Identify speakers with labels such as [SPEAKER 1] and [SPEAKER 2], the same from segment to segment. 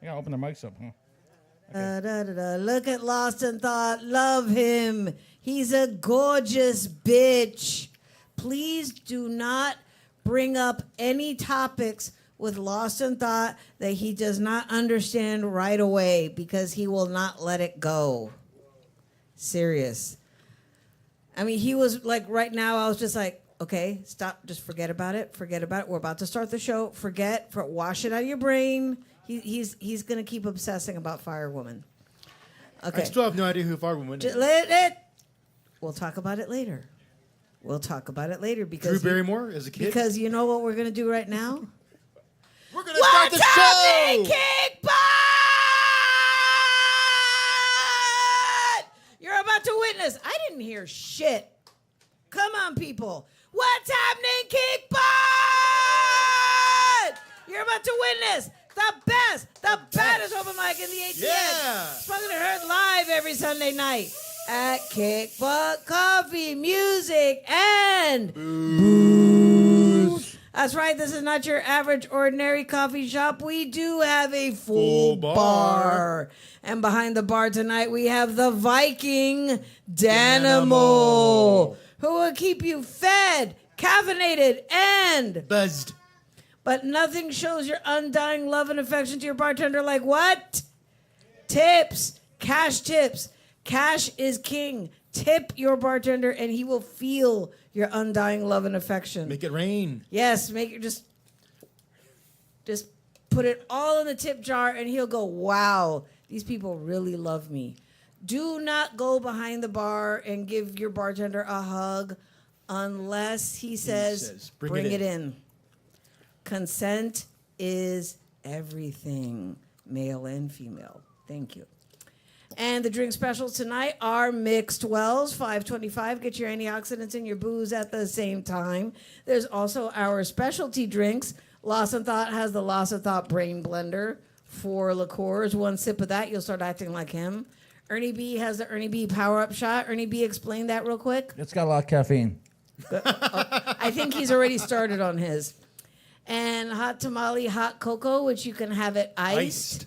[SPEAKER 1] I gotta open the mics up, huh?
[SPEAKER 2] Look at Lost in Thought. Love him. He's a gorgeous bitch. Please do not bring up any topics with Lost in Thought that he does not understand right away because he will not let it go. Serious. I mean, he was like, right now, I was just like, okay, stop, just forget about it. Forget about it. We're about to start the show. Wash it out of your brain. He's going to keep obsessing about Firewoman. Okay.
[SPEAKER 3] I still have no idea who Firewoman is.
[SPEAKER 2] We'll talk about it later. Because
[SPEAKER 3] Drew Barrymore as a kid?
[SPEAKER 2] Because you know what we're going to do right now?
[SPEAKER 3] We're going to start the show!
[SPEAKER 2] Kickbutt! You're about to witness. I didn't hear shit. Come on, people. What's happening, Kickbutt? You're about to witness the baddest open mic in the ATN.
[SPEAKER 3] Yeah.
[SPEAKER 2] Spoken and heard live every Sunday night at Kickbutt Coffee, Music, and Booze. That's right. This is not your average, ordinary coffee shop. We do have a full bar. And behind the bar tonight, we have the Viking Danimal, who will keep you fed, caffeinated, and
[SPEAKER 3] buzzed.
[SPEAKER 2] But nothing shows your undying love and affection to your bartender like what? Tips. Cash tips. Cash is king. Tip your bartender and he will feel your undying love and affection.
[SPEAKER 3] Make it rain.
[SPEAKER 2] Yes, just put it all in the tip jar and he'll go, wow, these people really love me. Do not go behind the bar and give your bartender a hug unless he says bring it in. Consent is everything, male and female. Thank you. And the drink specials tonight are mixed wells, $5.25. Get your antioxidants and your booze at the same time. There's also our specialty drinks. Lost in Thought has the Lost in Thought Brain Blender, 4 liqueurs. 1 sip of that, you'll start acting like him. Ernie B has the Ernie B Power-Up Shot. Ernie B, explain that real quick.
[SPEAKER 1] It's got a lot of caffeine.
[SPEAKER 2] I think he's already started on his. And hot tamale, hot cocoa, which you can have it iced.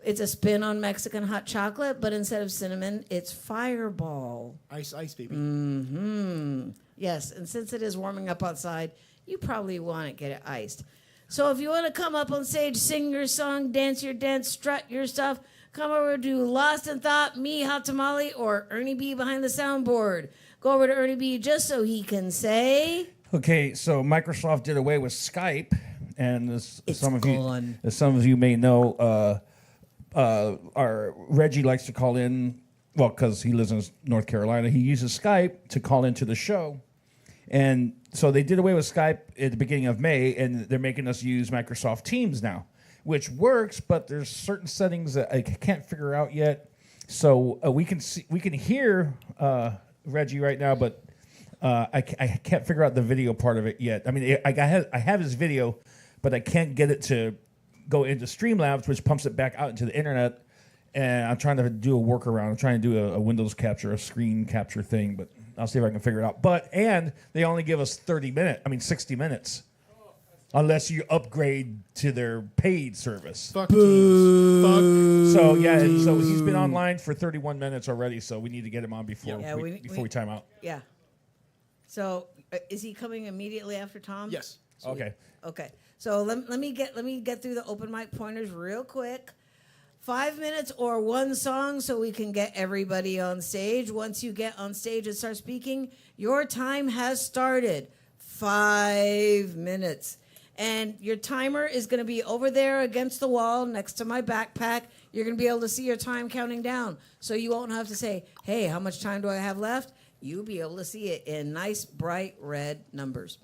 [SPEAKER 2] It's a spin on Mexican hot chocolate, but instead of cinnamon, it's Fireball.
[SPEAKER 3] Ice, baby.
[SPEAKER 2] Mm-hmm. Yes, and since it is warming up outside, you probably want to get it iced. So if you want to come up on stage, sing your song, dance your dance, strut your stuff, come over to Lost in Thought, me, Hot Tamale, or Ernie B behind the soundboard. Go over to Ernie B just so he can say...
[SPEAKER 1] Okay, so Microsoft did away with Skype, and as some of you may know, our Reggie likes to call in. Well, because he lives in North Carolina, he uses Skype to call into the show, and so they did away with Skype at the beginning of May, and they're making us use Microsoft Teams now, which works, but there's certain settings that I can't figure out yet. So we can hear Reggie right now, but. I can't figure out the video part of it yet. I mean, I have his video, but I can't get it to go into Streamlabs, which pumps it back out into the internet. And I'm trying to do a workaround. I'm trying to do a Windows capture, a screen capture thing, but I'll see if I can figure it out. And they only give us 60 minutes, unless you upgrade to their paid service.
[SPEAKER 3] Fuck Teams. Fuck.
[SPEAKER 1] So he's been online for 31 minutes already. So we need to get him on before we time out.
[SPEAKER 2] Yeah. So, is he coming immediately after Tom?
[SPEAKER 3] Yes.
[SPEAKER 1] Sweet.
[SPEAKER 2] Okay. So let me get through the open mic pointers real quick. 5 minutes or one song so we can get everybody on stage. Once you get on stage and start speaking, your time has started. 5 minutes. And your timer is going to be over there against the wall next to my backpack. You're going to be able to see your time counting down. So you won't have to say, hey, how much time do I have left? You'll be able to see it in nice, bright red numbers.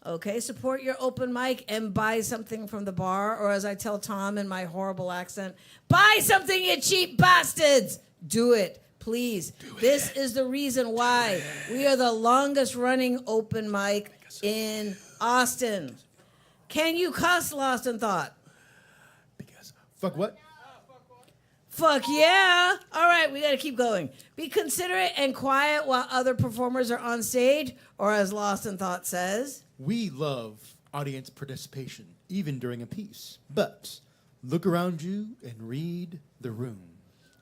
[SPEAKER 2] Okay, support your open mic and buy something from the bar, or as I tell Tom in my horrible accent, buy something, you cheap bastards! Do it, please. This is the reason why we are the longest running open mic in Austin. Can you cuss, Lost in Thought?
[SPEAKER 3] Because fuck what?
[SPEAKER 2] Fuck yeah. All right, we got to keep going. Be considerate and quiet while other performers are on stage, or as Lost in Thought says,
[SPEAKER 3] we love audience participation, even during a piece. But Look around you and read the room.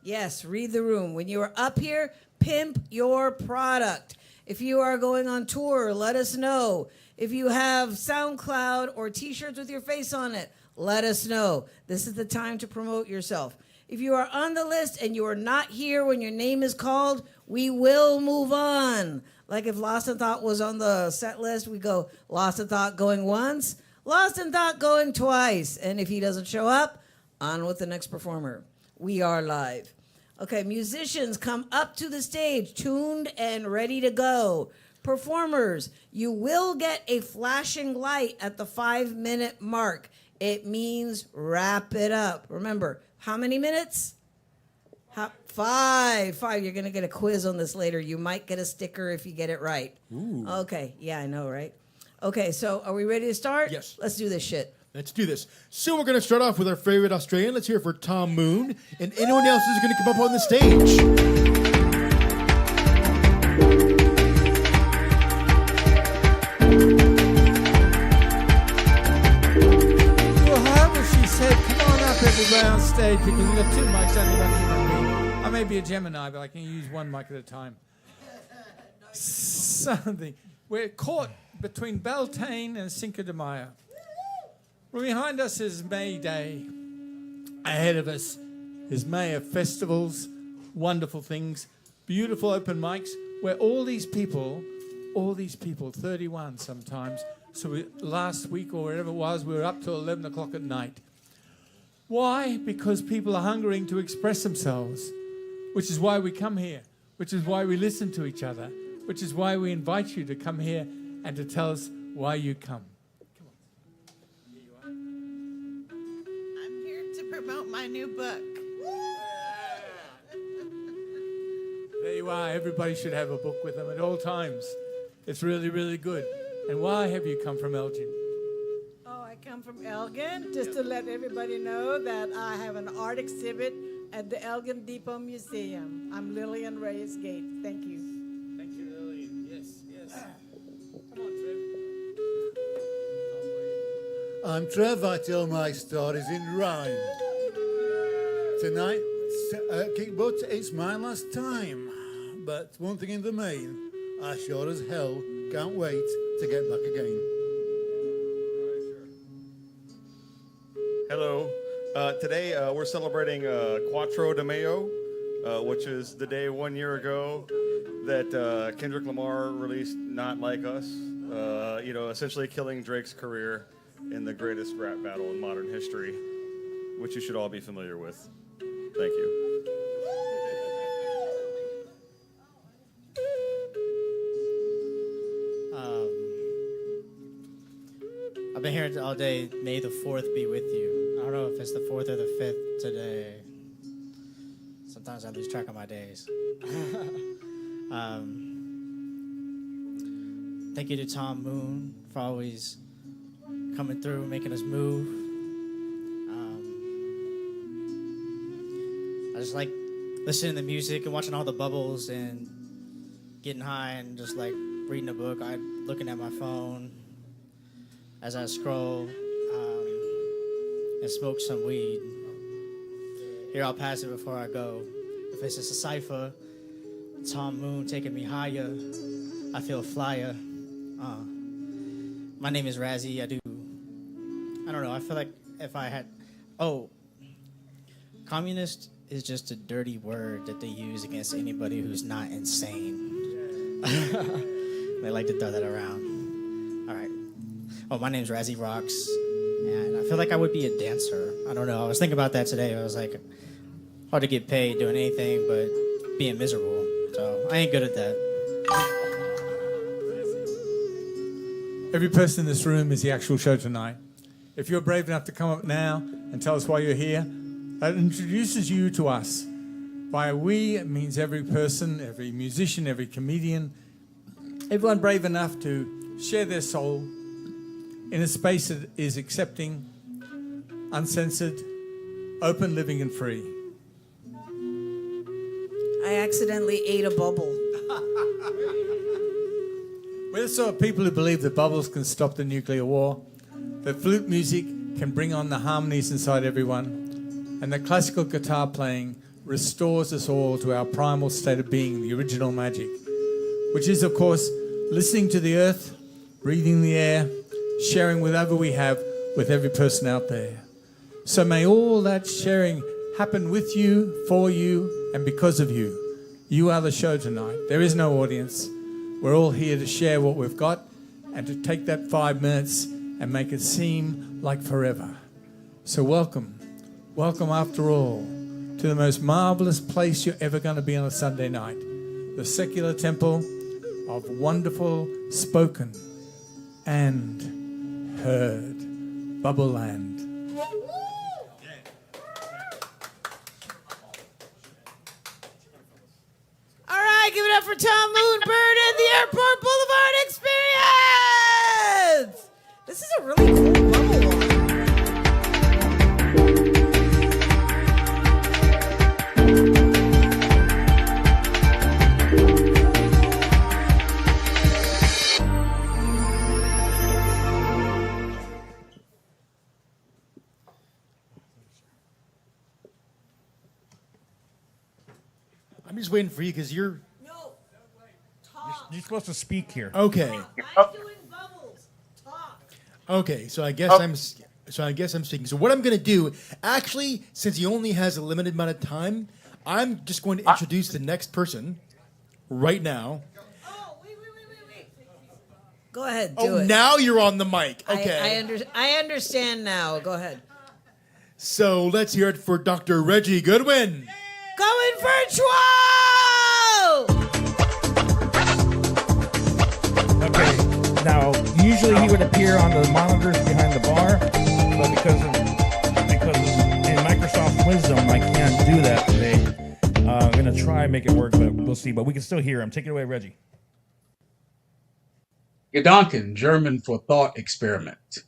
[SPEAKER 2] Yes, read the room. When you are up here, pimp your product. If you are going on tour, let us know. If you have SoundCloud or t-shirts with your face on it, let us know. This is the time to promote yourself. If you are on the list and you are not here when your name is called, we will move on. Like if Lost in Thought was on the set list, we go Lost in Thought going once, Lost in Thought going twice. And if he doesn't show up, on with the next performer. We are live. Okay, musicians come up to the stage, tuned and ready to go. Performers, you will get a flashing light at the 5-minute mark. It means wrap it up. Remember, how many minutes? Five. You're going to get a quiz on this later. You might get a sticker if you get it right.
[SPEAKER 3] Ooh.
[SPEAKER 2] Okay, yeah, I know, right? Okay, so are we ready to start?
[SPEAKER 3] Yes.
[SPEAKER 2] Let's do this shit.
[SPEAKER 3] Let's do this. So we're going to start off with our favorite Australian. Let's hear it for Tom Moon. And anyone else who's going to come up on the stage.
[SPEAKER 4] Well, however she said, come on up everybody on stage because we've got 2 mics, only one human being. I may be a Gemini, but I can use 1 mic at a time. Something. We're caught between Beltane and Cinco de Mayo. Well, behind us is May Day. Ahead of us is May of festivals, wonderful things, beautiful open mics, where all these people, 31 sometimes, so last week or wherever it was, we were up till 11 o'clock at night. Why? Because people are hungering to express themselves, which is why we come here, which is why we listen to each other, which is why we invite you to come here and to tell us why you come.
[SPEAKER 5] I'm here to promote my new book.
[SPEAKER 4] There you are. Everybody should have a book with them at all times. It's really, really good. And why have you come from Elgin?
[SPEAKER 5] Oh, I come from Elgin just to let everybody know that I have an art exhibit at the Elgin Depot Museum. I'm Lillian Reyes Gates. Thank you.
[SPEAKER 4] Thank you, Lillian. Yes, yes. Come on, Trev.
[SPEAKER 6] I'm Trev. I tell my stories in rhyme. Tonight, but it's my last time. But one thing in the main, I sure as hell can't wait to get back again.
[SPEAKER 7] Hello. Today we're celebrating Quattro de Mayo, which is the day 1 year ago that Kendrick Lamar released Not Like Us, essentially killing Drake's career in the greatest rap battle in modern history, which you should all be familiar with. Thank you.
[SPEAKER 8] I've been here all day. May the 4th be with you. I don't know if it's the 4th or the 5th today. Sometimes I lose track of my days. Thank you to Tom Moon for always coming through, making us move. I just like listening to music and watching all the bubbles and getting high and just like reading a book. I'm looking at my phone as I scroll and smoke some weed. Here, I'll pass it before I go. If it's just a cipher, Tom Moon taking me higher, I feel flyer. My name is Razzie. I don't know, I feel like if I had... communist is just a dirty word that they use against anybody who's not insane. They like to throw that around. All right. My name's Razzie Rocks, and I feel like I would be a dancer. I don't know. I was thinking about that today. I was like, hard to get paid doing anything but being miserable. So I ain't good at that.
[SPEAKER 4] Every person in this room is the actual show tonight. If you're brave enough to come up now and tell us why you're here, that introduces you to us. By we, it means every person, every musician, every comedian, everyone brave enough to share their soul in a space that is accepting, uncensored, open, living, and free.
[SPEAKER 2] I accidentally ate a bubble.
[SPEAKER 4] We're the sort of people who believe that bubbles can stop the nuclear war, that flute music can bring on the harmonies inside everyone, and the classical guitar playing restores us all to our primal state of being, the original magic, which is, of course, listening to the earth, breathing the air, sharing whatever we have with every person out there. So may all that sharing happen with you, for you, and because of you. You are the show tonight. There is no audience. We're all here to share what we've got and to take that 5 minutes and make it seem like forever. So welcome after all, to the most marvelous place you're ever going to be on a Sunday night, the secular temple of wonderful spoken and heard Bubble Land.
[SPEAKER 2] All right, give it up for Tom Moonbird and the Airport Boulevard Experience. This is a really cool bubble one.
[SPEAKER 3] I'm just waiting for you because you're
[SPEAKER 2] No, talk.
[SPEAKER 1] You're supposed to speak here.
[SPEAKER 3] okay.
[SPEAKER 2] I'm doing bubbles. Talk.
[SPEAKER 3] Okay, so I guess I'm speaking. So what I'm going to do, actually, since he only has a limited amount of time, I'm just going to introduce the next person right now.
[SPEAKER 2] Oh, wait. Go ahead, do it.
[SPEAKER 3] Now you're on the mic. Okay.
[SPEAKER 2] I understand now. Go ahead.
[SPEAKER 3] So let's hear it for Dr. Reggie Goodwin.
[SPEAKER 2] Going virtual!
[SPEAKER 1] Okay. Now, usually he would appear on the monitors behind the bar, but because in Microsoft wisdom, I can't do that today. I'm gonna try and make it work, but we'll see. But we can still hear him. Take it away, Reggie.
[SPEAKER 9] Gedanken, German for thought experiment.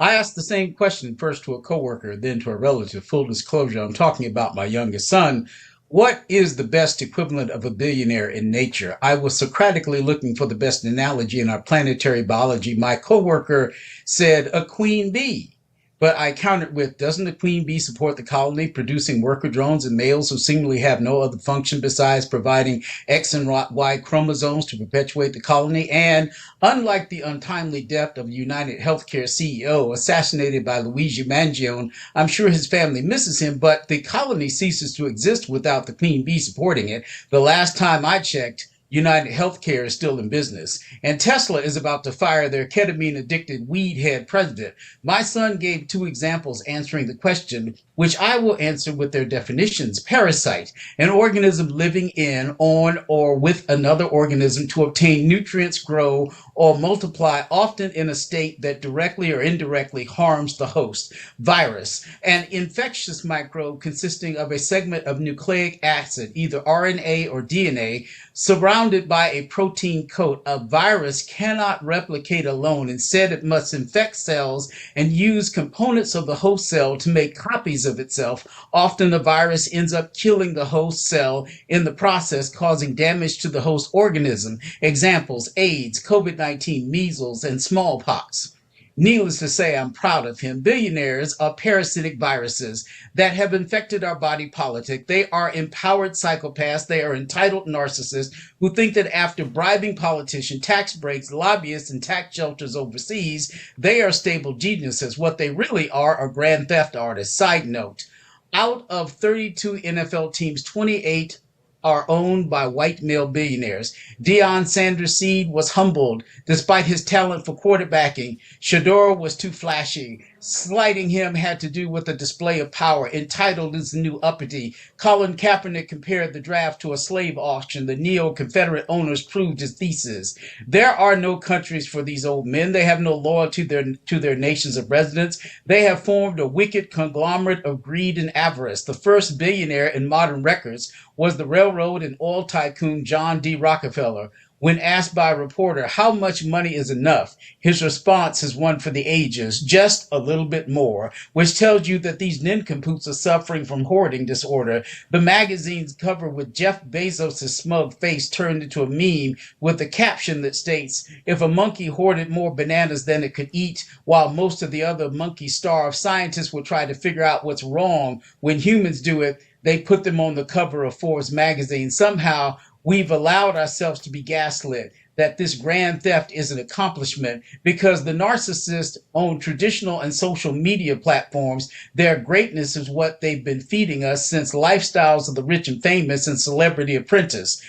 [SPEAKER 9] I asked the same question first to a coworker, then to a relative. Full disclosure, I'm talking about my youngest son. What is the best equivalent of a billionaire in nature? I was Socratically looking for the best analogy in our planetary biology. My coworker said a queen bee. But I countered with, doesn't the queen bee support the colony, producing worker drones and males who seemingly have no other function besides providing X and Y chromosomes to perpetuate the colony? And unlike the untimely death of United Healthcare CEO assassinated by Luigi Mangione, I'm sure his family misses him, but the colony ceases to exist without the queen bee supporting it. The last time I checked, United Healthcare is still in business, and Tesla is about to fire their ketamine-addicted weed head president. My son gave 2 examples answering the question, which I will answer with their definitions. Parasite, an organism living in, on, or with another organism to obtain nutrients, grow, or multiply, often in a state that directly or indirectly harms the host. Virus, an infectious microbe consisting of a segment of nucleic acid, either RNA or DNA, surrounded by a protein coat. A virus cannot replicate alone. Instead, it must infect cells and use components of the host cell to make copies of itself. Often the virus ends up killing the host cell in the process, causing damage to the host organism. Examples: AIDS, COVID-19, measles, and smallpox. Needless to say, I'm proud of him. Billionaires are parasitic viruses that have infected our body politic. They are empowered psychopaths. They are entitled narcissists who think that after bribing politicians, tax breaks, lobbyists, and tax shelters overseas, they are stable geniuses. What they really are grand theft artists. Side note, out of 32 NFL teams, 28 are owned by white male billionaires. Deion Sanders' seed was humbled despite his talent for quarterbacking. Shador was too flashy. Slighting him had to do with a display of power. Entitled is the new uppity. Colin Kaepernick compared the draft to a slave auction. The neo-Confederate owners proved his thesis. There are no countries for these old men. They have no loyalty to their nations of residence. They have formed a wicked conglomerate of greed and avarice. The first billionaire in modern records was the railroad and oil tycoon John D. Rockefeller. When asked by a reporter how much money is enough, his response is one for the ages, just a little bit more, which tells you that these nincompoops are suffering from hoarding disorder. The magazine's cover with Jeff Bezos' smug face turned into a meme with a caption that states, "If a monkey hoarded more bananas than it could eat, while most of the other monkeys starve, scientists will try to figure out what's wrong. When humans do it, they put them on the cover of Forbes magazine." Somehow, we've allowed ourselves to be gaslit that this grand theft is an accomplishment because the narcissists own traditional and social media platforms. Their greatness is what they've been feeding us since Lifestyles of the Rich and Famous and Celebrity Apprentice.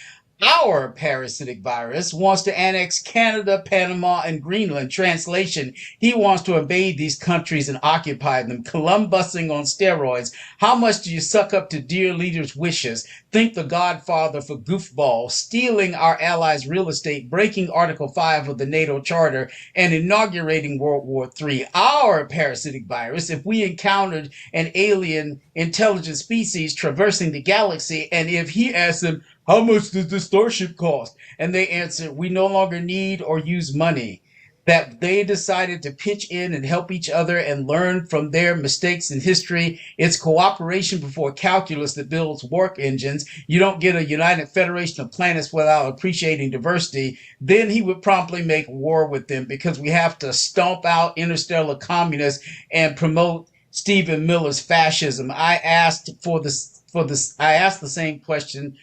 [SPEAKER 9] Our parasitic virus wants to annex Canada, Panama, and Greenland. Translation, he wants to invade these countries and occupy them. Columbusing on steroids. How much do you suck up to dear leaders' wishes? Think the Godfather for goofball, stealing our allies' real estate, breaking Article 5 of the NATO Charter, and inaugurating World War III. Our parasitic virus, if we encountered an alien intelligent species traversing the galaxy, and if he asked them, "How much does the starship cost?" and they answer, "We no longer need or use money," that they decided to pitch in and help each other and learn from their mistakes in history. It's cooperation before calculus that builds work engines. You don't get a united federation of planets without appreciating diversity. Then he would promptly make war with them because we have to stomp out interstellar communists and promote Stephen Miller's fascism. I asked the same question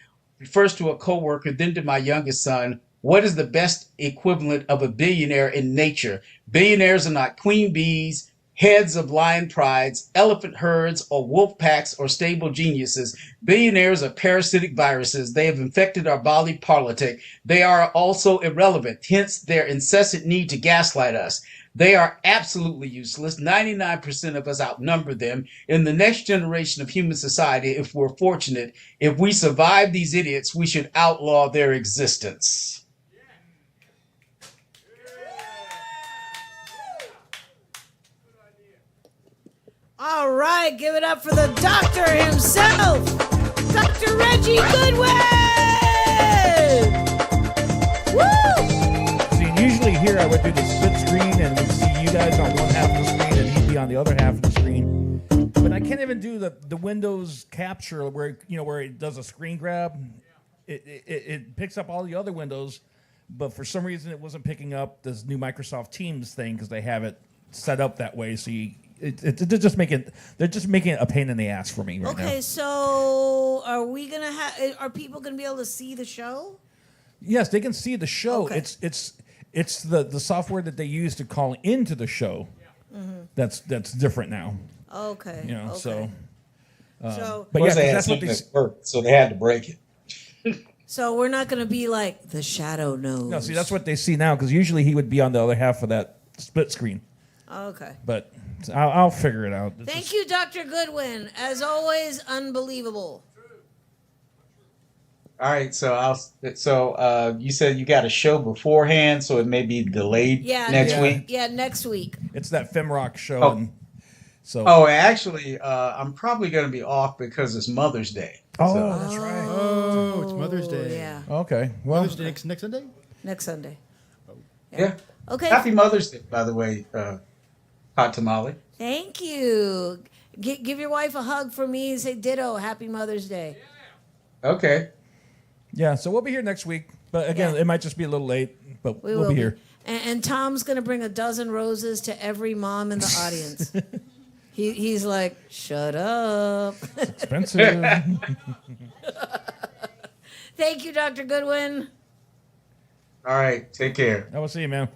[SPEAKER 9] first to a coworker, then to my youngest son. What is the best equivalent of a billionaire in nature? Billionaires are not queen bees, heads of lion prides, elephant herds, or wolf packs, or stable geniuses. Billionaires are parasitic viruses. They have infected our body politic. They are also irrelevant, hence their incessant need to gaslight us. They are absolutely useless. 99% of us outnumber them. In the next generation of human society, if we're fortunate, if we survive these idiots, we should outlaw their existence.
[SPEAKER 2] All right, give it up for the doctor himself, Dr. Reggie Goodwin! Woo!
[SPEAKER 1] See, usually here I would do the split screen and we'd see you guys on one half of the screen and he'd be on the other half of the screen. But I can't even do the Windows capture where it does a screen grab. It picks up all the other windows, but for some reason it wasn't picking up this new Microsoft Teams thing because they have it set up that way. So they're just making it a pain in the ass for me right now.
[SPEAKER 2] Okay, so are people gonna be able to see the show?
[SPEAKER 1] Yes, they can see the show.
[SPEAKER 2] Okay.
[SPEAKER 1] It's the software that they use to call into the show. Mm-hmm. That's different now.
[SPEAKER 2] Okay.
[SPEAKER 1] Okay.
[SPEAKER 2] So.
[SPEAKER 1] But yeah,
[SPEAKER 9] they had
[SPEAKER 1] that's what
[SPEAKER 9] something
[SPEAKER 1] they.
[SPEAKER 9] that worked, so they had to break it.
[SPEAKER 2] So we're not gonna be like the shadow knows.
[SPEAKER 1] No, see, that's what they see now because usually he would be on the other half of that split screen.
[SPEAKER 2] Okay.
[SPEAKER 1] But I'll figure it out.
[SPEAKER 2] Thank you, Dr. Goodwin. As always, unbelievable.
[SPEAKER 9] All right, so you said you got a show beforehand, so it may be delayed next week.
[SPEAKER 2] Yeah, next week.
[SPEAKER 1] It's that FemRock show.
[SPEAKER 9] Oh.
[SPEAKER 1] And so.
[SPEAKER 9] Oh, actually, I'm probably going to be off because it's Mother's Day.
[SPEAKER 1] Oh,
[SPEAKER 9] So-
[SPEAKER 1] that's right.
[SPEAKER 3] Oh, it's Mother's Day.
[SPEAKER 2] Yeah,
[SPEAKER 1] Okay. Well,
[SPEAKER 3] Mother's Day next Sunday?
[SPEAKER 2] next Sunday.
[SPEAKER 9] Yeah.
[SPEAKER 2] Okay.
[SPEAKER 9] Happy Mother's Day, by the way, Hot Tamale.
[SPEAKER 2] Thank you. Give your wife a hug for me and say ditto. Happy Mother's Day.
[SPEAKER 9] Okay.
[SPEAKER 1] yeah. So we'll be here next week. But again,
[SPEAKER 2] Yeah.
[SPEAKER 1] it might just be a little late, but
[SPEAKER 2] We
[SPEAKER 1] we'll
[SPEAKER 2] will
[SPEAKER 1] be here.
[SPEAKER 2] And Tom's going to bring a dozen roses to every mom in the audience. He's like, shut up.
[SPEAKER 1] Expensive.
[SPEAKER 2] Thank you, Dr. Goodwin.
[SPEAKER 9] All right. Take care.
[SPEAKER 1] I will see you, man.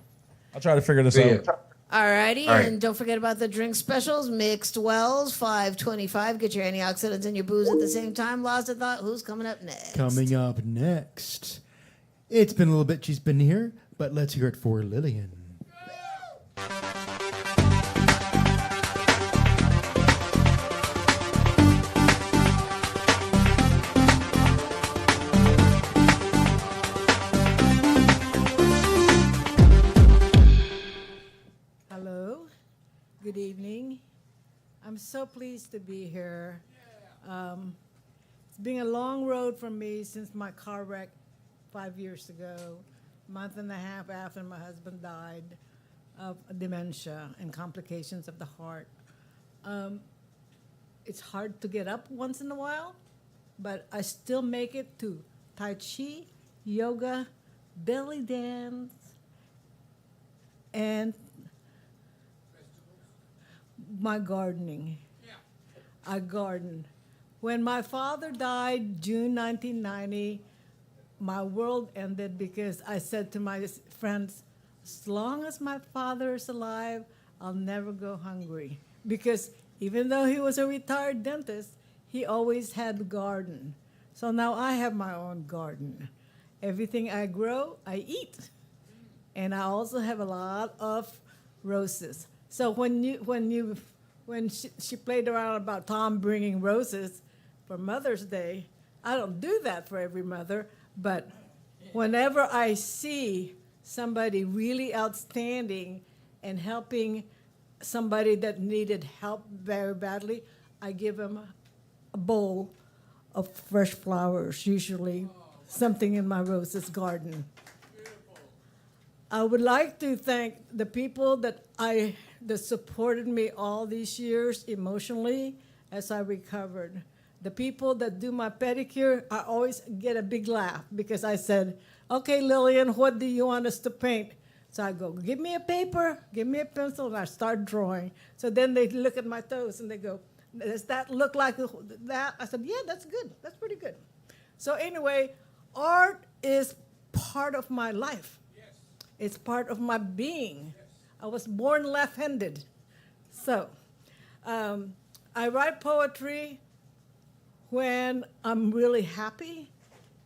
[SPEAKER 1] I'll try to figure this
[SPEAKER 9] See
[SPEAKER 1] out.
[SPEAKER 9] ya.
[SPEAKER 2] Alrighty,
[SPEAKER 9] All right.
[SPEAKER 2] and don't forget about the drink specials. Mixed Wells, $5.25. Get your antioxidants and your booze at the same time. Lost a thought. Who's coming up next?
[SPEAKER 3] Coming up next. It's been a little bit she's been here, but let's hear it for Lillian.
[SPEAKER 5] Hello. Good evening. I'm so pleased to be here. It's been a long road for me since my car wreck 5 years ago. month and a half after my husband died of dementia and complications of the heart. It's hard to get up once in a while, but I still make it to Tai Chi, yoga, belly dance, and my gardening. I garden. When my father died, June 1990, my world ended because I said to my friends, as long as my father is alive, I'll never go hungry. Because even though he was a retired dentist, he always had a garden. So now I have my own garden. Everything I grow, I eat. And I also have a lot of roses. So when she played around about Tom bringing roses for Mother's Day, I don't do that for every mother, but whenever I see somebody really outstanding and helping somebody that needed help very badly, I give them a bowl of fresh flowers, usually something in my roses garden. I would like to thank the people that supported me all these years emotionally as I recovered. The people that do my pedicure, I always get a big laugh because I said, okay, Lillian, what do you want us to paint? So I go, give me a paper, give me a pencil, and I start drawing. So then they look at my toes and they go, does that look like that? I said, yeah, that's good. That's pretty good. So anyway, art is part of my life. It's part of my being. I was born left-handed. So I write poetry when I'm really happy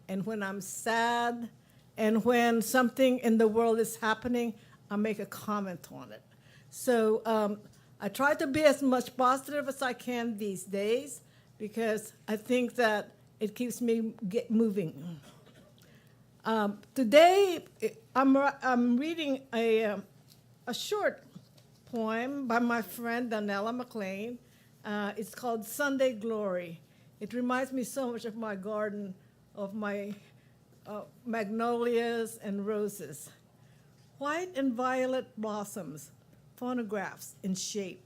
[SPEAKER 5] and when I'm sad and when something in the world is happening, I make a comment on it. So I try to be as much positive as I can these days because I think that it keeps me moving. Today, I'm reading a short poem by my friend Donella McLean. It's called Sunday Glory. It reminds me so much of my garden, of my magnolias and roses. White and violet blossoms, phonographs in shape.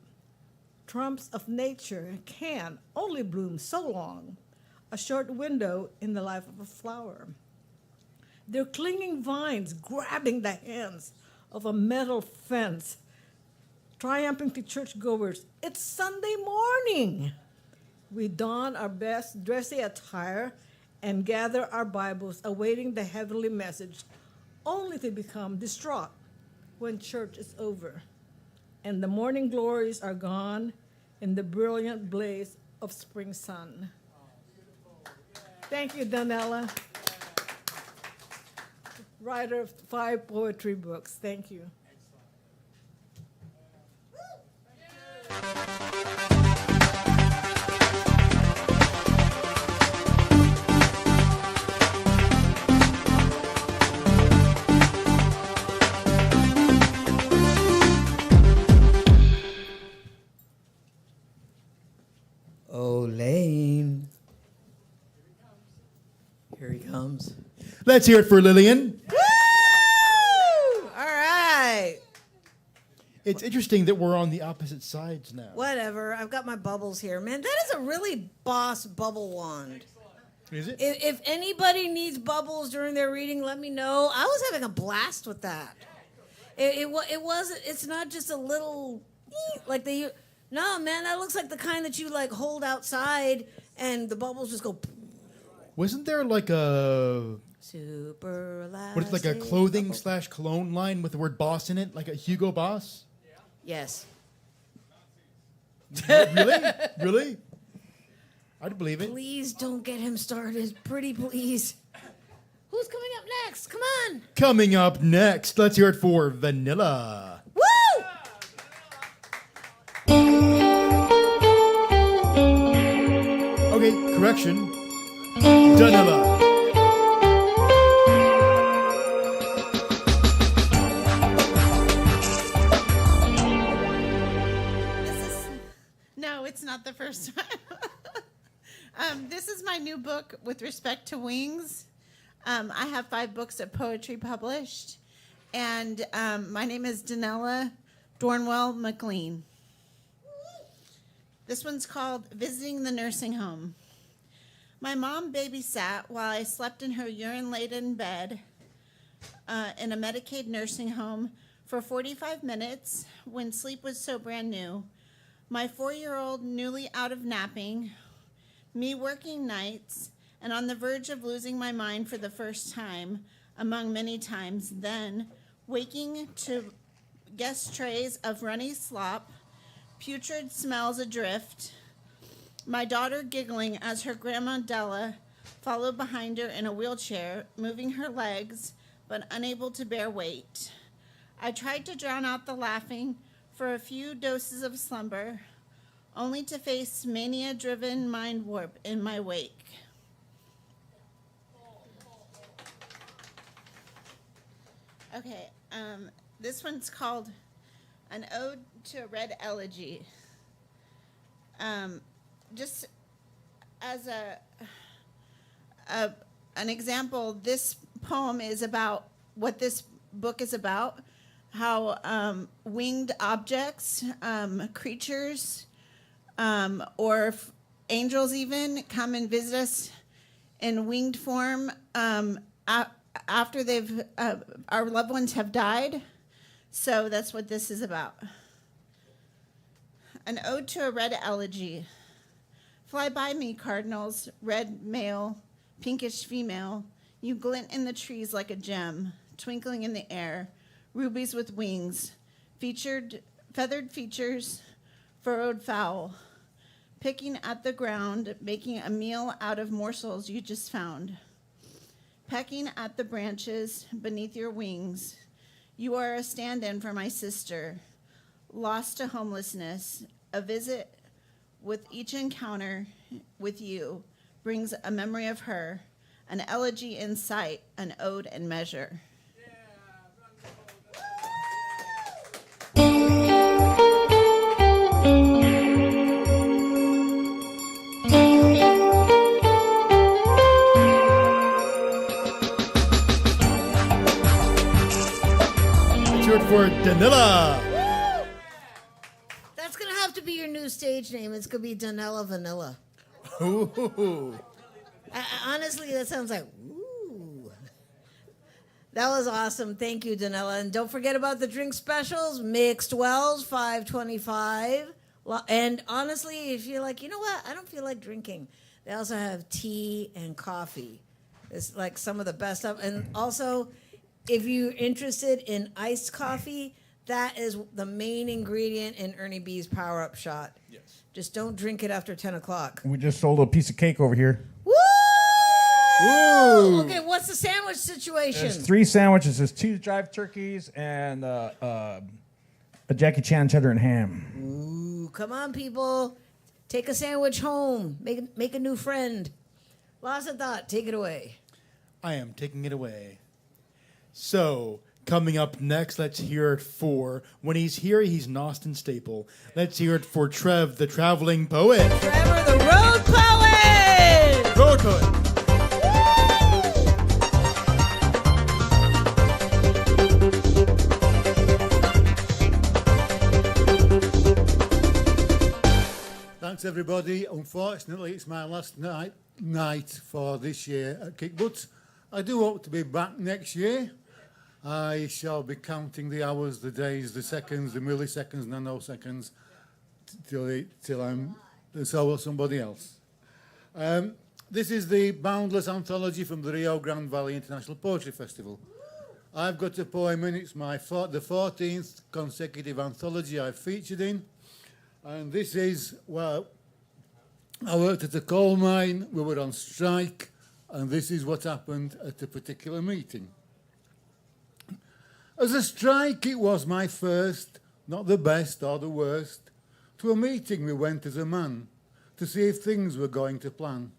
[SPEAKER 5] Trumps of nature can only bloom so long, a short window in the life of a flower. They're clinging vines grabbing the hands of a metal fence, triumphing to churchgoers. It's Sunday morning. We don our best dressy attire and gather our Bibles, awaiting the heavenly message, only to become distraught when church is over and the morning glories are gone in the brilliant blaze of spring sun. Thank you, Donella. Writer of 5 poetry books. Thank you.
[SPEAKER 10] Oh, Lane. Here he comes.
[SPEAKER 3] Let's hear it for Lillian.
[SPEAKER 2] Woo! All right.
[SPEAKER 3] It's interesting that we're on the opposite sides now.
[SPEAKER 2] Whatever. I've got my bubbles here. Man, that is a really boss bubble wand.
[SPEAKER 3] Is it?
[SPEAKER 2] If anybody needs bubbles during their reading, let me know. I was having a blast with that. It's not just a little, like they, no, man, that looks like the kind that you like hold outside and the bubbles just go.
[SPEAKER 3] Wasn't there like a
[SPEAKER 2] Super elastic.
[SPEAKER 3] what is it, like a clothing / cologne line with the word boss in it, like a Hugo Boss?
[SPEAKER 2] Yes.
[SPEAKER 3] Really? Really? I'd believe it.
[SPEAKER 2] Please don't get him started. Pretty please. Who's coming up next? Come on.
[SPEAKER 3] Coming up next, let's hear it for Vanilla.
[SPEAKER 2] Woo!
[SPEAKER 3] Okay, correction. Vanilla.
[SPEAKER 11] No, it's not the first time. This is my new book with respect to wings. I have 5 books of poetry published, and my name is Danella Dornwell McLean. This one's called Visiting the Nursing Home. My mom babysat while I slept in her urine-laden bed in a Medicaid nursing home for 45 minutes when sleep was so brand new. My 4-year-old newly out of napping, me working nights, and on the verge of losing my mind for the first time, among many times, then waking to guest trays of runny slop, putrid smells adrift, my daughter giggling as her grandma Della followed behind her in a wheelchair, moving her legs but unable to bear weight. I tried to drown out the laughing for a few doses of slumber, only to face mania-driven mind warp in my wake. Okay, this one's called An Ode to a Red Elegy. Just as an example, this poem is about what this book is about, how winged objects, creatures, or angels even come and visit us in winged form after they've our loved ones have died. So that's what this is about. An Ode to a Red Elegy. Fly by me, cardinals, red male, pinkish female. You glint in the trees like a gem, twinkling in the air, rubies with wings, feathered features, furrowed fowl, picking at the ground, making a meal out of morsels you just found, pecking at the branches beneath your wings. You are a stand-in for my sister, lost to homelessness. A visit with each encounter with you brings a memory of her, an elegy in sight, an ode in measure.
[SPEAKER 3] Short for Danella.
[SPEAKER 2] That's going to have to be your new stage name. It's going to be Danella Vanilla.
[SPEAKER 3] Ooh.
[SPEAKER 2] Honestly, that sounds like, ooh. That was awesome. Thank you, Danella. And don't forget about the drink specials. Mixed Wells, $5.25. And honestly, if you're like, you know what? I don't feel like drinking. They also have tea and coffee. It's like some of the best stuff. And also, if you're interested in iced coffee, that is the main ingredient in Ernie B's Power Up Shot.
[SPEAKER 3] Yes.
[SPEAKER 2] Just don't drink it after 10 o'clock.
[SPEAKER 1] We just sold a piece of cake over here.
[SPEAKER 2] Woo!
[SPEAKER 3] Woo!
[SPEAKER 2] Okay, what's the sandwich situation?
[SPEAKER 1] There's 3 sandwiches. There's 2 drive turkeys and a Jackie Chan cheddar and ham.
[SPEAKER 2] Ooh, come on, people. Take a sandwich home. Make a new friend. Lost a thought. Take it away.
[SPEAKER 3] I am taking it away. So, coming up next, let's hear it for, when he's here, he's an Austin staple. Let's hear it for Trev, the traveling poet.
[SPEAKER 2] Trevor, the road poet!
[SPEAKER 3] Road poet.
[SPEAKER 6] Thanks, everybody. Unfortunately, it's my last night for this year at Kick Butts. I do hope to be back next year. I shall be counting the hours, the days, the seconds, the milliseconds, nanoseconds, till I'm so will somebody else. This is the Boundless Anthology from the Rio Grande Valley International Poetry Festival. I've got a poem in. It's the 14th consecutive anthology I've featured in. And this is, well, I worked at a coal mine, we were on strike, and this is what happened at a particular meeting. As a strike, it was my first, not the best or the worst. To a meeting we went as a man, to see if things were going to plan.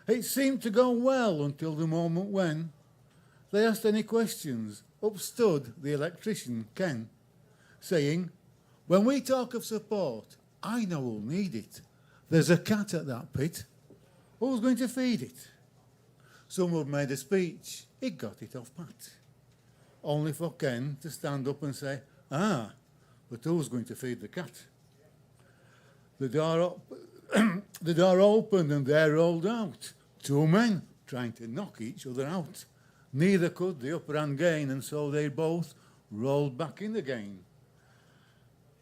[SPEAKER 6] It seemed to go well until the moment when they asked any questions. Up stood the electrician, Ken, saying, "When we talk of support, I know who'll need it. There's a cat at that pit. Who's going to feed it?" Someone made a speech. He got it off pat. Only for Ken to stand up and say, but who's going to feed the cat? The door opened and there rolled out 2 men trying to knock each other out. Neither could the upper hand gain, and so they both rolled back in again.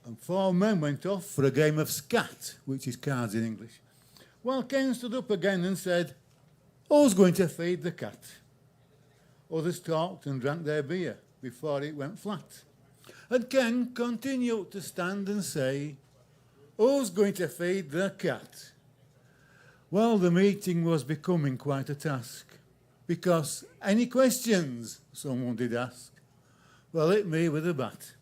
[SPEAKER 6] And 4 men went off for a game of scat, which is cards in English. Well, Ken stood up again and said, who's going to feed the cat? Others talked and drank their beer before it went flat. And Ken continued to stand and say, who's going to feed the cat? Well, the meeting was becoming quite a task, because any questions, someone did ask. Well, hit me with a bat.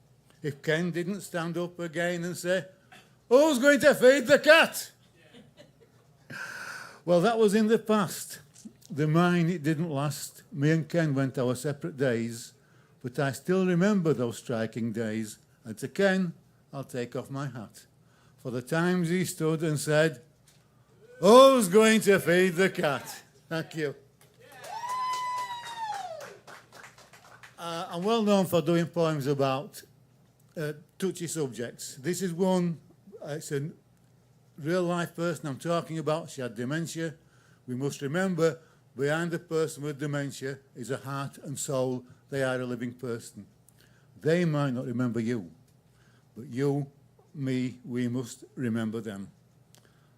[SPEAKER 6] If Ken didn't stand up again and say, who's going to feed the cat? Well, that was in the past. The mine, it didn't last. Me and Ken went our separate days, but I still remember those striking days. And to Ken, I'll take off my hat for the times he stood and said, who's going to feed the cat? Thank you. I'm well known for doing poems about touchy subjects. This is one, it's a real life person I'm talking about. She had dementia. We must remember, behind a person with dementia is a heart and soul. They are a living person. They might not remember you, but you, me, we must remember them.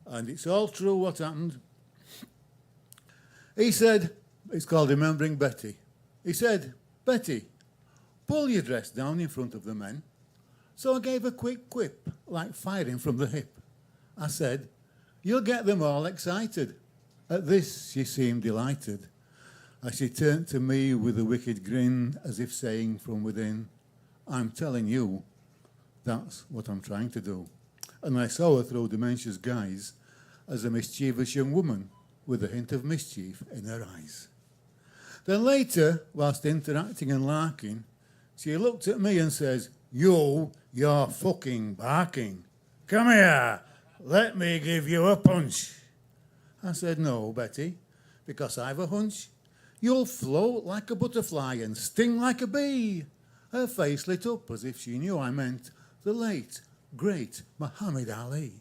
[SPEAKER 6] And it's all true what happened. He said, it's called Remembering Betty. He said, Betty, pull your dress down in front of the men. So I gave a quick quip, like firing from the hip. I said, you'll get them all excited. At this, she seemed delighted, as she turned to me with a wicked grin, as if saying from within, I'm telling you, that's what I'm trying to do. And I saw her through dementia's guise as a mischievous young woman with a hint of mischief in her eyes. Then later, whilst interacting and larking, she looked at me and says, you're fucking barking. Come here, let me give you a punch. I said, no, Betty, because I've a hunch. You'll float like a butterfly and sting like a bee. Her face lit up as if she knew I meant the late, great Muhammad Ali.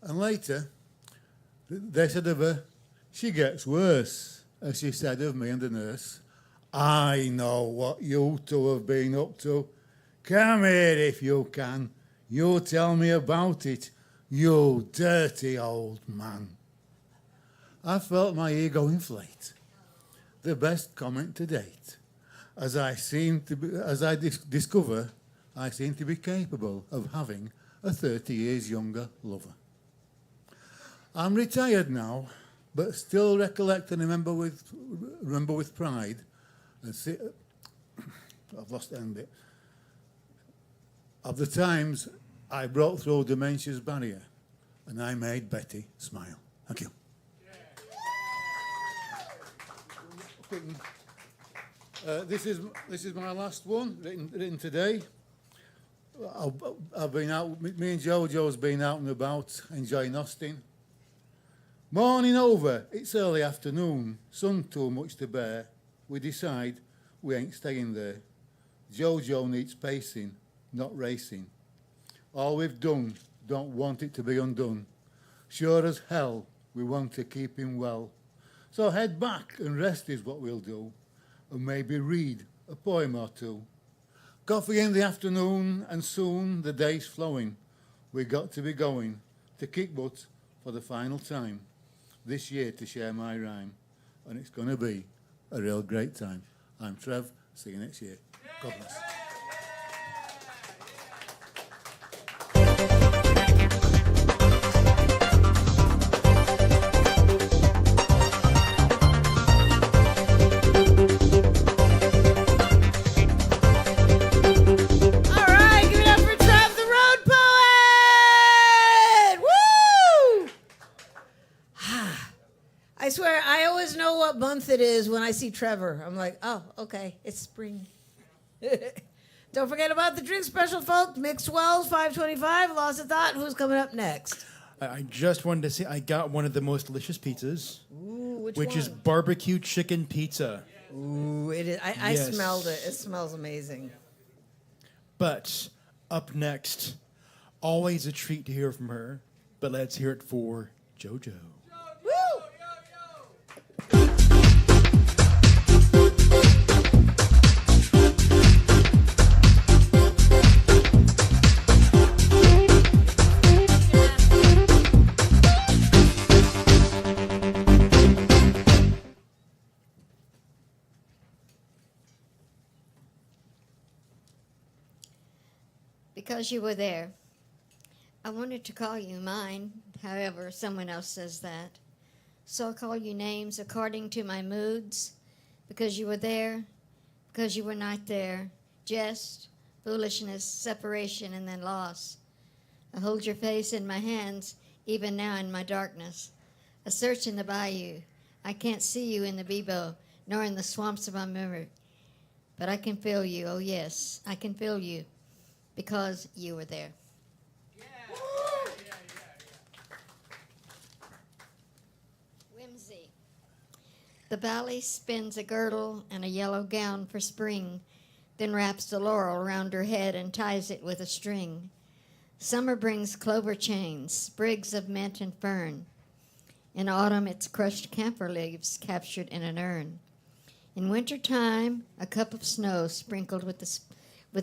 [SPEAKER 6] And later, they said of her, she gets worse, as she said of me and the nurse. I know what you two have been up to. Come here if you can. You tell me about it, you dirty old man. I felt my ego inflate. The best comment to date. As I discover, I seem to be capable of having a 30 years younger lover. I'm retired now, but still recollect and remember with pride. And see, I've lost the end bit. Of the times I broke through dementia's barrier, and I made Betty smile. Thank you. This is my last one, written today. I've been out. Me and Jojo's been out and about, enjoying Austin. Morning over, it's early afternoon, sun too much to bear. We decide we ain't staying there. Jojo needs pacing, not racing. All we've done, don't want it to be undone. Sure as hell, we want to keep him well. So head back and rest is what we'll do, and maybe read a poem or two. Coffee in the afternoon, and soon the day's flowing. We got to be going to kick butt for the final time this year to share my rhyme, and it's going to be a real great time. I'm Trev. See you next year. God bless.
[SPEAKER 2] I swear, I always know what month it is when I see Trevor. I'm like, oh, okay, it's spring. Don't forget about the drink special, folks. Mixed Wells, $5.25. Lost a thought. Who's coming up next?
[SPEAKER 3] I just wanted to say I got one of the most delicious pizzas.
[SPEAKER 2] Ooh,
[SPEAKER 3] which is
[SPEAKER 2] one?
[SPEAKER 3] barbecue chicken pizza.
[SPEAKER 2] Ooh, it is. I
[SPEAKER 3] Yes.
[SPEAKER 2] smelled it. It smells amazing.
[SPEAKER 3] But up next, always a treat to hear from her. But let's hear it for JoJo.
[SPEAKER 2] Woo!
[SPEAKER 12] Because you were there. I wanted to call you mine, however, someone else says that. So I'll call you names according to my moods. Because you were there, because you were not there. Jest, foolishness, separation, and then loss. I hold your face in my hands, even now in my darkness. A search in the bayou. I can't see you in the Bebo, nor in the swamps of my memory. But I can feel you, oh yes, I can feel you. Because you were there. Whimsy. The valley spins a girdle and a yellow gown for spring, then wraps the laurel around her head and ties it with a string. Summer brings clover chains, sprigs of mint and fern. In autumn, it's crushed camphor leaves captured in an urn. In winter time, a cup of snow sprinkled with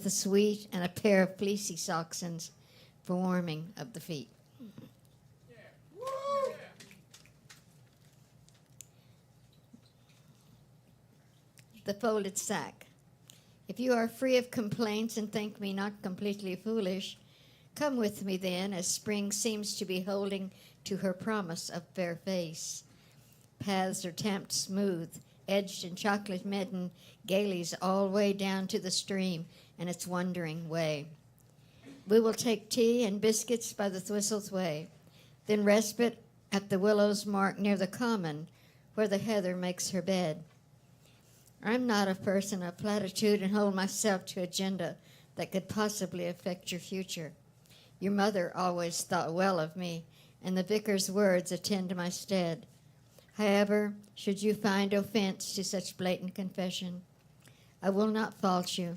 [SPEAKER 12] a sweet and a pair of fleecy socksons for warming of the feet. The folded sack. If you are free of complaints and think me not completely foolish, come with me then, as spring seems to be holding to her promise of fair face. Paths are tamped smooth, edged in chocolate midden gailies all way down to the stream and its wandering way. We will take tea and biscuits by the Thistle's way, then respite at the willow's mark near the common, where the heather makes her bed. I'm not a person of platitude and hold myself to agenda that could possibly affect your future. Your mother always thought well of me, and the vicar's words attend to my stead. However, should you find offense to such blatant confession, I will not fault you.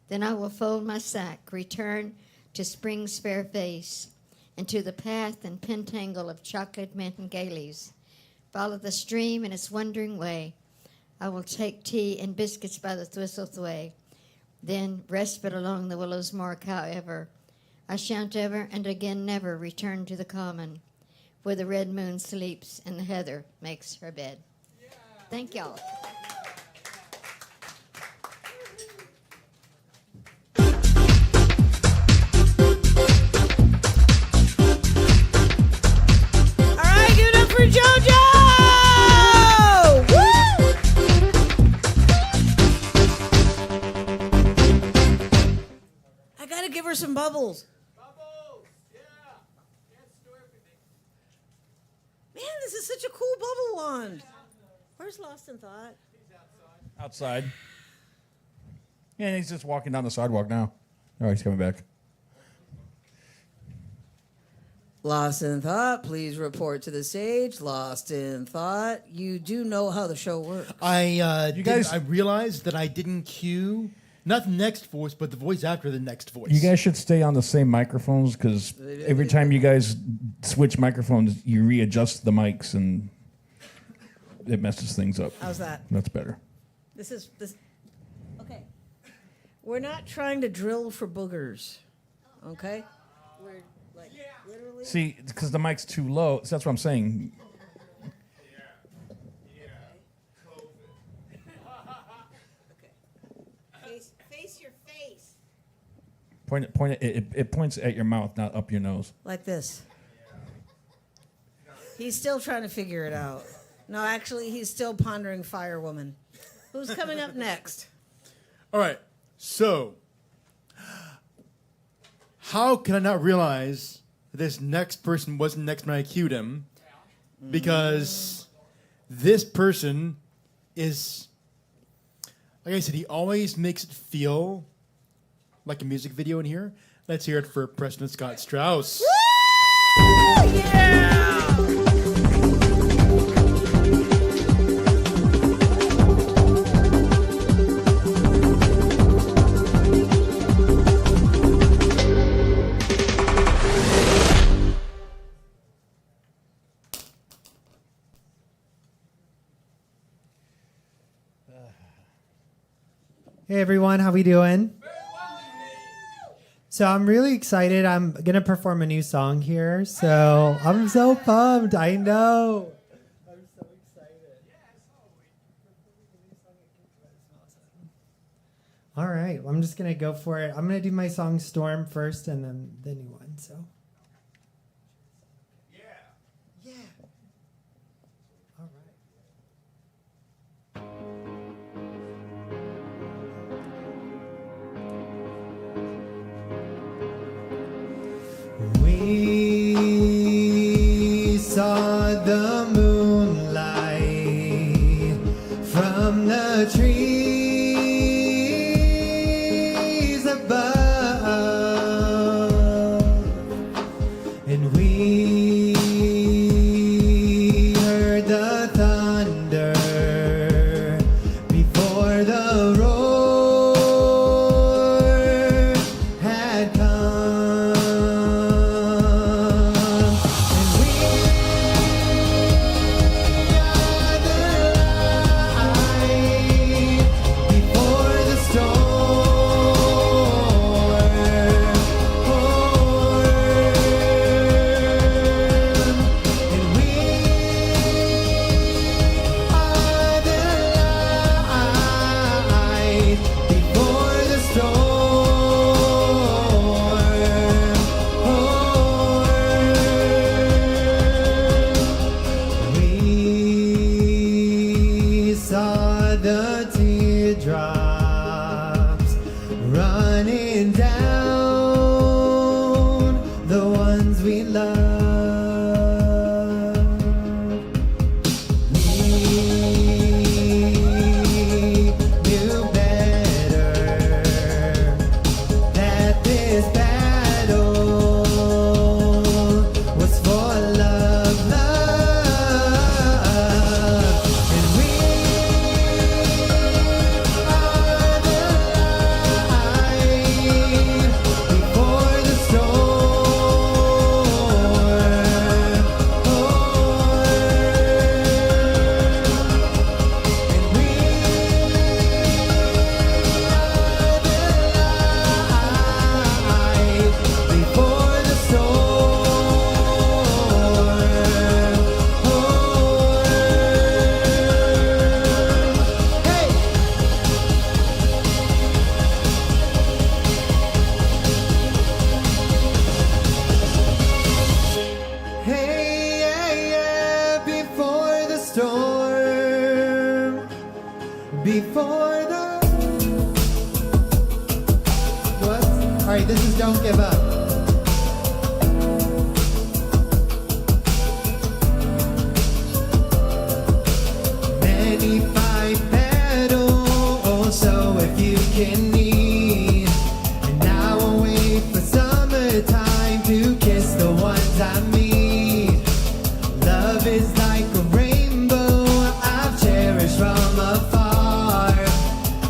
[SPEAKER 12] Then I will fold my sack, return to spring's fair face, and to the path and pentangle of chocolate mint and gailies. Follow the stream in its wandering way. I will take tea and biscuits by the Thistle's way, then respite along the willow's mark, however. I shan't ever and again never return to the common, where the red moon sleeps and the heather makes her bed. Thank y'all.
[SPEAKER 2] All right, give it up for JoJo! Woo! I gotta give her some bubbles. Man, this is such a cool bubble wand. Where's Lost in Thought?
[SPEAKER 1] Outside. Yeah, he's just walking down the sidewalk now. Oh, he's coming back.
[SPEAKER 2] Lost in Thought, please report to the stage. Lost in Thought. You do know how the show works.
[SPEAKER 3] I realized that I didn't cue not the next voice, but the voice after the next voice.
[SPEAKER 1] You guys should stay on the same microphones because every time you guys switch microphones, you readjust the mics and it messes things up.
[SPEAKER 2] How's that?
[SPEAKER 1] That's better.
[SPEAKER 2] This. Okay. We're not trying to drill for boogers. Okay? We're like literally.
[SPEAKER 1] See, because the mic's too low. So that's what I'm saying.
[SPEAKER 2] Face your face.
[SPEAKER 1] It points at your mouth, not up your nose.
[SPEAKER 2] Like this. He's still trying to figure it out. No, actually, he's still pondering Firewoman. Who's coming up next?
[SPEAKER 3] All right. So, how can I not realize this next person wasn't next when I cued him? Because this person is, like I said, he always makes it feel like a music video in here. Let's hear it for Preston Scott Strauss.
[SPEAKER 2] Woo! Yeah!
[SPEAKER 13] Hey everyone, how we doing? So I'm really excited. I'm gonna perform a new song here. So I'm so pumped. I know. I'm so excited. All right, I'm just gonna go for it. I'm gonna do my song "Storm" first, and then the new one. So. Yeah. All right. We saw the moonlight from the trees above, and we heard the thunder before the roar had come. We saw the teardrops running down the ones we love. We knew better, that this battle was for love, love, and we are the light before the storm. And we before the storm. Hey! Hey, yeah, yeah, before the storm, before the... What? All right, this is Don't Give Up. Many fight battles, so if you can need, and now I'll wait for summertime to kiss the ones I meet. Love is like a rainbow I've cherished from afar,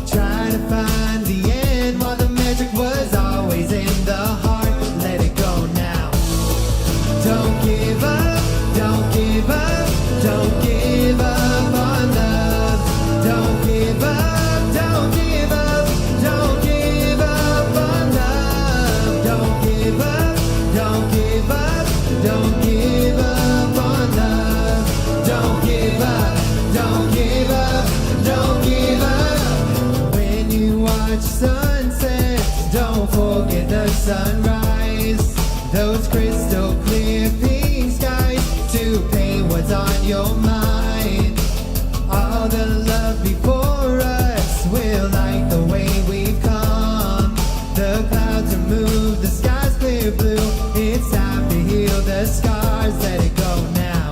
[SPEAKER 13] trying to find the end while the magic was always in the heart. Let it go now. Don't give up, don't give up, don't give up on love. Don't give up, don't give up, don't give up on love. Don't give up, don't give up, don't give up on love. Don't give up, don't give up, don't give up. When you watch sunsets, don't forget the sunrise. Those crystal clear pink skies to paint what's on your mind. All the love before us will light the way we've come. The clouds are moved, the sky's clear blue. It's time to heal the scars. Let it go now.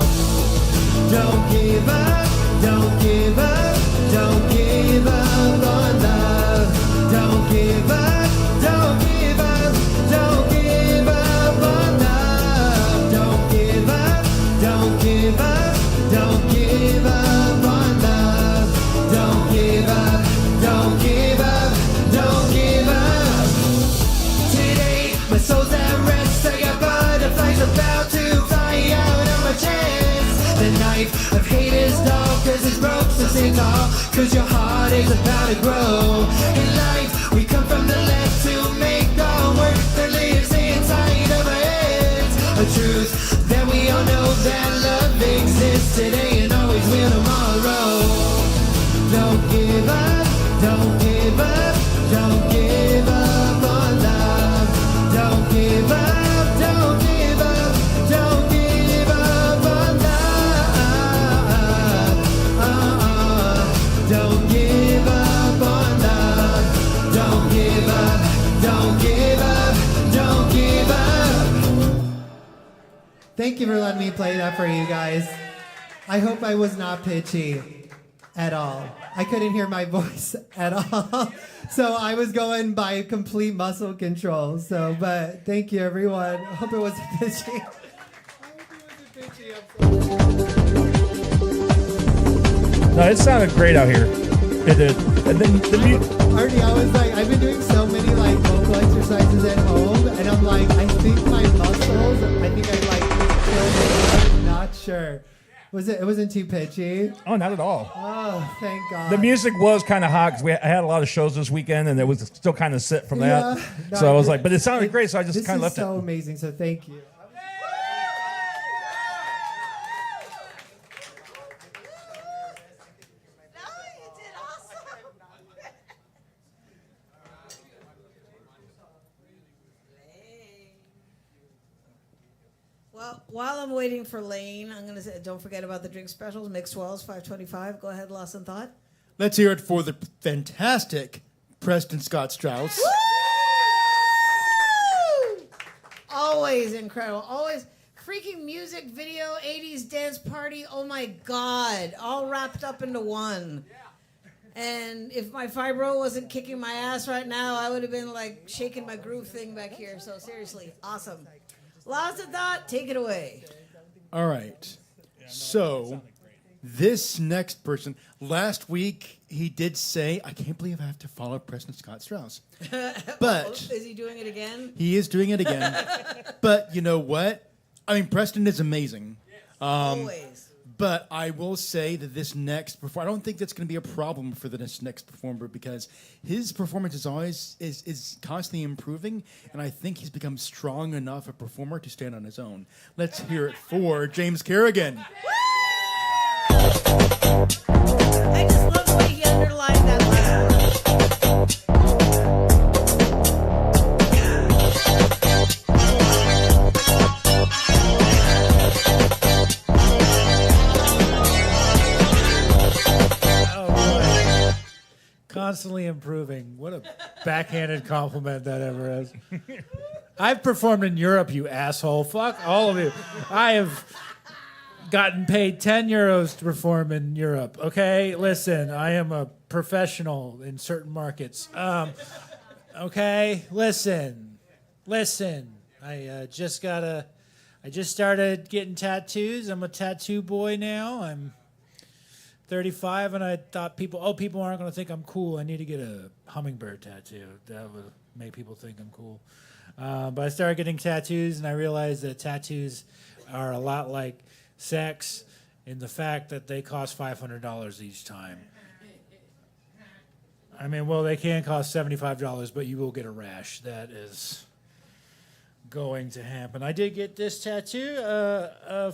[SPEAKER 13] Don't give up, don't give up, don't give up on love. Don't give up, don't give up, don't give up on love. Don't give up, don't give up, don't give up on love. Don't give up, don't give up, don't give up. Today, my soul's at rest. I got butterflies about to fly out of my chest. The knife of hate is dull, cause it's broke, so sink tall, 'cause your heart is about to grow. In life, we come from the left to make our work that lives inside of our heads. A truth that we all know, that love exists today and always will tomorrow. Don't give up, don't give up, don't give up on love. Don't give up, don't give up, don't give up on love. Don't give up on love. Don't give up, don't give up, don't give up.
[SPEAKER 10] Thank you for letting me play that for you guys. I hope I was not pitchy at all. I couldn't hear my voice at all. So I was going by complete muscle control. So, but thank you, everyone. I hope it wasn't pitchy.
[SPEAKER 1] No, it sounded great out here. It did. And then
[SPEAKER 10] Artie, I was like, I've been doing so many like vocal exercises at home, and I'm like, I think my muscles, I think I like killed it. I'm not sure. Was it? It wasn't too pitchy.
[SPEAKER 1] Oh, not at all.
[SPEAKER 10] Oh, thank God.
[SPEAKER 1] The music was kind of hot because I had a lot of shows this weekend, and it was still kind of sit from that.
[SPEAKER 10] No,
[SPEAKER 1] So I was like, but it sounded great, so I just kind of left
[SPEAKER 10] This is so
[SPEAKER 1] it.
[SPEAKER 10] amazing. So thank you.
[SPEAKER 2] Well, while I'm waiting for Lane, I'm gonna say, don't forget about the drink specials. Mixed Wells, $5.25. Go ahead, Lost in Thought.
[SPEAKER 3] Let's hear it for the fantastic Preston Scott Strauss.
[SPEAKER 2] Always incredible. Always freaking music video, 80s dance party. Oh my God. All wrapped up into one. And if my fibro wasn't kicking my ass right now, I would have been like shaking my groove thing back here. So seriously, awesome. Lost in Thought, take it away.
[SPEAKER 3] All right. So, this next person, last week he did say, I can't believe I have to follow Preston Scott Strauss. But
[SPEAKER 2] is he doing it again?
[SPEAKER 3] he is doing it again. But you know what? I mean, Preston is amazing.
[SPEAKER 2] Always.
[SPEAKER 3] But I will say that this next performer, I don't think that's going to be a problem for this next performer because his performance is always is constantly improving, and I think he's become strong enough a performer to stand on his own. Let's hear it for James Kerrigan.
[SPEAKER 2] I just love the way he underlined that last word.
[SPEAKER 4] Constantly improving. What a backhanded compliment that ever is. I've performed in Europe, you asshole. Fuck all of you. I have gotten paid 10 euros to perform in Europe. Okay, listen, I am a professional in certain markets. Okay, listen. I just started getting tattoos. I'm a tattoo boy now. I'm 35, and I thought people aren't going to think I'm cool. I need to get a hummingbird tattoo. That would make people think I'm cool. But I started getting tattoos, and I realized that tattoos are a lot like sex in the fact that they cost $500 each time. I mean, well, they can cost $75, but you will get a rash. That is going to happen. I did get this tattoo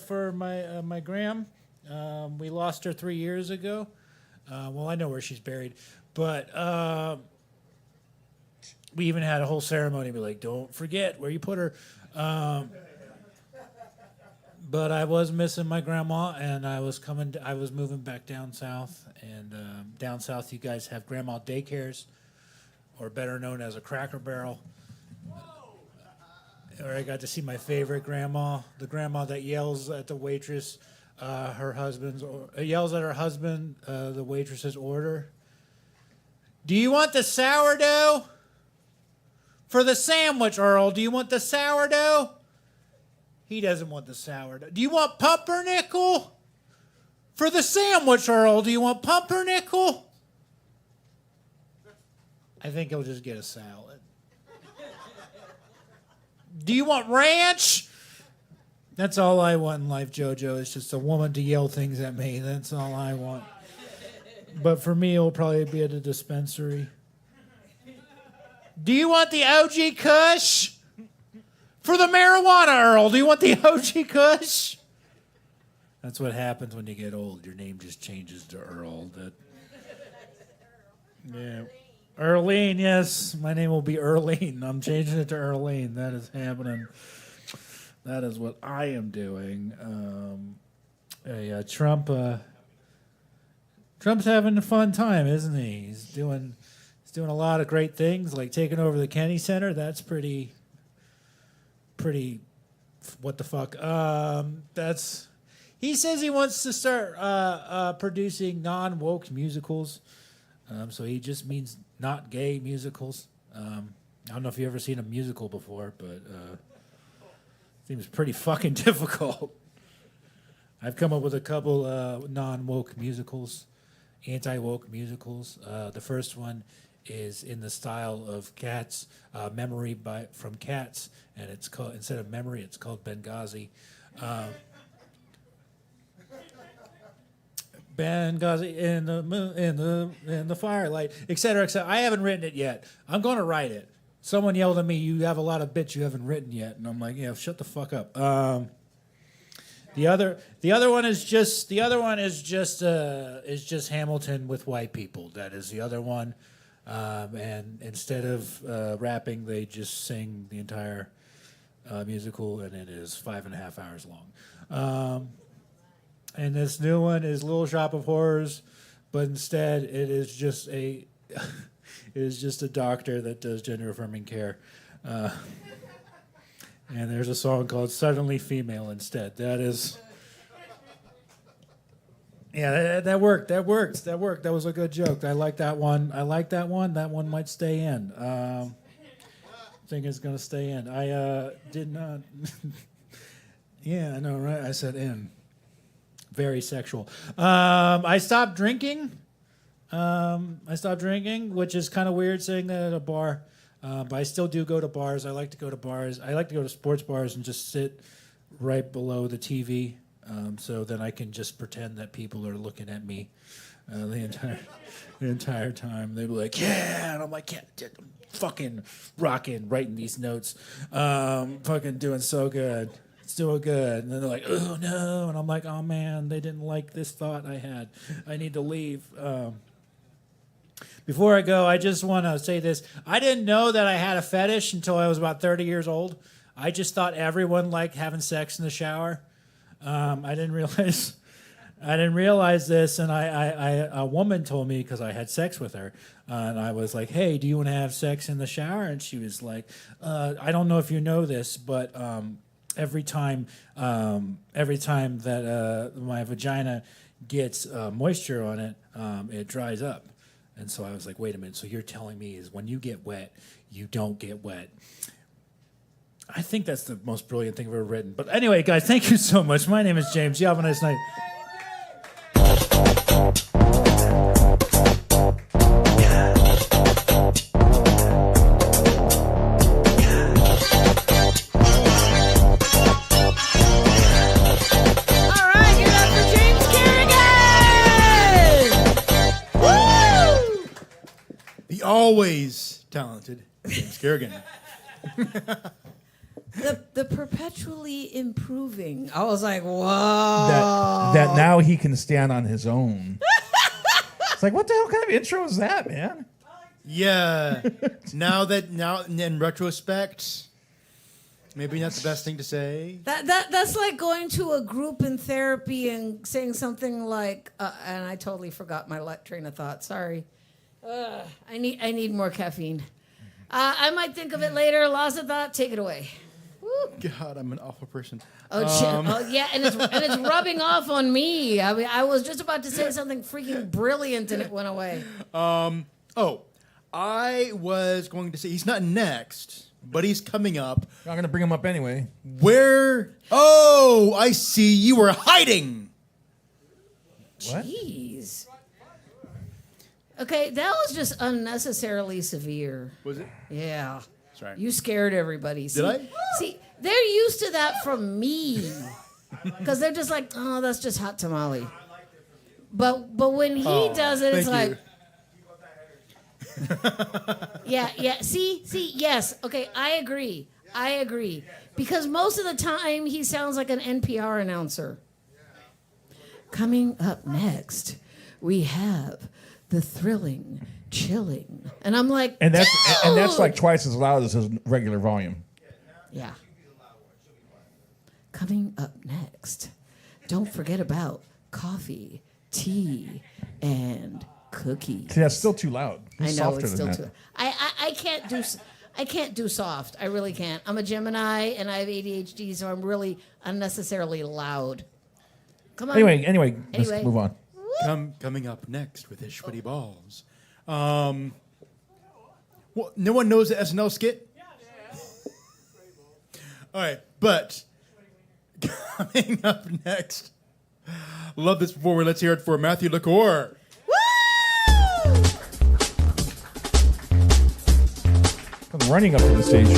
[SPEAKER 4] for my gram. We lost her 3 years ago. Well, I know where she's buried, but we even had a whole ceremony. Be like, don't forget where you put her. But I was missing my grandma, and I was moving back down south. And down south, you guys have grandma daycares, or better known as a Cracker Barrel. Where I got to see my favorite grandma, the grandma that yells at the waitress. Yells at her husband, the waitress's order. Do you want the sourdough? For the sandwich, Earl, do you want the sourdough? He doesn't want the sourdough. Do you want pumpernickel? For the sandwich, Earl, do you want pumpernickel? I think he'll just get a salad. Do you want ranch? That's all I want in life, JoJo. It's just a woman to yell things at me. That's all I want. But for me, it'll probably be at a dispensary. Do you want the OG Kush? For the marijuana, Earl. Do you want the OG Kush? That's what happens when you get old. Your name just changes to Earl. Yeah. Earlene, yes. My name will be Earlene. I'm changing it to Earlene. That is happening. That is what I am doing. Trump's having a fun time, isn't he? He's doing a lot of great things, like taking over the Kennedy Center. That's pretty. What the fuck? He says he wants to start producing non-woke musicals. So he just means not gay musicals. I don't know if you've ever seen a musical before, but it seems pretty fucking difficult. I've come up with a couple non-woke musicals, anti-woke musicals. The first one is in the style of Cats, Memory from Cats, and it's called, instead of Memory, it's called Benghazi. Benghazi in the firelight, etc., etc. I haven't written it yet. I'm going to write it. Someone yelled at me, "You have a lot of bits you haven't written yet," and I'm like, "Yeah, shut the fuck up." The other one is just Hamilton with white people. That is the other one. And instead of rapping, they just sing the entire musical, and it is 5.5 hours long. And this new one is Little Shop of Horrors, but instead it is just a doctor that does gender affirming care. And there's a song called Suddenly Female instead. That is... Yeah, that worked. That was a good joke. I like that one. That one might stay in. I think it's going to stay in. I did not... Yeah, I know, right? I said in. Very sexual. I stopped drinking. Which is kind of weird saying that at a bar. But I still do go to bars. I like to go to bars. I like to go to sports bars and just sit right below the TV, so then I can just pretend that people are looking at me the entire time. They be like, "Yeah," and I'm like, "Yeah, I'm fucking rocking, writing these notes, fucking doing so good." It's doing good. And then they're like, "Oh, no." And I'm like, "Oh, man, they didn't like this thought I had. I need to leave." Before I go, I just want to say this. I didn't know that I had a fetish until I was about 30 years old. I just thought everyone liked having sex in the shower. I didn't realize this, and a woman told me, because I had sex with her, and I was like, "Hey, do you want to have sex in the shower?" And she was like, "I don't know if you know this, but every time that my vagina gets moisture on it, it dries up." And so I was like, "Wait a minute, so you're telling me is when you get wet, you don't get wet?" I think that's the most brilliant thing I've ever written. But anyway, guys, thank you so much. My name is James. You have a nice night.
[SPEAKER 3] Always talented James Kerrigan.
[SPEAKER 2] The perpetually improving. I was like, whoa.
[SPEAKER 1] That now he can stand on his own. It's like, what the hell kind of intro is that, man?
[SPEAKER 3] Yeah. now in retrospect, maybe not the best thing to say.
[SPEAKER 2] That's like going to a group in therapy and saying something like, and I totally forgot my train of thought. Sorry. I need more caffeine. I might think of it later. Lost of thought. Take it away. Woo.
[SPEAKER 3] God, I'm an awful person.
[SPEAKER 2] Oh yeah, and it's rubbing off on me. I mean, I was just about to say something freaking brilliant, and it went away.
[SPEAKER 3] I was going to say he's not next, but he's coming up.
[SPEAKER 1] I'm going to bring him up anyway.
[SPEAKER 3] Where? Oh, I see. You were hiding.
[SPEAKER 1] What?
[SPEAKER 2] Jeez. Okay, that was just unnecessarily severe.
[SPEAKER 3] Was it?
[SPEAKER 2] Yeah.
[SPEAKER 3] Sorry.
[SPEAKER 2] You scared everybody.
[SPEAKER 3] Did I?
[SPEAKER 2] See, they're used to that from me. Because they're just like, "Oh, that's just hot tamale." But when he does it, it's
[SPEAKER 3] thank
[SPEAKER 2] like. Yeah. See, yes. Okay, I agree. Because most of the time he sounds like an NPR announcer. Coming up next, we have the thrilling, chilling, and I'm like,
[SPEAKER 1] And that's
[SPEAKER 2] dude!
[SPEAKER 1] like twice as loud as his regular volume.
[SPEAKER 2] Yeah. Coming up next, don't forget about coffee, tea, and cookies.
[SPEAKER 1] See, that's still too loud.
[SPEAKER 2] I
[SPEAKER 1] He's
[SPEAKER 2] know
[SPEAKER 1] softer
[SPEAKER 2] it's still
[SPEAKER 1] than
[SPEAKER 2] too.
[SPEAKER 1] that.
[SPEAKER 2] I can't do soft. I really can't. I'm a Gemini and I have ADHD, so I'm really unnecessarily loud. Come on.
[SPEAKER 1] Anyway, let's move on.
[SPEAKER 3] Coming up next with his sweaty balls. Well, no one knows the SNL skit? All right, but coming up next, love this performer. Let's hear it for Matthew LaCour.
[SPEAKER 1] I'm running up to the stage.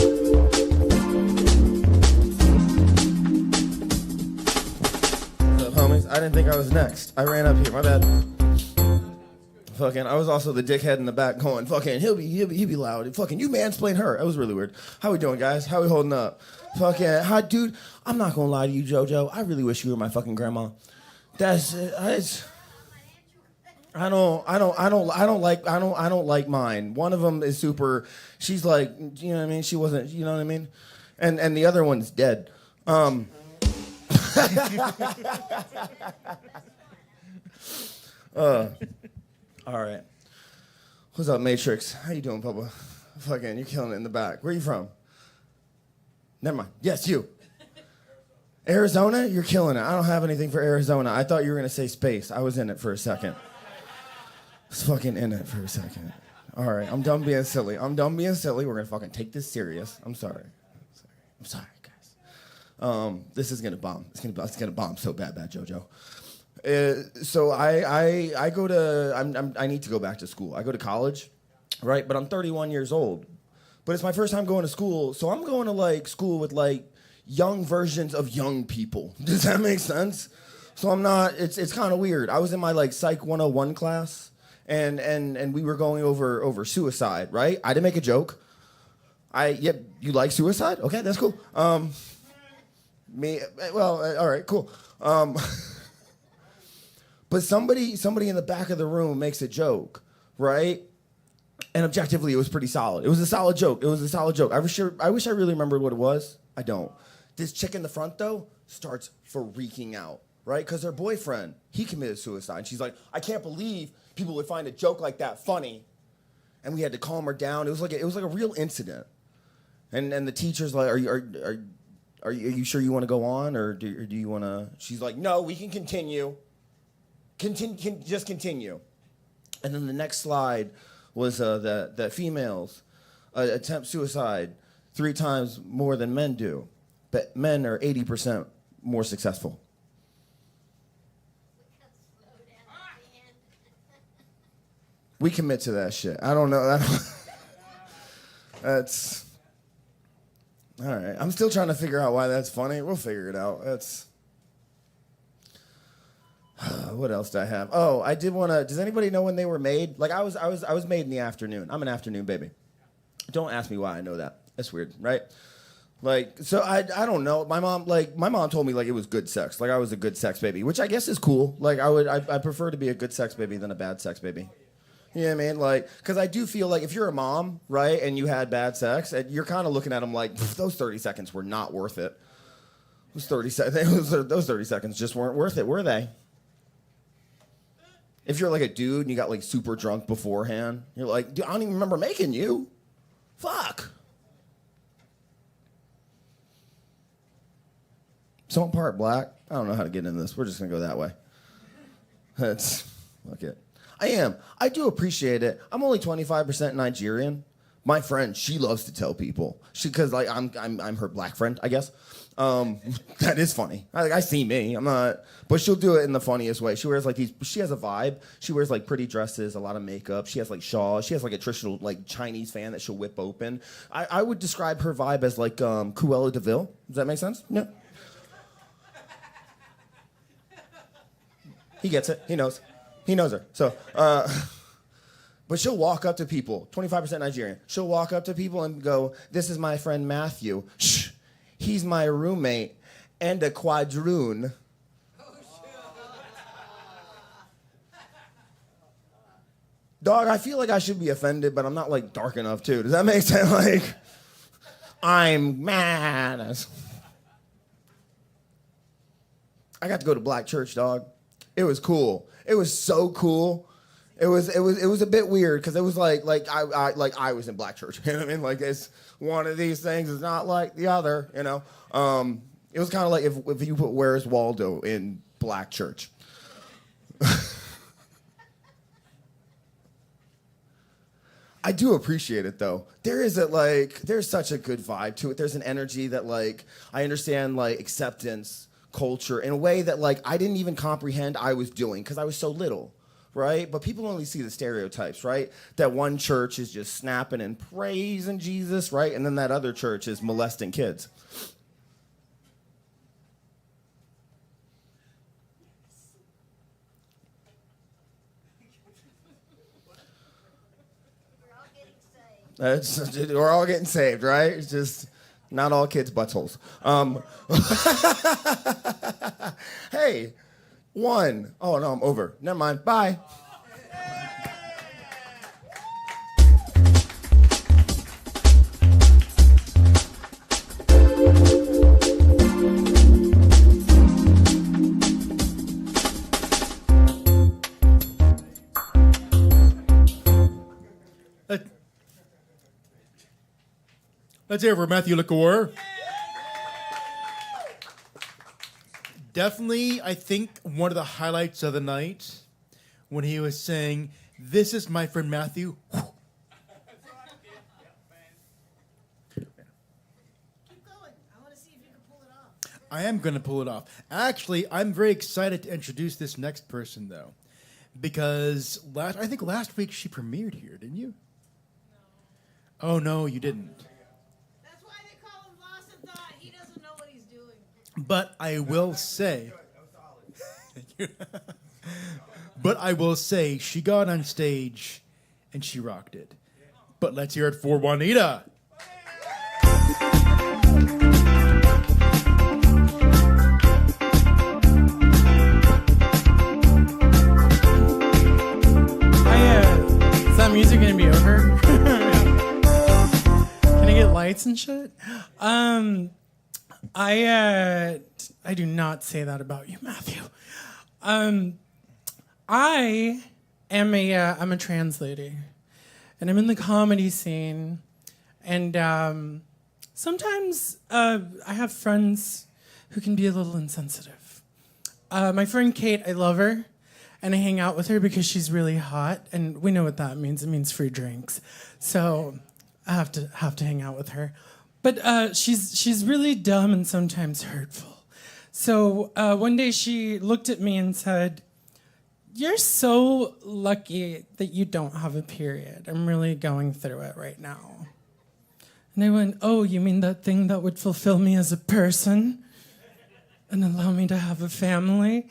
[SPEAKER 14] What's up, homies? I didn't think I was next. I ran up here. My bad. Fucking, I was also the dickhead in the back going, fucking, he'll be loud. Fucking, you mansplain her. That was really weird. How we doing, guys? How we holding up? Fucking, hi, dude. I'm not gonna lie to you, JoJo. I really wish you were my fucking grandma. I don't like mine. One of them is super. She's like, you know what I mean? She wasn't, you know what I mean? And the other one's dead. All right. What's up, Matrix? How you doing, Papa? Fucking, you're killing it in the back. Where you from? Never mind. Yes, you. Arizona? You're killing it. I don't have anything for Arizona. I thought you were gonna say space. I was in it for a second. I was fucking in it for a second. All right, I'm done being silly. We're gonna fucking take this serious. I'm sorry, guys. This is gonna bomb. It's gonna bomb so bad, JoJo. So I go to I need to go back to school. I go to college, right? But I'm 31 years old. But it's my first time going to school, so I'm going to like school with like young versions of young people. Does that make sense? So I'm not. It's kind of weird. I was in my like Psych 101 class, and we were going over suicide, right? I didn't make a joke. You like suicide? Okay, that's cool. All right, cool. But somebody in the back of the room makes a joke, right? And objectively, it was pretty solid. It was a solid joke. I wish I really remembered what it was. I don't. This chick in the front, though, starts freaking out, right? Because her boyfriend, he committed suicide. And she's like, I can't believe people would find a joke like that funny. And we had to calm her down. It was like a real incident. And the teacher's like, are you sure you want to go on, or do you want to? She's like, no, we can continue. Just continue. And then the next slide was that females attempt suicide 3 times more than men do, but men are 80% more successful. We commit to that shit. I don't know. That's all right. I'm still trying to figure out why that's funny. We'll figure it out. That's. What else do I have? Oh, I did want to. Does anybody know when they were made? Like I was made in the afternoon. I'm an afternoon baby. Don't ask me why I know that. That's weird, right? Like, so I don't know. My mom told me like it was good sex. Like I was a good sex baby, which I guess is cool. Like I prefer to be a good sex baby than a bad sex baby. You know what I mean? Like, because I do feel like if you're a mom, right, and you had bad sex, and you're kind of looking at them like those 30 seconds were not worth it. Those 30 seconds just weren't worth it, were they? If you're like a dude and you got like super drunk beforehand, you're like, dude, I don't even remember making you. Fuck. So I'm part black. I don't know how to get into this. We're just gonna go that way. Fuck it. I am. I do appreciate it. I'm only 25% Nigerian. My friend, she loves to tell people. Because like I'm her black friend, I guess. That is funny. I see me. I'm not, but she'll do it in the funniest way. She wears like these. She has a vibe. She wears like pretty dresses, a lot of makeup. She has like shawls. She has like a traditional like Chinese fan that she'll whip open. I would describe her vibe as like Cruella de Vil. Does that make sense? Yeah. He gets it. He knows. He knows her. So, but she'll walk up to people, 25% Nigerian. She'll walk up to people and go, "This is my friend Matthew. Shh, he's my roommate and a quadroon." Dog, I feel like I should be offended, but I'm not like dark enough too. Does that make sense? Like, I'm mad. I got to go to black church, dog. It was cool. It was so cool. It was a bit weird because it was like I was in black church. You know what I mean? Like it's one of these things is not like the other. You know. It was kind of like if you put Where's Waldo in black church. I do appreciate it though. There's such a good vibe to it. There's an energy that like I understand like acceptance, culture in a way that like I didn't even comprehend I was doing because I was so little, right? But people only see the stereotypes, right? That one church is just snapping and praising Jesus, right? And then that other church is molesting kids. We're all getting saved, right? It's just not all kids' buttholes. Hey, one. Oh, no, I'm over. Never mind. Bye.
[SPEAKER 3] Let's hear it for Matthew Liqueur. Definitely, I think one of the highlights of the night when he was saying, "This is my friend Matthew."
[SPEAKER 11] Keep going. I want to see if you can pull it off.
[SPEAKER 3] I am going to pull it off. Actually, I'm very excited to introduce this next person, though, because I think last week she premiered here, didn't you? No. Oh, no, you didn't. But I will say, she got on stage and she rocked it. But let's hear it for Juanita.
[SPEAKER 15] Is that music gonna be over? Can I get lights and shit? I do not say that about you, Matthew. I am I'm a trans lady, and I'm in the comedy scene, and sometimes I have friends who can be a little insensitive. My friend Kate, I love her, and I hang out with her because she's really hot, and we know what that means. It means free drinks, so I have to hang out with her. But she's really dumb and sometimes hurtful. So one day she looked at me and said, "You're so lucky that you don't have a period. I'm really going through it right now." And I went, "Oh, you mean that thing that would fulfill me as a person and allow me to have a family?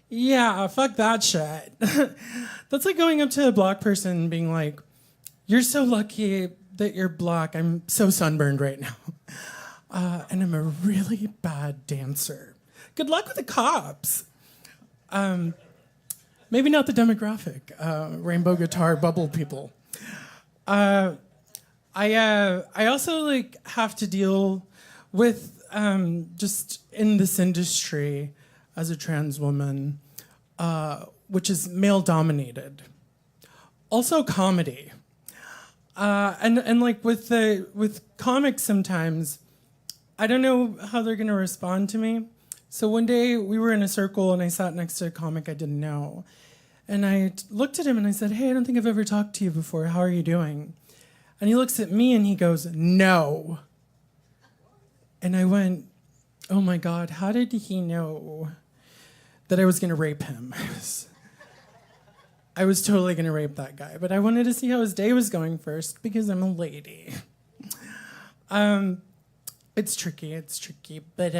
[SPEAKER 15] Yeah, fuck that shit." That's like going up to a black person and being like, "You're so lucky that you're black. I'm so sunburned right now. And I'm a really bad dancer. Good luck with the cops." Maybe not the demographic. Rainbow guitar bubble people. I also like have to deal with just in this industry as a trans woman, which is male dominated. Also comedy. And like with comics sometimes, I don't know how they're gonna respond to me. So one day we were in a circle and I sat next to a comic I didn't know. And I looked at him and I said, "Hey, I don't think I've ever talked to you before. How are you doing?" And he looks at me and he goes, "No." And I went, "Oh my God, how did he know that I was gonna rape him?" I was totally gonna rape that guy, but I wanted to see how his day was going first because I'm a lady. It's tricky, but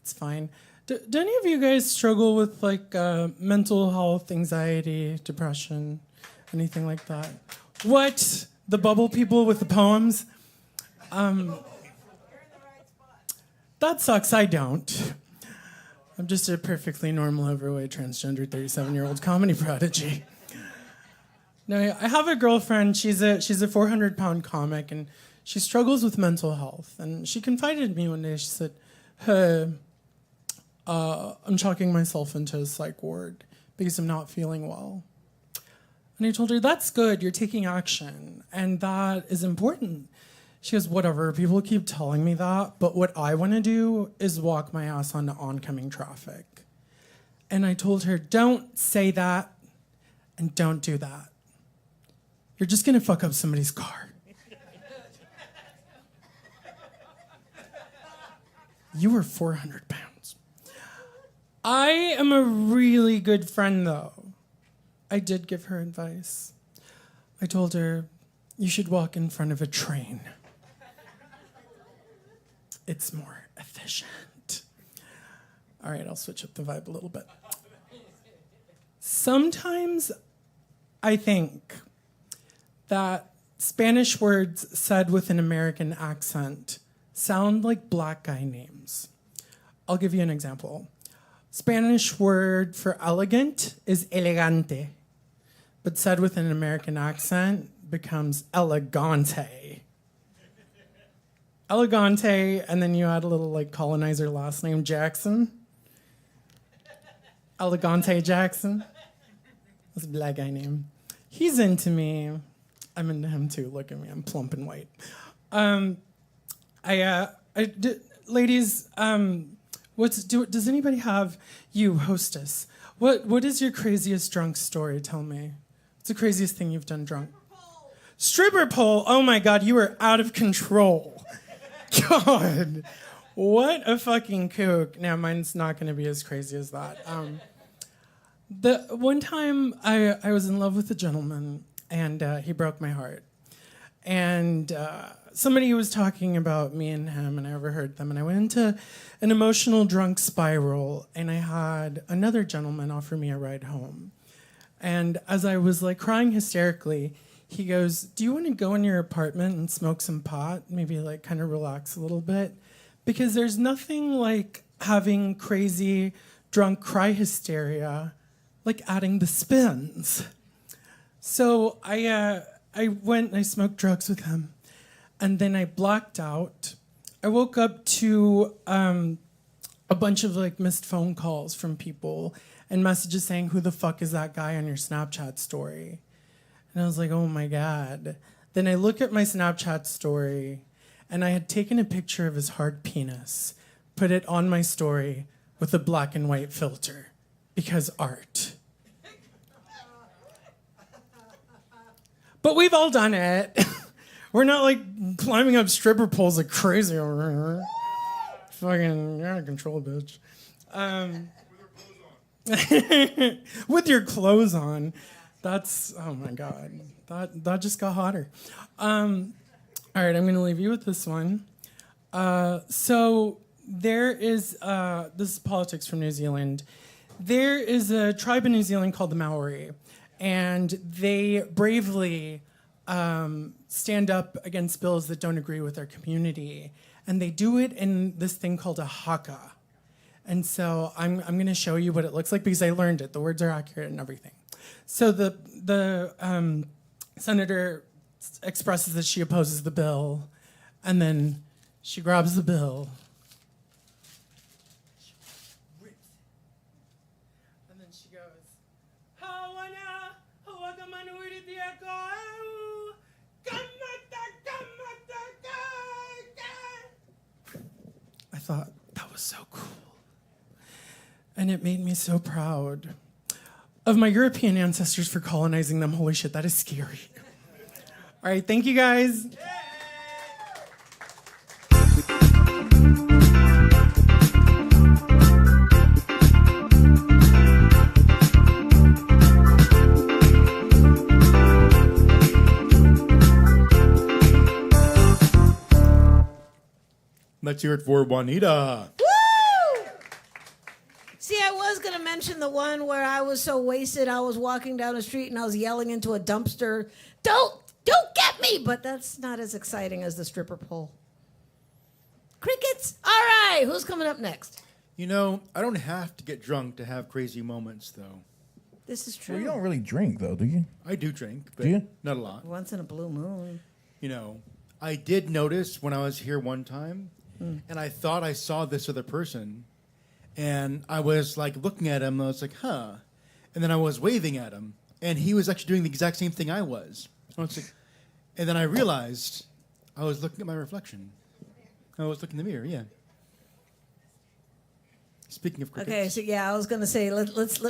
[SPEAKER 15] it's fine. Do any of you guys struggle with like mental health, anxiety, depression, anything like that? What? The bubble people with the poems? That sucks. I don't. I'm just a perfectly normal, overweight, transgender, 37-year-old comedy prodigy. No, I have a girlfriend. She's a 400-pound comic, and she struggles with mental health. And she confided in me one day. She said, "Hey, I'm chalking myself into a psych ward because I'm not feeling well." And I told her, "That's good. You're taking action, and that is important." She goes, "Whatever. People keep telling me that, but what I want to do is walk my ass onto oncoming traffic." And I told her, "Don't say that, and don't do that. You're just gonna fuck up somebody's car." You were 400 pounds. I am a really good friend, though. I did give her advice. I told her, "You should walk in front of a train. It's more efficient." All right, I'll switch up the vibe a little bit. Sometimes I think that Spanish words said with an American accent sound like black guy names. I'll give you an example. Spanish word for elegant is elegante, but said with an American accent becomes elegante. Elegante, and then you add a little like colonizer last name Jackson. Elegante Jackson. That's a black guy name. He's into me. I'm into him too. Look at me. I'm plump and white. Ladies, does anybody have, you hostess, what is your craziest drunk story? Tell me. What's the craziest thing you've done drunk? Stripper pole. Oh my God, you are out of control. God, what a fucking kook. Now mine's not going to be as crazy as that. The one time I was in love with a gentleman, and he broke my heart. And somebody was talking about me and him, and I overheard them, and I went into an emotional drunk spiral, and I had another gentleman offer me a ride home. And as I was like crying hysterically, he goes, "Do you want to go in your apartment and smoke some pot? Maybe like kind of relax a little bit? Because there's nothing like having crazy drunk cry hysteria, like adding the spins." So I went and I smoked drugs with him, and then I blacked out. I woke up to a bunch of like missed phone calls from people and messages saying, "Who the fuck is that guy on your Snapchat story?" And I was like, "Oh my God." Then I look at my Snapchat story, and I had taken a picture of his hard penis, put it on my story with a black and white filter, because art. But we've all done it. We're not like climbing up stripper poles like crazy over here. Fucking, you're out of control, bitch. With your clothes on. That's, oh my God. That just got hotter. All right, I'm going to leave you with this one. So there is, this is politics from New Zealand. There is a tribe in New Zealand called the Maori, and they bravely stand up against bills that don't agree with their community. And they do it in this thing called a haka. And so I'm going to show you what it looks like because I learned it. The words are accurate and everything. So the senator expresses that she opposes the bill, and then she grabs the bill. And then she goes, I thought that was so cool. And it made me so proud of my European ancestors for colonizing them. Holy shit, that is scary. All right, thank you guys.
[SPEAKER 3] Let's hear it for Juanita.
[SPEAKER 2] was going to mention the one where I was so wasted I was walking down the street and I was yelling into a dumpster, don't get me! But that's not as exciting as the stripper pole. Crickets? All right, who's coming up next?
[SPEAKER 3] You know, I don't have to get drunk to have crazy moments, though.
[SPEAKER 2] This is true.
[SPEAKER 1] Well, you don't really drink, though, do you?
[SPEAKER 3] I do drink, but
[SPEAKER 1] Do you?
[SPEAKER 3] not a lot.
[SPEAKER 2] Once in a blue moon.
[SPEAKER 3] You know, I did notice when I was here one time, and I thought I saw this other person, and I was like looking at him, and I was like, huh. And then I was waving at him, and he was actually doing the exact same thing I was. I was like, and then I realized I was looking at my reflection. I was looking in the mirror, yeah. Speaking of crickets.
[SPEAKER 2] Okay, so yeah, I was gonna say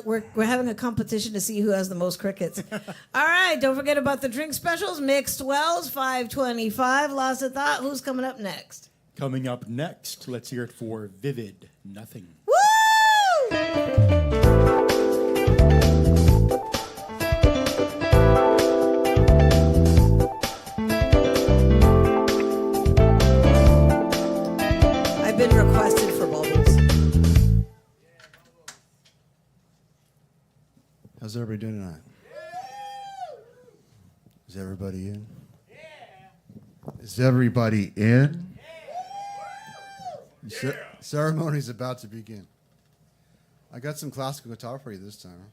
[SPEAKER 2] we're having a competition to see who has the most crickets. All right, don't forget about the drink specials. Mixed Wells, $5.25. Lost of Thought. Who's coming up next?
[SPEAKER 3] Coming up next, let's hear it for Vivid Nothing.
[SPEAKER 2] Woo! I've been requested for bubbles.
[SPEAKER 16] How's everybody doing tonight? Is everybody in? Is everybody in? Ceremony's about to begin. I got some classical guitar for you this time.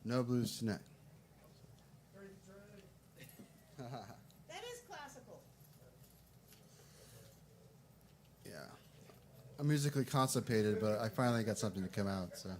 [SPEAKER 16] No blues tonight.
[SPEAKER 2] That is classical.
[SPEAKER 16] Yeah. I'm musically constipated, but I finally got something to come out, so.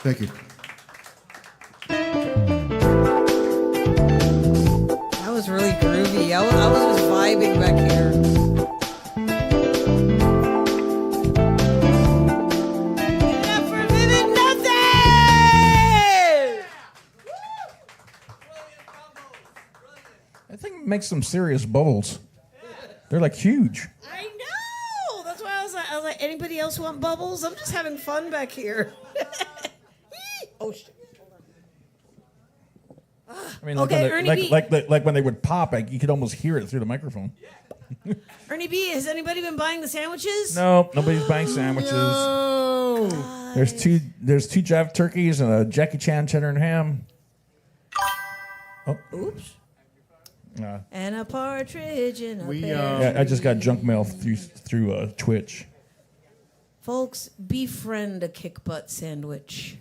[SPEAKER 16] Thank you.
[SPEAKER 2] That was really groovy. I was just vibing back here. Enough for Vivid Nothing!
[SPEAKER 1] I think it makes some serious bubbles. They're like huge.
[SPEAKER 2] I know. That's why I was like, anybody else want bubbles? I'm just having fun back here. Oh shit.
[SPEAKER 1] I mean,
[SPEAKER 2] Okay, Ernie B.
[SPEAKER 1] like when they would pop, you could almost hear it through the microphone.
[SPEAKER 2] Ernie B, has anybody been buying the sandwiches?
[SPEAKER 1] No, nobody's buying sandwiches.
[SPEAKER 2] No.
[SPEAKER 1] There's two jive turkeys and a Jackie Chan cheddar and ham. Oh.
[SPEAKER 2] Oops. And a partridge in a pear
[SPEAKER 1] Yeah, I just got junk mail through Twitch.
[SPEAKER 2] Folks, befriend a kick butt sandwich.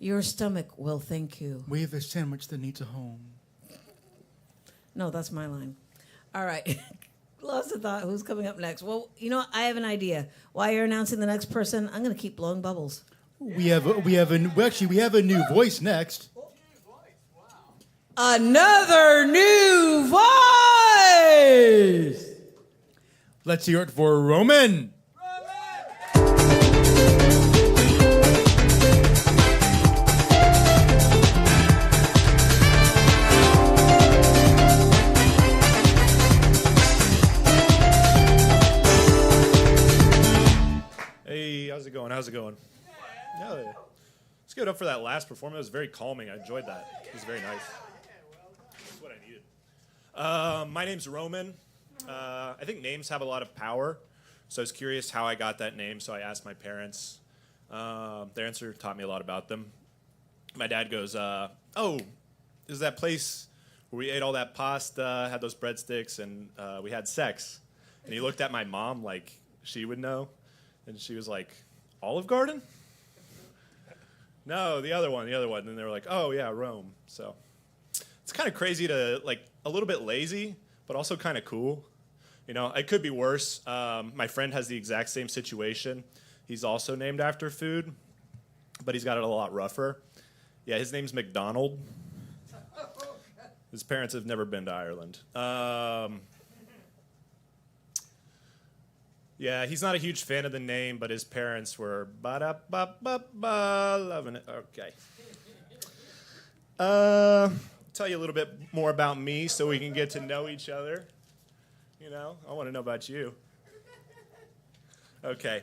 [SPEAKER 2] Your stomach will thank you.
[SPEAKER 3] We have a sandwich that needs a home.
[SPEAKER 2] No, that's my line. All right. Lost a thought. Who's coming up next? Well, you know what? I have an idea. While you're announcing the next person, I'm going to keep blowing bubbles.
[SPEAKER 3] We have a new voice next.
[SPEAKER 2] Another new voice!
[SPEAKER 3] Let's hear it for Roman.
[SPEAKER 17] Hey, how's it going? Yeah, let's give it up for that last performance. It was very calming. I enjoyed that. It was very nice. That's what I needed. My name's Roman. I think names have a lot of power, so I was curious how I got that name, so I asked my parents. Their answer taught me a lot about them. My dad goes, oh, is that place where we ate all that pasta, had those breadsticks, and we had sex? And he looked at my mom like she would know, and she was like, Olive Garden? No, the other one. And they were like, oh, yeah, Rome. So it's kind of crazy to, like, a little bit lazy, but also kind of cool. You know, it could be worse. My friend has the exact same situation. He's also named after food, but he's got it a lot rougher. Yeah, his name's McDonald. His parents have never been to Ireland. Yeah, he's not a huge fan of the name, but his parents were ba-da-ba-ba-ba, loving it. Okay. Tell you a little bit more about me so we can get to know each other. You know, I want to know about you. Okay.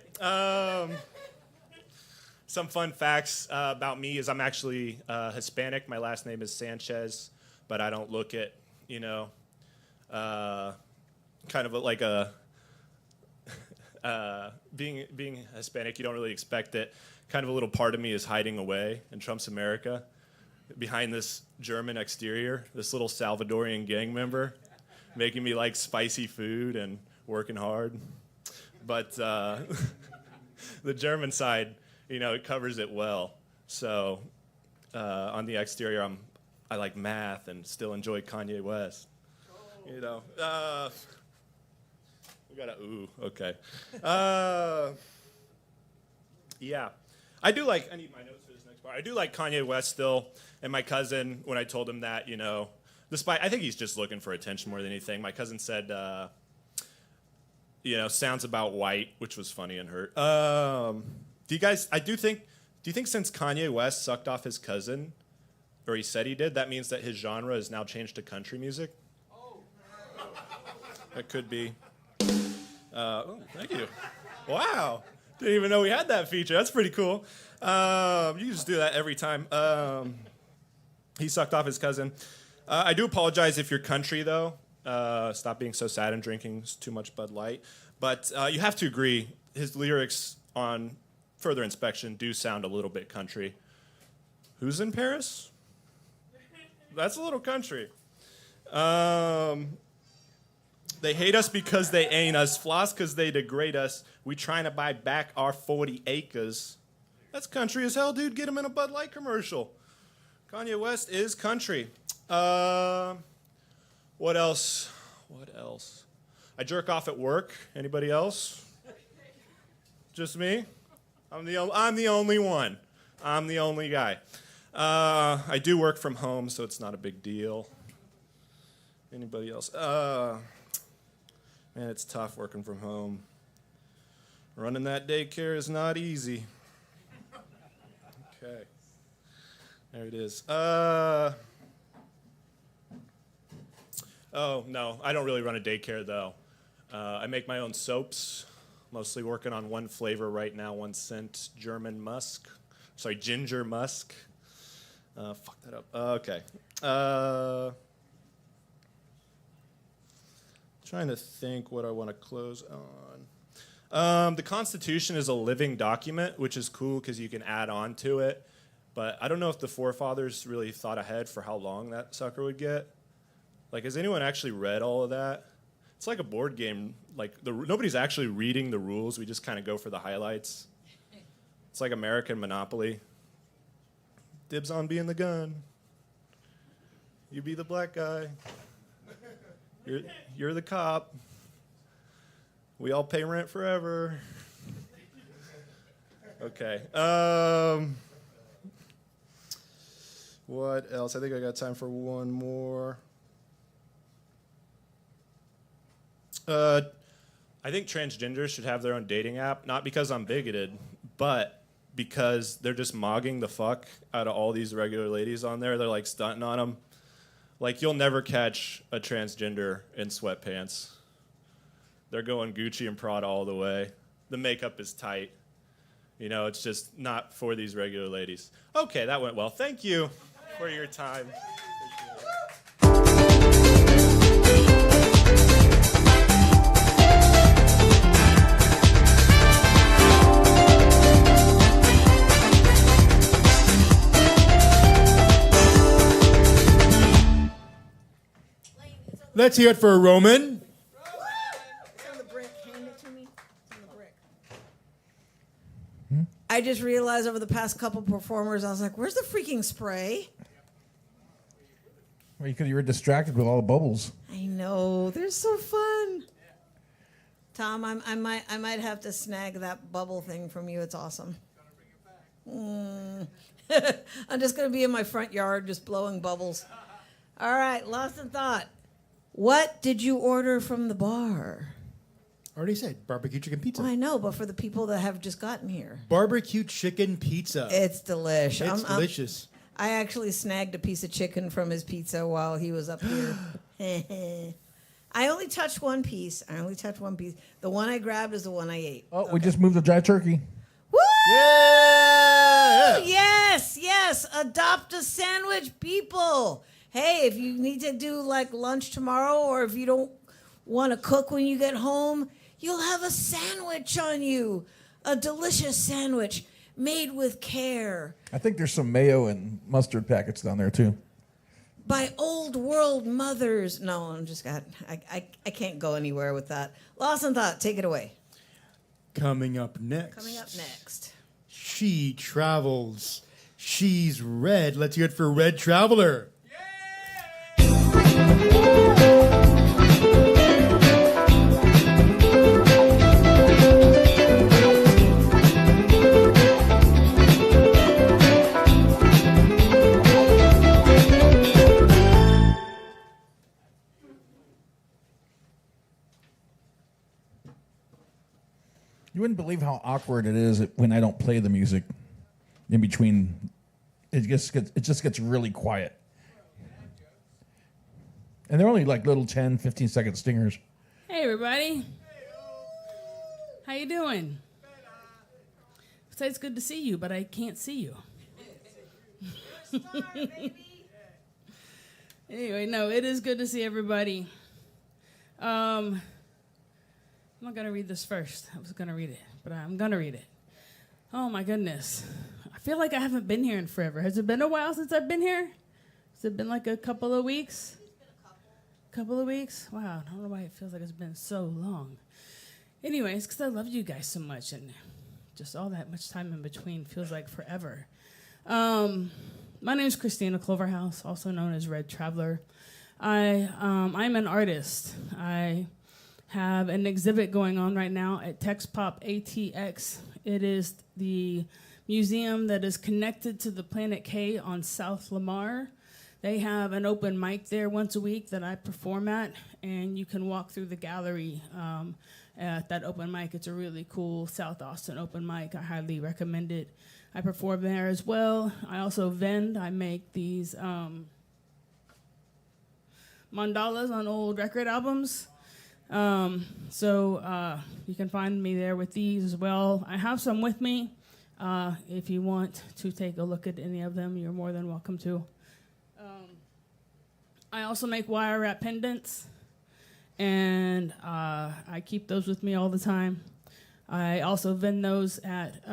[SPEAKER 17] Some fun facts about me is I'm actually Hispanic. My last name is Sanchez, but I don't look it, you know, kind of like a... being Hispanic, you don't really expect it. Kind of a little part of me is hiding away in Trump's America behind this German exterior, this little Salvadorian gang member making me like spicy food and working hard. But the German side, you know, it covers it well. So on the exterior, I like math and still enjoy Kanye West. You know. Got a ooh, okay. Yeah. I need my notes for this next part. I do like Kanye West still, and my cousin, when I told him that, you know, despite, I think he's just looking for attention more than anything. My cousin said, you know, sounds about white, which was funny and hurt. Do you think since Kanye West sucked off his cousin, or he said he did, that means that his genre has now changed to country music? That could be. Oh, thank you. Wow. Didn't even know we had that feature. That's pretty cool. You can just do that every time. He sucked off his cousin. I do apologize if you're country, though. Stop being so sad and drinking too much Bud Light. But you have to agree, his lyrics on further inspection do sound a little bit country. Who's in Paris? That's a little country. They hate us because they ain't us. Floss because they degrade us. We trying to buy back our 40 acres. That's country as hell, dude. Get him in a Bud Light commercial. Kanye West is country. What else? I jerk off at work. Anybody else? Just me? I'm the only one. I'm the only guy. I do work from home, so it's not a big deal. Anybody else? Man, it's tough working from home. Running that daycare is not easy. Okay. There it is. Oh, no, I don't really run a daycare, though. I make my own soaps, mostly working on one flavor right now, one scent, ginger musk. Fuck that up. Okay. Trying to think what I want to close on. The Constitution is a living document, which is cool because you can add on to it. But I don't know if the forefathers really thought ahead for how long that sucker would get. Like, has anyone actually read all of that? It's like a board game. Like, nobody's actually reading the rules. We just kind of go for the highlights. It's like American Monopoly. Dibs on being the gun. You be the black guy. You're the cop. We all pay rent forever. Okay. What else? I think I got time for one more. I think transgenders should have their own dating app, not because I'm bigoted, but because they're just mogging the fuck out of all these regular ladies on there. They're like stunting on them. Like, you'll never catch a transgender in sweatpants. They're going Gucci and Prada all the way. The makeup is tight. You know, it's just not for these regular ladies. Okay, that went well. Thank you for your time.
[SPEAKER 3] Let's hear it for Roman.
[SPEAKER 2] It's on the brick. Hand it to me. It's on the brick. I just realized over the past couple performers, I was like, where's the freaking spray?
[SPEAKER 1] Well, because you were distracted with all the bubbles.
[SPEAKER 2] I know. They're so fun. Tom, I might have to snag that bubble thing from you. It's awesome. I'm just going to be in my front yard just blowing bubbles. All right, Lost in Thought. What did you order from the bar?
[SPEAKER 3] Already said barbecue chicken pizza.
[SPEAKER 2] Well, I know, but for the people that have just gotten here.
[SPEAKER 3] Barbecue chicken pizza.
[SPEAKER 2] It's delish.
[SPEAKER 3] It's delicious.
[SPEAKER 2] I actually snagged a piece of chicken from his pizza while he was up here. I only touched one piece. The one I grabbed is the one I ate.
[SPEAKER 1] Oh, we just moved the dry turkey.
[SPEAKER 2] Woo!
[SPEAKER 3] Yeah!
[SPEAKER 2] Yes. Adopt a sandwich, people. Hey, if you need to do like lunch tomorrow, or if you don't want to cook when you get home, you'll have a sandwich on you. A delicious sandwich made with care.
[SPEAKER 1] I think there's some mayo and mustard packets down there, too.
[SPEAKER 2] By old world mothers. No, I'm just got. I can't go anywhere with that. Lost in Thought, take it away.
[SPEAKER 3] Coming up next. She travels. She's red. Let's hear it for Red Traveler.
[SPEAKER 1] You wouldn't believe how awkward it is when I don't play the music in between. It just gets really quiet. And they're only like little 10, 15-second stingers.
[SPEAKER 18] Hey, everybody. How you doing? Say it's good to see you, but I can't see you. Anyway, no, it is good to see everybody. I'm not going to read this first. I was going to read it, but I'm going to read it. Oh, my goodness. I feel like I haven't been here in forever. Has it been a while since I've been here? Has it been like a couple of weeks? Couple of weeks? Wow, I don't know why it feels like it's been so long. Anyways, because I love you guys so much, and just all that much time in between feels like forever. My name is Christina Cloverhouse, also known as Red Traveler. I'm an artist. I have an exhibit going on right now at Tex Pop ATX. It is the museum that is connected to the Planet K on South Lamar. They have an open mic there once a week that I perform at, and you can walk through the gallery at that open mic. It's a really cool South Austin open mic. I highly recommend it. I perform there as well. I also vend. I make these mandalas on old record albums. So you can find me there with these as well. I have some with me. If you want to take a look at any of them, you're more than welcome to. I also make wire wrap pendants, and I keep those with me all the time. I also vend those at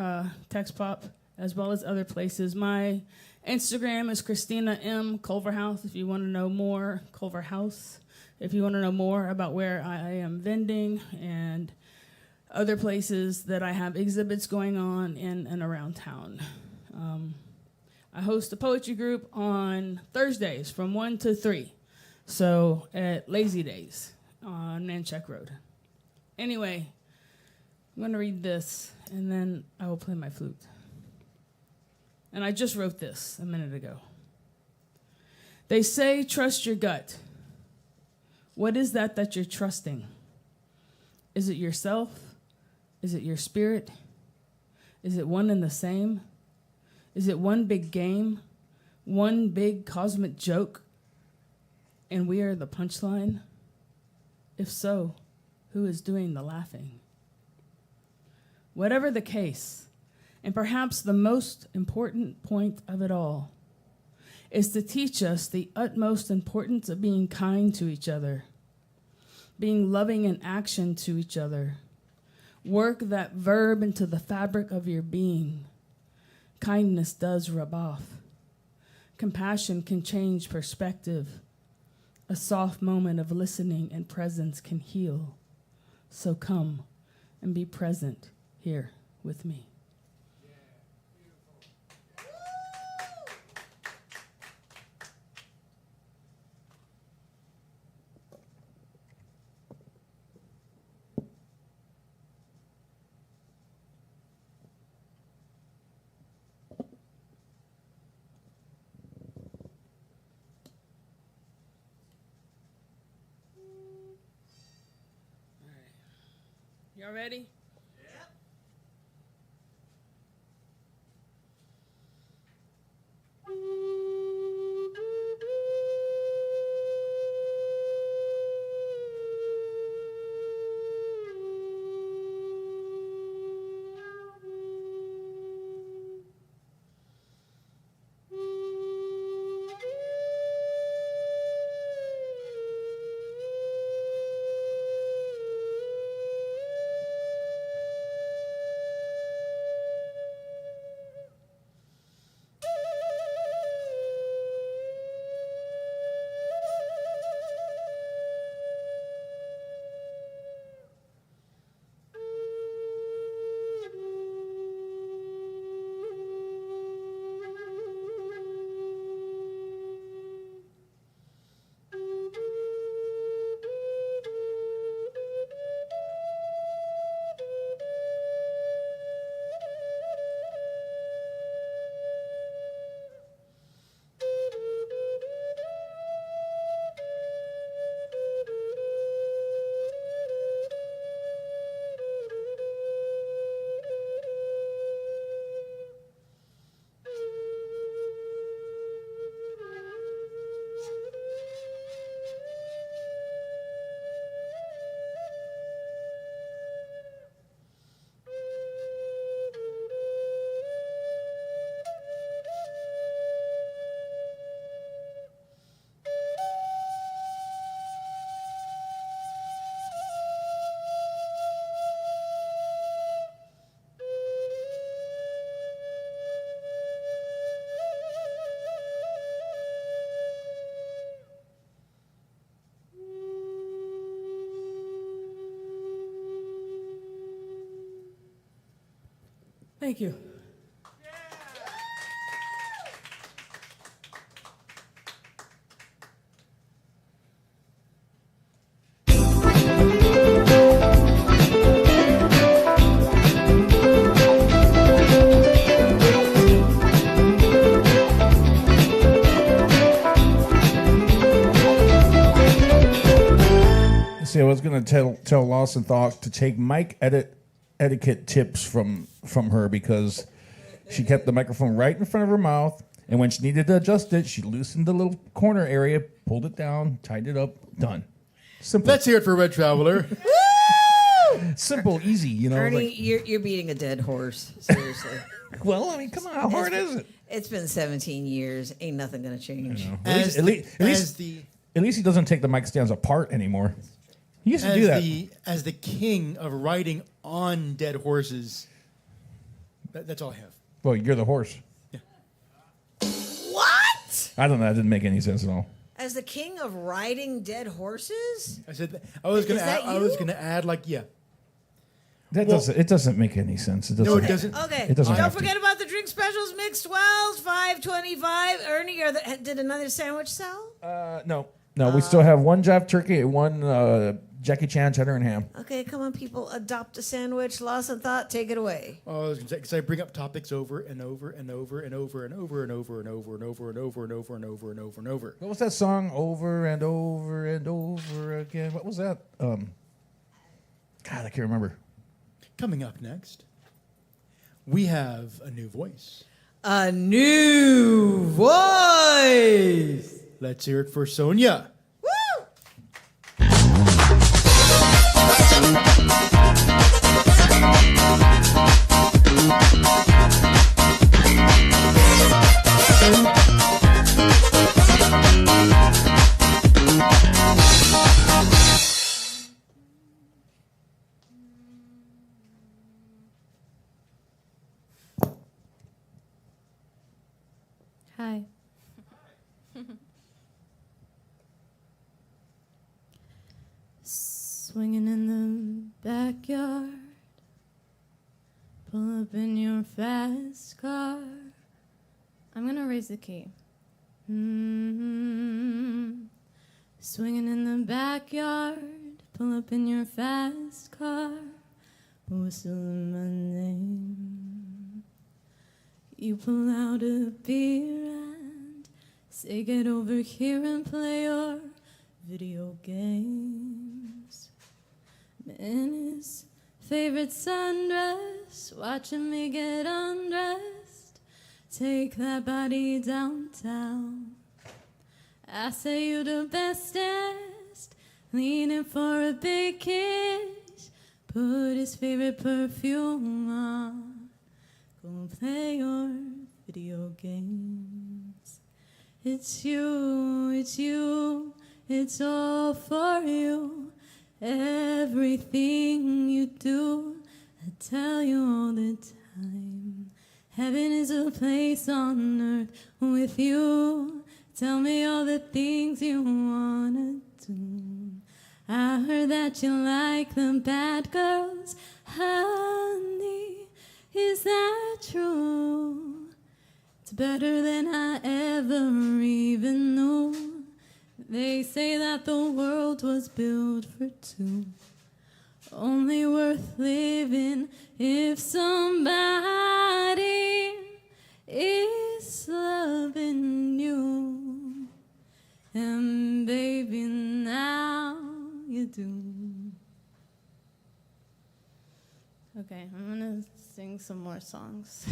[SPEAKER 18] Tex Pop as well as other places. My Instagram is Christina M. Culverhouse. If you want to know more, Culverhouse. If you want to know more about where I am vending and other places that I have exhibits going on in and around town. I host a poetry group on Thursdays from 1 to 3. So at Lazy Days on Mancheck Road. Anyway, I'm going to read this, and then I will play my flute. And I just wrote this a minute ago. They say trust your gut. What is that you're trusting? Is it yourself? Is it your spirit? Is it one and the same? Is it one big game? One big cosmic joke? And we are the punchline? If so, who is doing the laughing? Whatever the case, and perhaps the most important point of it all, is to teach us the utmost importance of being kind to each other, being loving in action to each other. Work that verb into the fabric of your being. Kindness does rub off. Compassion can change perspective. A soft moment of listening and presence can heal. So come and be present here with me. Y'all ready? Yep. Thank you.
[SPEAKER 1] gonna tell Lawson Thought to take mic etiquette tips from her because she kept the microphone right in front of her mouth, and when she needed to adjust it, she loosened the little corner area, pulled it down, tied it up, done. Simple.
[SPEAKER 3] Let's hear it for Red Traveler.
[SPEAKER 1] Simple, easy, you know.
[SPEAKER 2] Ernie,
[SPEAKER 1] like-
[SPEAKER 2] you're beating a dead horse. Seriously.
[SPEAKER 1] Well, I mean, come on, how hard is it?
[SPEAKER 2] It's been 17 years. Ain't nothing gonna change.
[SPEAKER 3] As
[SPEAKER 1] At least
[SPEAKER 3] the
[SPEAKER 1] he doesn't take the mic stands apart anymore. He used to do that.
[SPEAKER 3] As the king of riding on dead horses, that's all I have.
[SPEAKER 1] Well, you're the horse.
[SPEAKER 2] What?
[SPEAKER 1] I don't know. That didn't make any sense at all.
[SPEAKER 2] As the king of riding dead horses?
[SPEAKER 3] I said I was gonna.
[SPEAKER 2] Is that
[SPEAKER 3] I was
[SPEAKER 2] you?
[SPEAKER 3] gonna add
[SPEAKER 1] That
[SPEAKER 3] Well-
[SPEAKER 1] doesn't. It doesn't make any sense. It doesn't.
[SPEAKER 3] No, it doesn't.
[SPEAKER 2] Okay.
[SPEAKER 1] It doesn't
[SPEAKER 2] Don't
[SPEAKER 1] have to.
[SPEAKER 2] forget about the drink specials. Mix 12s, $5.25. Ernie, did another sandwich sell?
[SPEAKER 1] No, we still have one Jive Turkey and one Jackie Chan cheddar and ham.
[SPEAKER 2] Okay, come on, people. Adopt a sandwich. Lawson Thought, take it away.
[SPEAKER 3] Oh, I was gonna say because I bring up topics over and over and over and over and over and over and over and over and over and over and over and over and over.
[SPEAKER 1] What was that song? Over and over and over again. What was that? God, I can't remember.
[SPEAKER 3] Coming up next, we have a new voice.
[SPEAKER 2] A new voice.
[SPEAKER 3] Let's hear it for Sonia.
[SPEAKER 19] Hi. Swinging in the backyard, pull up in your fast car. I'm gonna raise the key. Swinging in the backyard, pull up in your fast car, whistling my name. You pull out a beer and say, get over here and play your video games. In his favorite sundress, watching me get undressed, take that body downtown. I say you the bestest, leaning for a big kiss, put his favorite perfume on, go play your video games. It's you, it's all for you. Everything you do, I tell you all the time. Heaven is a place on earth with you. Tell me all the things you wanna do. I heard that you like the bad girls, honey. Is that true? It's better than I ever even knew. They say that the world was built for two, only worth living if somebody is loving you. And baby, now you do. Okay, I'm gonna sing some more songs.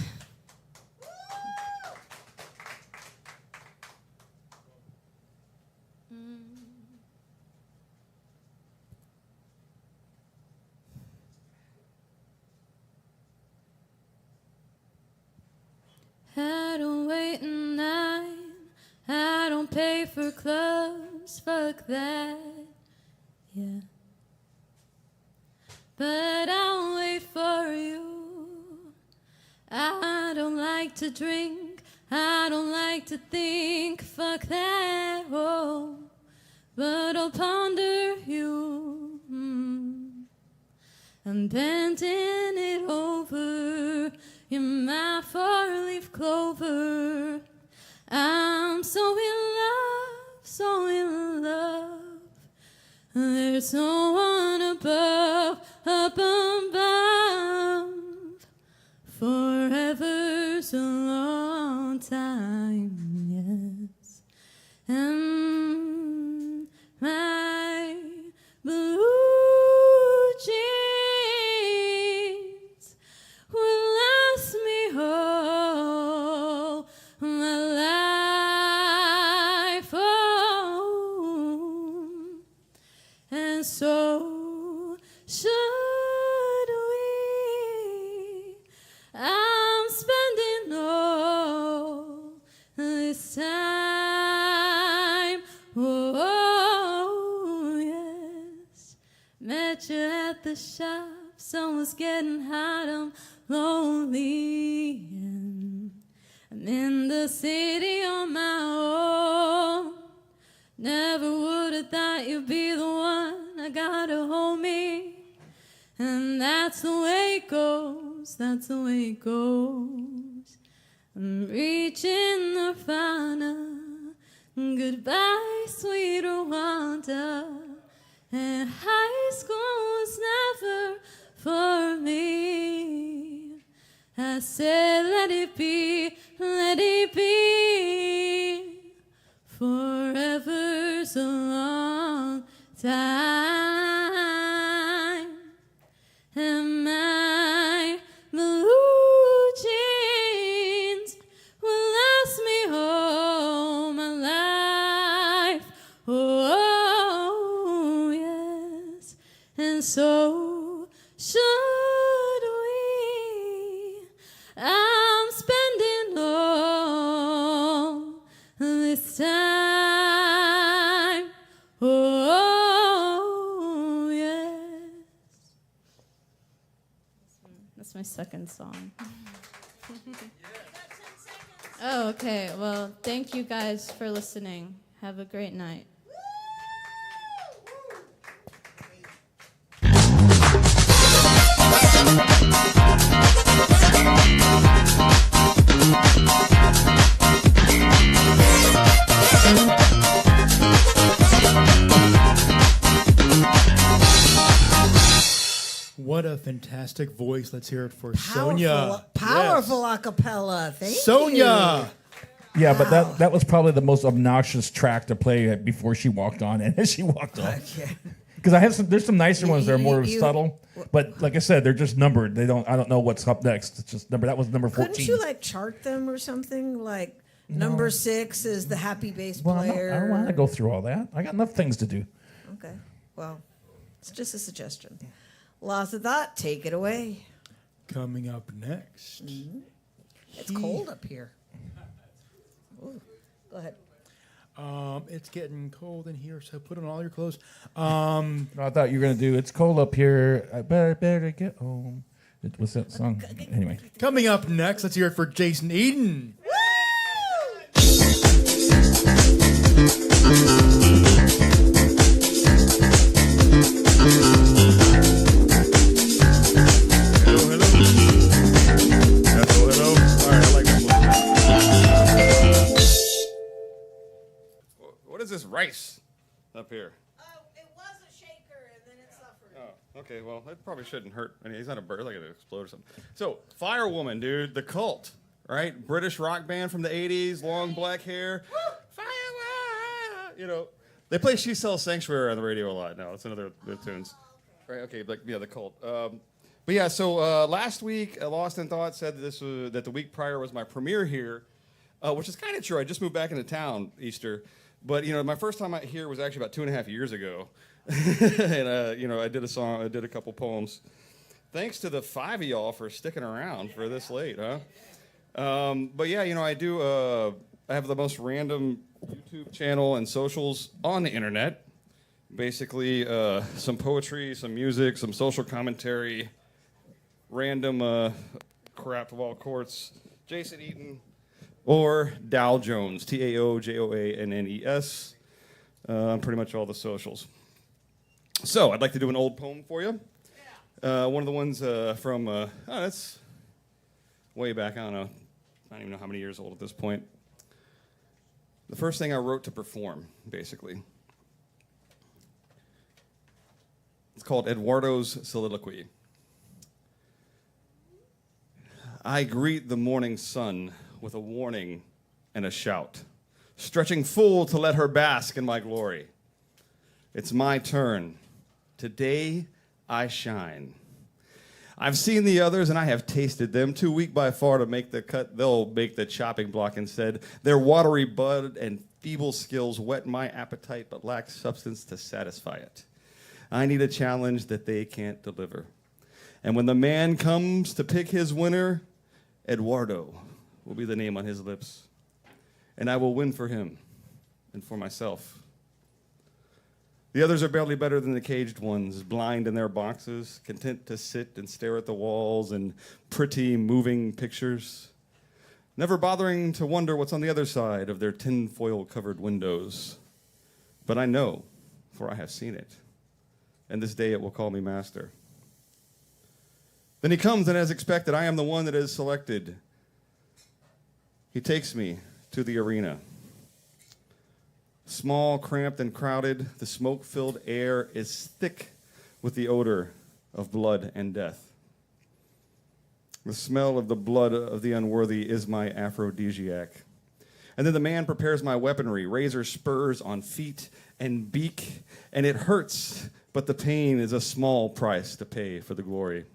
[SPEAKER 19] I don't wait in line, I don't pay for clubs, fuck that, yeah. But I'll wait for you. I don't like to drink, I don't like to think, fuck that, oh. But I'll ponder you. I'm bending it over. You're my four-leaf clover. I'm so in love. There's no one above. Forever's a long time, yes. And my blue at the shop. Someone's getting hot, I'm lonely. And I'm in the city on my own. Never would have thought you'd be the one. I gotta hold me. And that's the way it goes, that's the way it goes. I'm reaching the final goodbye, sweet Rwanda. And high school was never for me. I said, let it be forever's a long time. And my blue jeans will last me all my life. Oh, yes. And so should we. I'm spending all this time. Oh, yes. That's my second song. Oh, okay. Well, thank you guys for listening. Have a great night.
[SPEAKER 3] What a fantastic voice. Let's hear it for Sonia.
[SPEAKER 2] Powerful a cappella. Thank
[SPEAKER 3] Sonia.
[SPEAKER 1] Yeah, but that was probably the most obnoxious track to play before she walked on, and as she walked on.
[SPEAKER 2] Okay.
[SPEAKER 1] Because there's some nicer ones that are more
[SPEAKER 2] you-
[SPEAKER 1] subtle, but like I said, they're just numbered. I don't know what's up next. It's just number. That was number 14.
[SPEAKER 2] Couldn't you like chart them or something? Like number 6 is the happy bass
[SPEAKER 1] Well,
[SPEAKER 2] player.
[SPEAKER 1] I don't want to go through all that. I got enough things to do.
[SPEAKER 2] Okay. Well, it's just a suggestion. Lots of thought. Take it away.
[SPEAKER 3] Coming up next.
[SPEAKER 2] It's cold up here. Ooh. Go ahead.
[SPEAKER 3] It's getting cold in here, so put on all your clothes.
[SPEAKER 1] I thought you were going to do It's Cold Up Here. I better get home. What's that song? Anyway.
[SPEAKER 3] Coming up next, let's hear it for Jason Eden.
[SPEAKER 7] Hello. All right, I like this one. What is this rice up here?
[SPEAKER 2] It was a shaker and then it suffered.
[SPEAKER 7] Oh, okay. Well, it probably shouldn't hurt. I mean, he's not a bird. It's like it'll explode or something. So, Firewoman, dude, the Cult, right? British rock band from the '80s, long black hair. Firewoman. You know, they play "She Sells Sanctuary" on the radio a lot now. That's another of their tunes. Right? Okay, like yeah, the Cult. But yeah, so last week, Lost in Thought said that the week prior was my premiere here, which is kind of true. I just moved back into town Easter, but you know, my first time out here was actually about 2.5 years ago, and you know, I did a song, I did a couple poems. Thanks to the 5 of y'all for sticking around for this late, huh? But yeah, you know, I do. I have the most random YouTube channel and socials on the internet. Basically, some poetry, some music, some social commentary. Random crap of all courts, Jason Eaton, or Dow Jones, TAOJOANNES, pretty much all the socials. So I'd like to do an old poem for you. One of the ones from, that's way back, I don't even know how many years old at this point. The first thing I wrote to perform, basically. It's called Eduardo's Soliloquy. I greet the morning sun with a warning and a shout, stretching full to let her bask in my glory. It's my turn. Today I shine. I've seen the others and I have tasted them, too weak by far to make the cut. They'll make the chopping block instead. Their watery bud and feeble skills whet my appetite but lack substance to satisfy it. I need a challenge that they can't deliver. And when the man comes to pick his winner, Eduardo will be the name on his lips. And I will win for him and for myself. The others are barely better than the caged ones, blind in their boxes, content to sit and stare at the walls and pretty moving pictures, never bothering to wonder what's on the other side of their tinfoil-covered windows. But I know, for I have seen it, and this day it will call me master. Then he comes, and as expected, I am the one that is selected. He takes me to the arena. Small, cramped, and crowded, the smoke-filled air is thick with the odor of blood and death. The smell of the blood of the unworthy is my aphrodisiac. And then the man prepares my weaponry, razor spurs on feet and beak, and it hurts, but the pain is a small price to pay for the glory.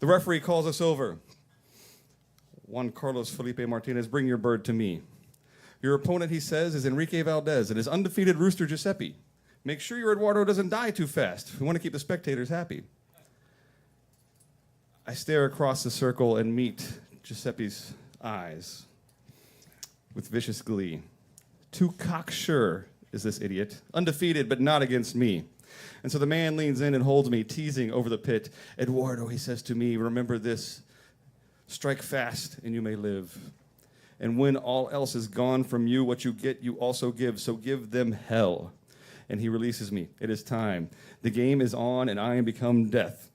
[SPEAKER 7] The referee calls us over. Juan Carlos Felipe Martinez, bring your bird to me. Your opponent, he says, is Enrique Valdez and his undefeated rooster Giuseppe. Make sure your Eduardo doesn't die too fast. We want to keep the spectators happy. I stare across the circle and meet Giuseppe's eyes with vicious glee. Too cocksure is this idiot, undefeated but not against me. And so the man leans in and holds me, teasing over the pit. Eduardo, he says to me, remember this. Strike fast and you may live. And when all else is gone from you, what you get, you also give. So give them hell. And he releases me. It is time. The game is on, and I am become death.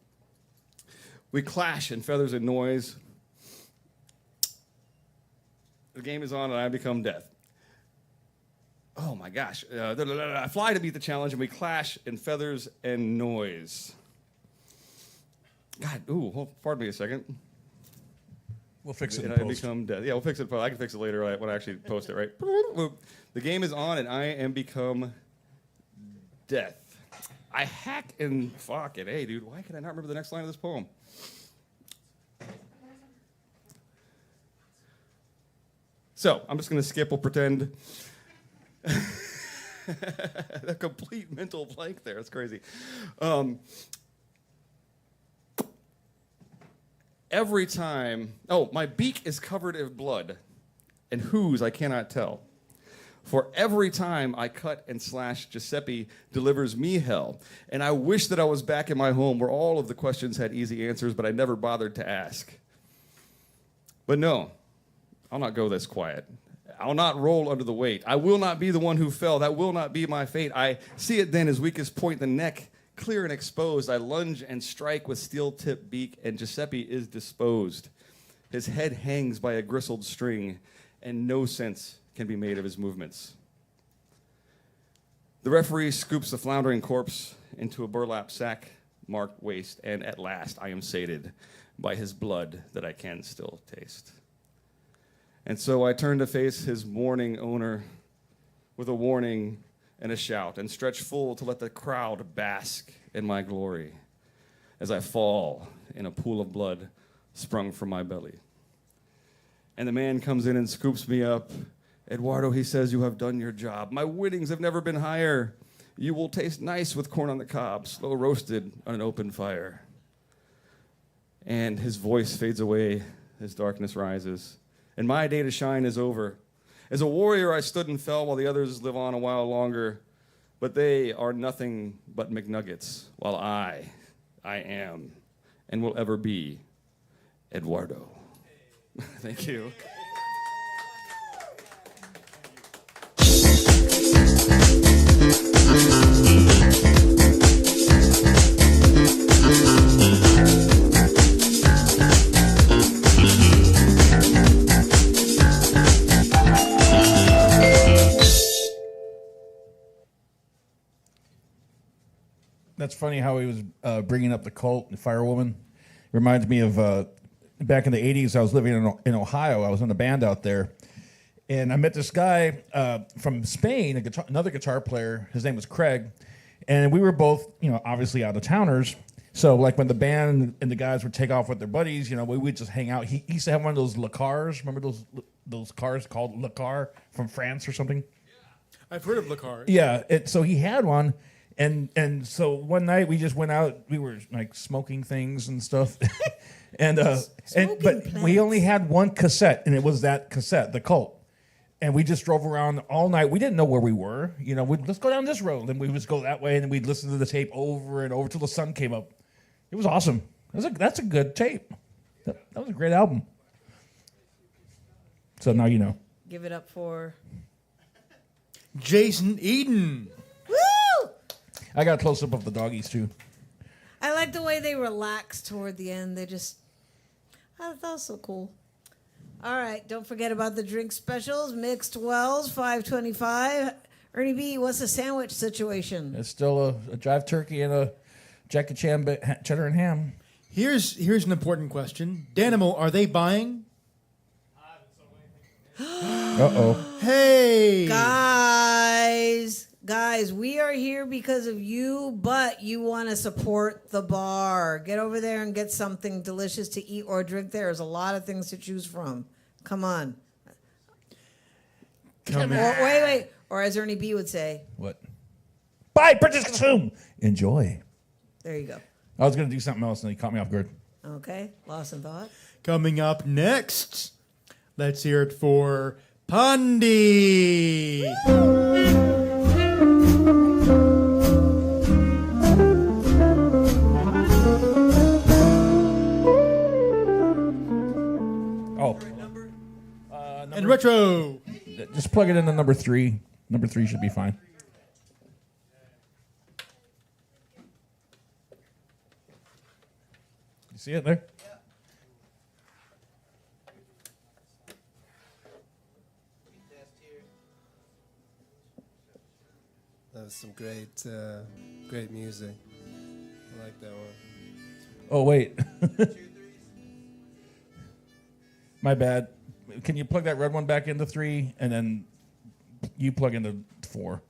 [SPEAKER 7] We clash in feathers and noise. The game is on, and I become death. Oh, my gosh. I fly to beat the challenge, and we clash in feathers and noise. God, pardon me a second.
[SPEAKER 1] We'll fix it in
[SPEAKER 7] and I
[SPEAKER 1] post.
[SPEAKER 7] become death. Yeah, we'll fix it. I can fix it later when I actually post it, right? The game is on, and I am become death. I hack and fuck it. Hey, dude, why can I not remember the next line of this poem? So, I'm just going to skip. We'll pretend. A complete mental blank there. That's crazy. Every time, my beak is covered in blood, and whose I cannot tell. For every time I cut and slash, Giuseppe delivers me hell. And I wish that I was back in my home where all of the questions had easy answers, but I never bothered to ask. But no, I'll not go this quiet. I'll not roll under the weight. I will not be the one who fell. That will not be my fate. I see it then as weakest point, the neck, clear and exposed. I lunge and strike with steel-tipped beak, and Giuseppe is disposed. His head hangs by a gristled string, and no sense can be made of his movements. The referee scoops the floundering corpse into a burlap sack marked waist, and at last I am sated by his blood that I can still taste. And so I turn to face his mourning owner with a warning and a shout, and stretch full to let the crowd bask in my glory as I fall in a pool of blood sprung from my belly. And the man comes in and scoops me up. Eduardo, he says, you have done your job. My winnings have never been higher. You will taste nice with corn on the cob, slow roasted on an open fire. And his voice fades away as darkness rises, and my day to shine is over. As a warrior, I stood and fell while the others live on a while longer, but they are nothing but McNuggets, while I am, and will ever be, Eduardo. Thank you.
[SPEAKER 1] That's funny how he was bringing up the cult, the firewoman. Reminds me of back in the 80s, I was living in Ohio. I was in a band out there. And I met this guy from Spain, another guitar player. His name was Craig. And we were both, obviously out-of-towners. So, like, when the band and the guys would take off with their buddies, we would just hang out. He used to have one of those Le Cars. Remember those cars called Le Car from France or something?
[SPEAKER 3] I've heard of Le Car.
[SPEAKER 1] Yeah. So he had one. And so one night we just went out. We were like smoking things and stuff, but we only had one cassette, and it was that cassette, The Cult. And we just drove around all night. We didn't know where we were. You know, let's go down this road. And we would just go that way, and then we'd listen to the tape over and over till the sun came up. It was awesome. That's a good tape. That was a great album. So now you know.
[SPEAKER 2] Give it up for
[SPEAKER 3] Jason Eden.
[SPEAKER 2] Woo!
[SPEAKER 1] I got a close-up of the doggies, too.
[SPEAKER 2] I like the way they relax toward the end. They just, I thought that was so cool. All right, don't forget about the drink specials. Mixed Wells, $5.25. Ernie B, what's the sandwich situation?
[SPEAKER 1] It's still a drive turkey and a Jackie Chan cheddar and ham.
[SPEAKER 3] Here's an important question. Danimal, are they buying?
[SPEAKER 1] Uh-oh.
[SPEAKER 3] Hey!
[SPEAKER 2] Guys, we are here because of you, but you want to support the bar. Get over there and get something delicious to eat or drink. There's a lot of things to choose from. Come on. Wait. Or as Ernie B would say.
[SPEAKER 1] What? Buy, purchase, consume. Enjoy.
[SPEAKER 2] There you go.
[SPEAKER 1] I was going to do something else, and he caught me off guard.
[SPEAKER 2] Okay, lost in thought.
[SPEAKER 3] Coming up next, let's hear it for Pandi. And retro.
[SPEAKER 1] Just plug it into number 3. Number 3 should be fine. You see it there?
[SPEAKER 20] That was some great music. I like that one.
[SPEAKER 1] Oh, wait. My bad. Can you plug that red one back into 3, and then you plug into 4?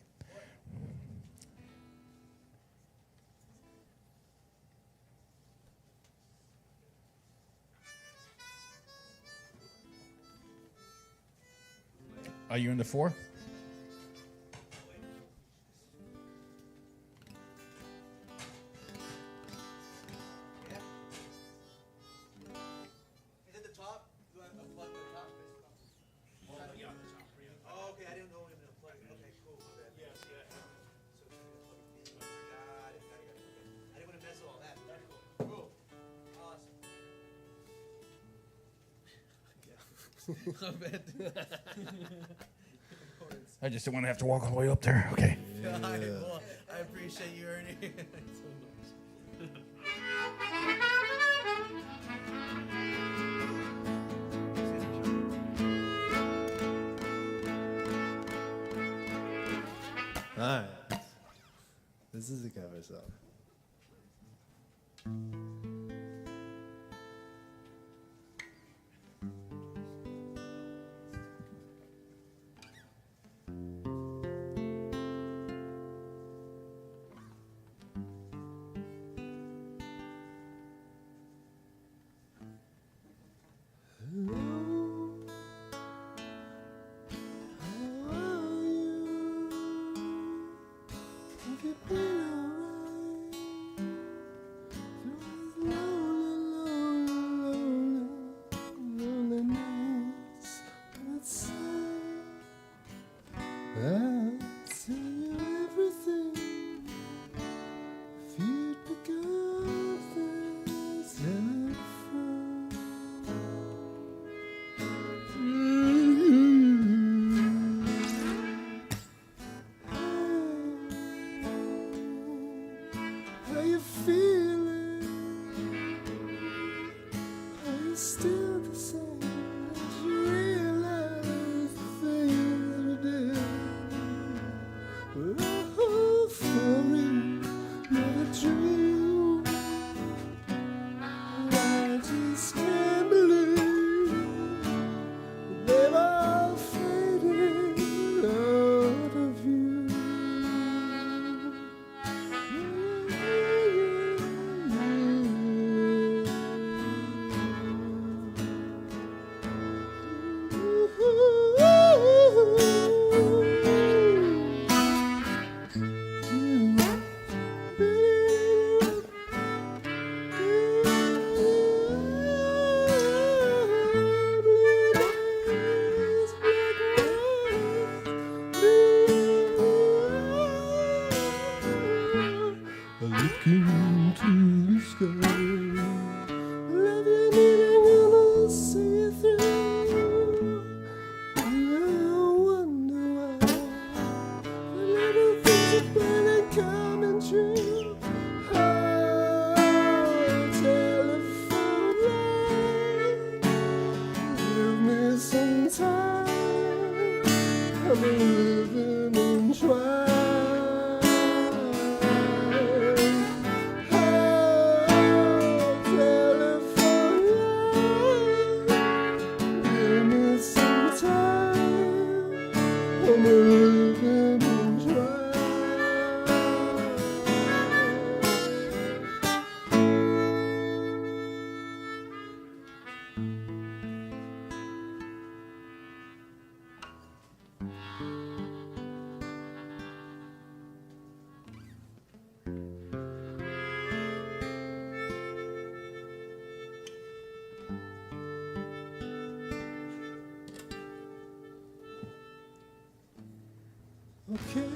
[SPEAKER 1] Are you into 4? I just didn't want to have to walk all the way up there. Okay.
[SPEAKER 20] Yeah. Well, I appreciate you, Ernie. So much. All right. This is a cover song.
[SPEAKER 13] I'm living and trying. Give me some time. I'm living and trying. Okay.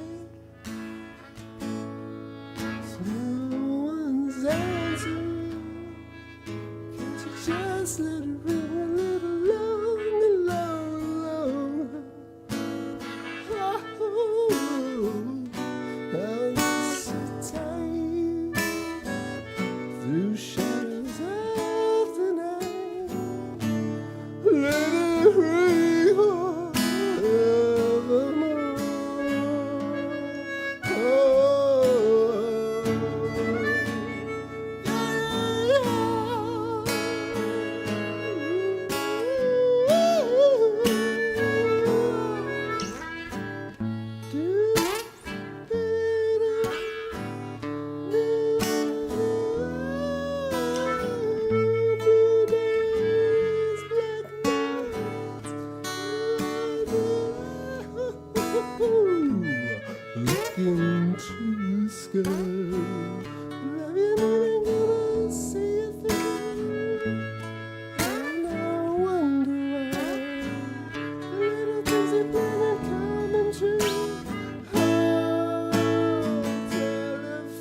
[SPEAKER 13] So no one's answering. Can't you just let it ring a little long, long, long? Oh, I'll sit tight through shadows of the night. Let it ring forevermore. Looking to the sky, love you never gonna see a thing. And I wonder why the little things that never coming true.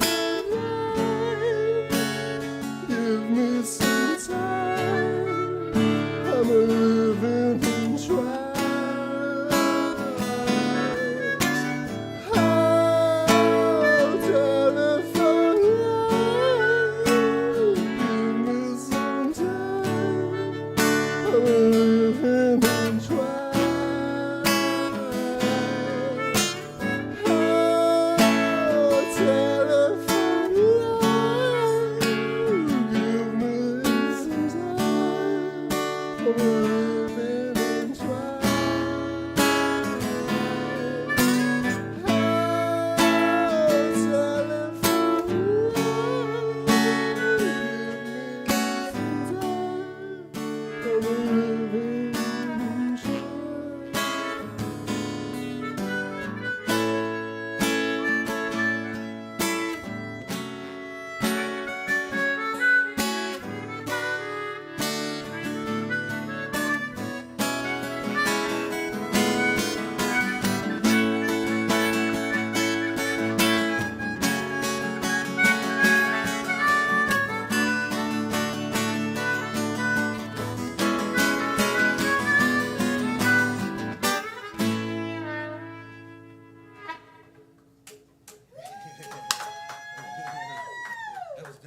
[SPEAKER 13] Telephone line, give me some time. I'm a living and trying.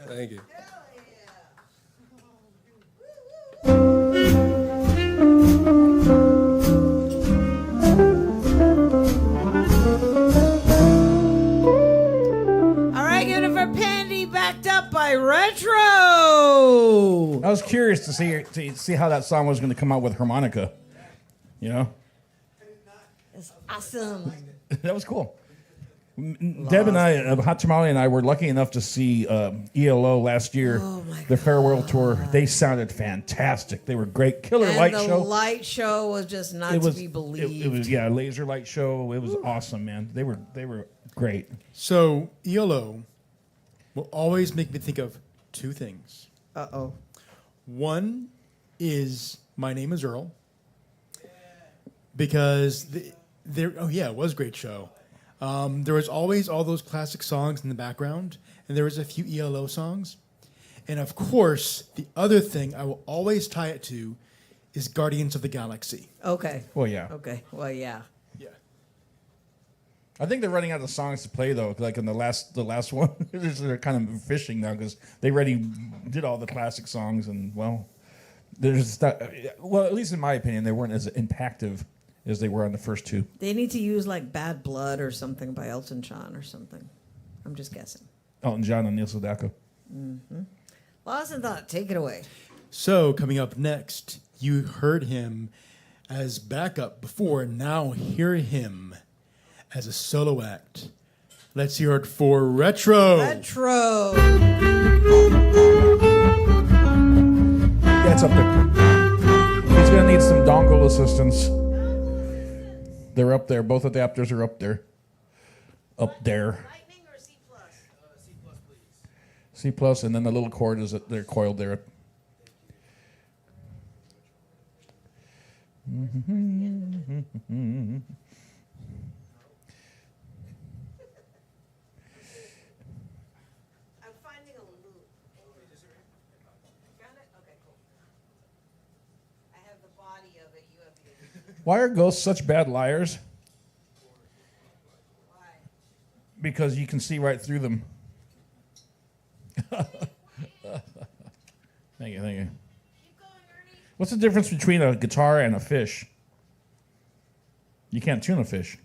[SPEAKER 20] Thank you.
[SPEAKER 2] All right, give it for Pandy, backed up by Retro.
[SPEAKER 1] I was curious to see how that song was going to come out with harmonica. You know,
[SPEAKER 2] It's awesome.
[SPEAKER 1] that was cool. Deb and I, Hot Tamale and I, were lucky enough to see ELO last year, the farewell tour. They sounded fantastic. They were great. Killer
[SPEAKER 2] And
[SPEAKER 1] light
[SPEAKER 2] the
[SPEAKER 1] show.
[SPEAKER 2] light show was just not to be believed.
[SPEAKER 1] It was laser light show. It was awesome, man. They were great.
[SPEAKER 3] So ELO will always make me think of two things.
[SPEAKER 2] Uh-oh.
[SPEAKER 3] One is My Name is Earl. Because it was a great show. There was always all those classic songs in the background, and there was a few ELO songs. And of course, the other thing I will always tie it to is Guardians of the Galaxy.
[SPEAKER 2] Okay.
[SPEAKER 1] Well, yeah.
[SPEAKER 2] Okay. Well, yeah.
[SPEAKER 1] I think they're running out of songs to play though. Like in the last one, they're kind of fishing now because they already did all the classic songs, and well, there's that. Well, at least in my opinion, they weren't as impactful as they were on the first two.
[SPEAKER 2] They need to use like Bad Blood or something by Elton John or something. I'm just guessing.
[SPEAKER 1] Elton John and Neil Sedaka.
[SPEAKER 2] Mm-hmm. Lost in Thought, take it away.
[SPEAKER 3] So, coming up next, you heard him as backup before, now hear him as a solo act. Let's hear it for Retro.
[SPEAKER 2] Retro.
[SPEAKER 1] Yeah, it's up there. He's going to need some dongle assistance. They're up there. Both adapters are up there. Up there. C plus, and then the little cord is they're coiled there. Why are ghosts such bad liars? Because you can see right through them. Thank you. What's the difference between a guitar and a fish? You can't tune a fish.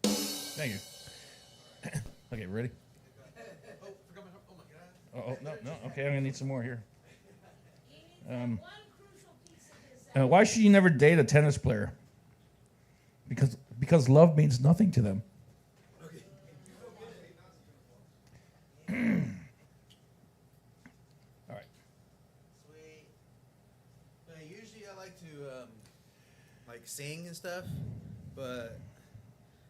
[SPEAKER 1] Thank you. Okay, ready? Oh, no. Okay, I'm going to need some more here. Why should you never date a tennis player? Because love means nothing to them. All right.
[SPEAKER 21] Sweet. Usually I like to sing and stuff, but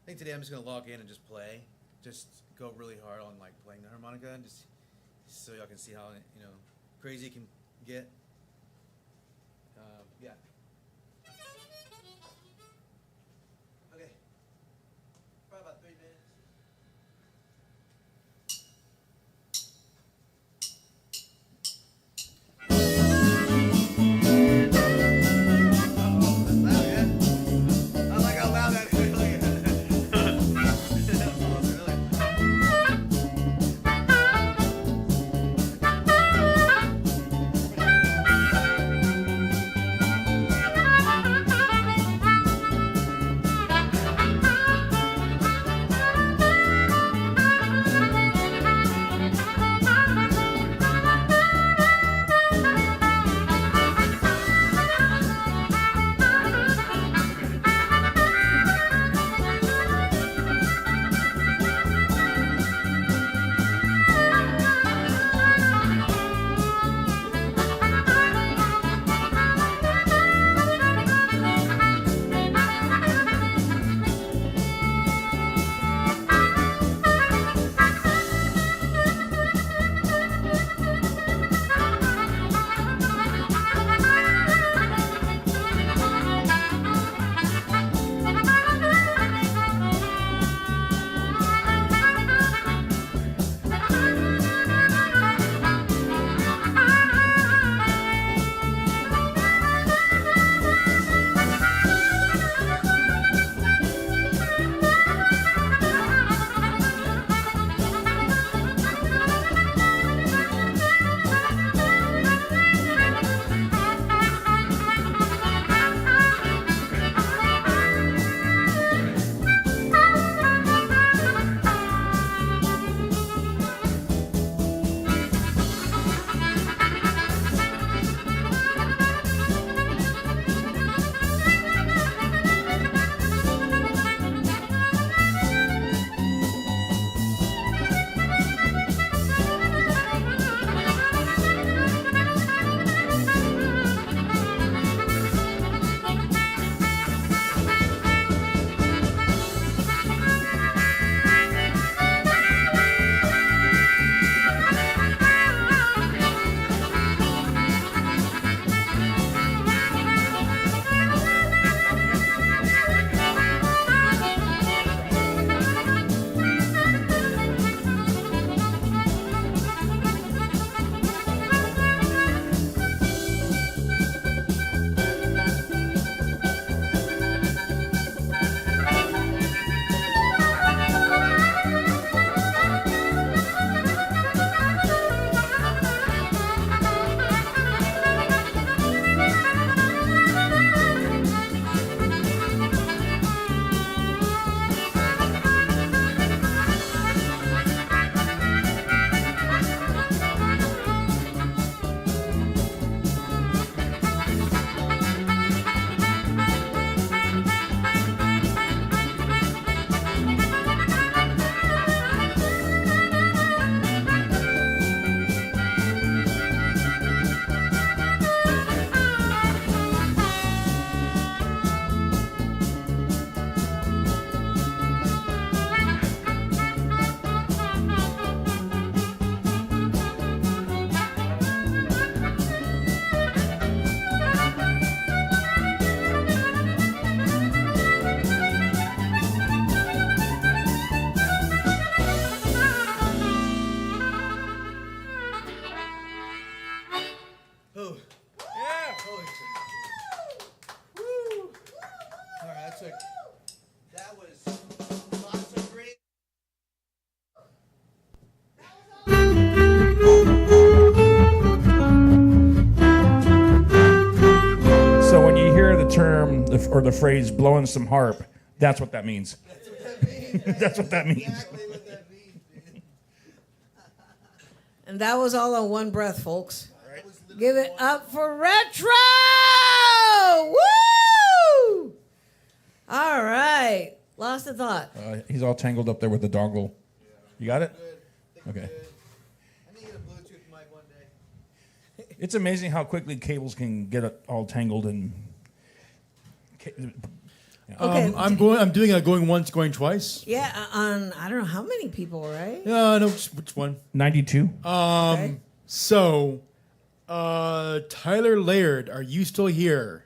[SPEAKER 21] I think today I'm just gonna log in and just play. Just go really hard on playing the harmonica, and just so y'all can see how crazy it can get. Yeah. Okay. Probably about 3 minutes.
[SPEAKER 1] hear the term or the phrase "blowing some harp," that's what that means. That's what that means.
[SPEAKER 2] And that was all on one breath, folks. Give it up for Retro! Woo! All right. Lost a thought.
[SPEAKER 1] He's all tangled up there with the dongle. You got it? Okay. It's amazing how quickly cables can get all tangled and.
[SPEAKER 2] Okay.
[SPEAKER 3] I'm doing a going once, going twice.
[SPEAKER 2] Yeah, on I don't know how many people, right?
[SPEAKER 3] Yeah, no, which one?
[SPEAKER 1] 92.
[SPEAKER 2] Okay.
[SPEAKER 3] So, Tyler Laird, are you still here?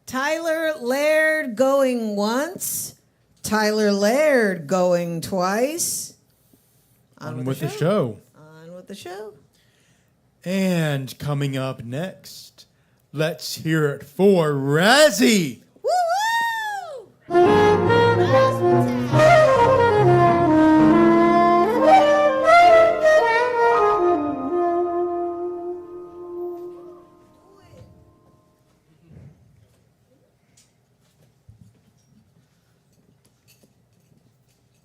[SPEAKER 2] Tyler Laird going once. Tyler Laird going twice.
[SPEAKER 3] On with the show.
[SPEAKER 2] On with the show.
[SPEAKER 3] And coming up next, let's hear it for Razzie.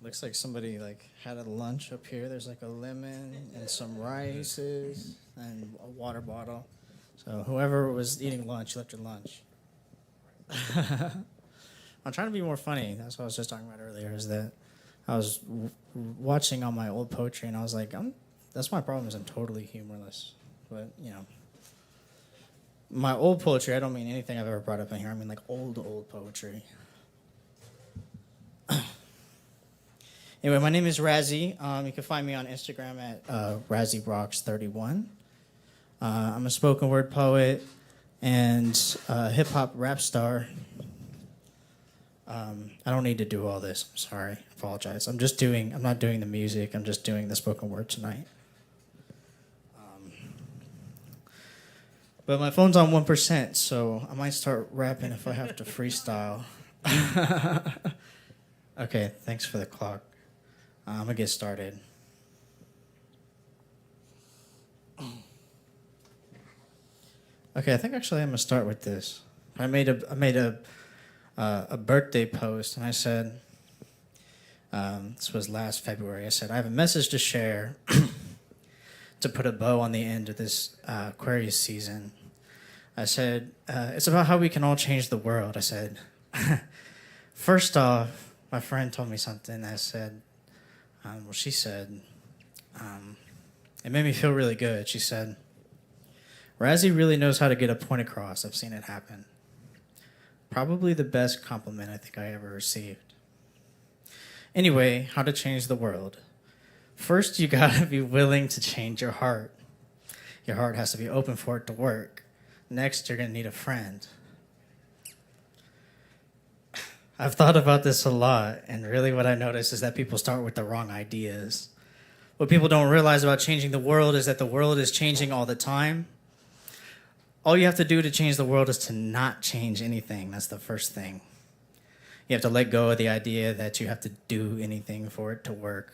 [SPEAKER 8] Looks like somebody had a lunch up here. There's a lemon and some rices and a water bottle. So whoever was eating lunch left your lunch. I'm trying to be more funny. That's what I was just talking about earlier. Is that I was watching all my old poetry and I was like, that's my problem. Is I'm totally humorless. But my old poetry. I don't mean anything I've ever brought up in here. I mean old poetry. Anyway, my name is Razzie. You can find me on Instagram at RazzieRocks31. I'm a spoken word poet and hip hop rap star. I don't need to do all this. I'm sorry. I apologize. I'm not doing the music. I'm just doing the spoken word tonight. But my phone's on 1%, so I might start rapping if I have to freestyle. Okay, thanks for the clock. I'm gonna get started. Okay, I think actually I'm gonna start with this. I made a birthday post, and I said, this was last February. I said, I have a message to share to put a bow on the end of this Aquarius season. I said, it's about how we can all change the world. I said, first off, my friend told me something. I said, she said, it made me feel really good. She said, Razzie really knows how to get a point across. I've seen it happen. Probably the best compliment I think I ever received. Anyway, how to change the world. First, you gotta be willing to change your heart. Your heart has to be open for it to work. Next, you're gonna need a friend. I've thought about this a lot, and really what I notice is that people start with the wrong ideas. What people don't realize about changing the world is that the world is changing all the time. All you have to do to change the world is to not change anything. That's the first thing. You have to let go of the idea that you have to do anything for it to work.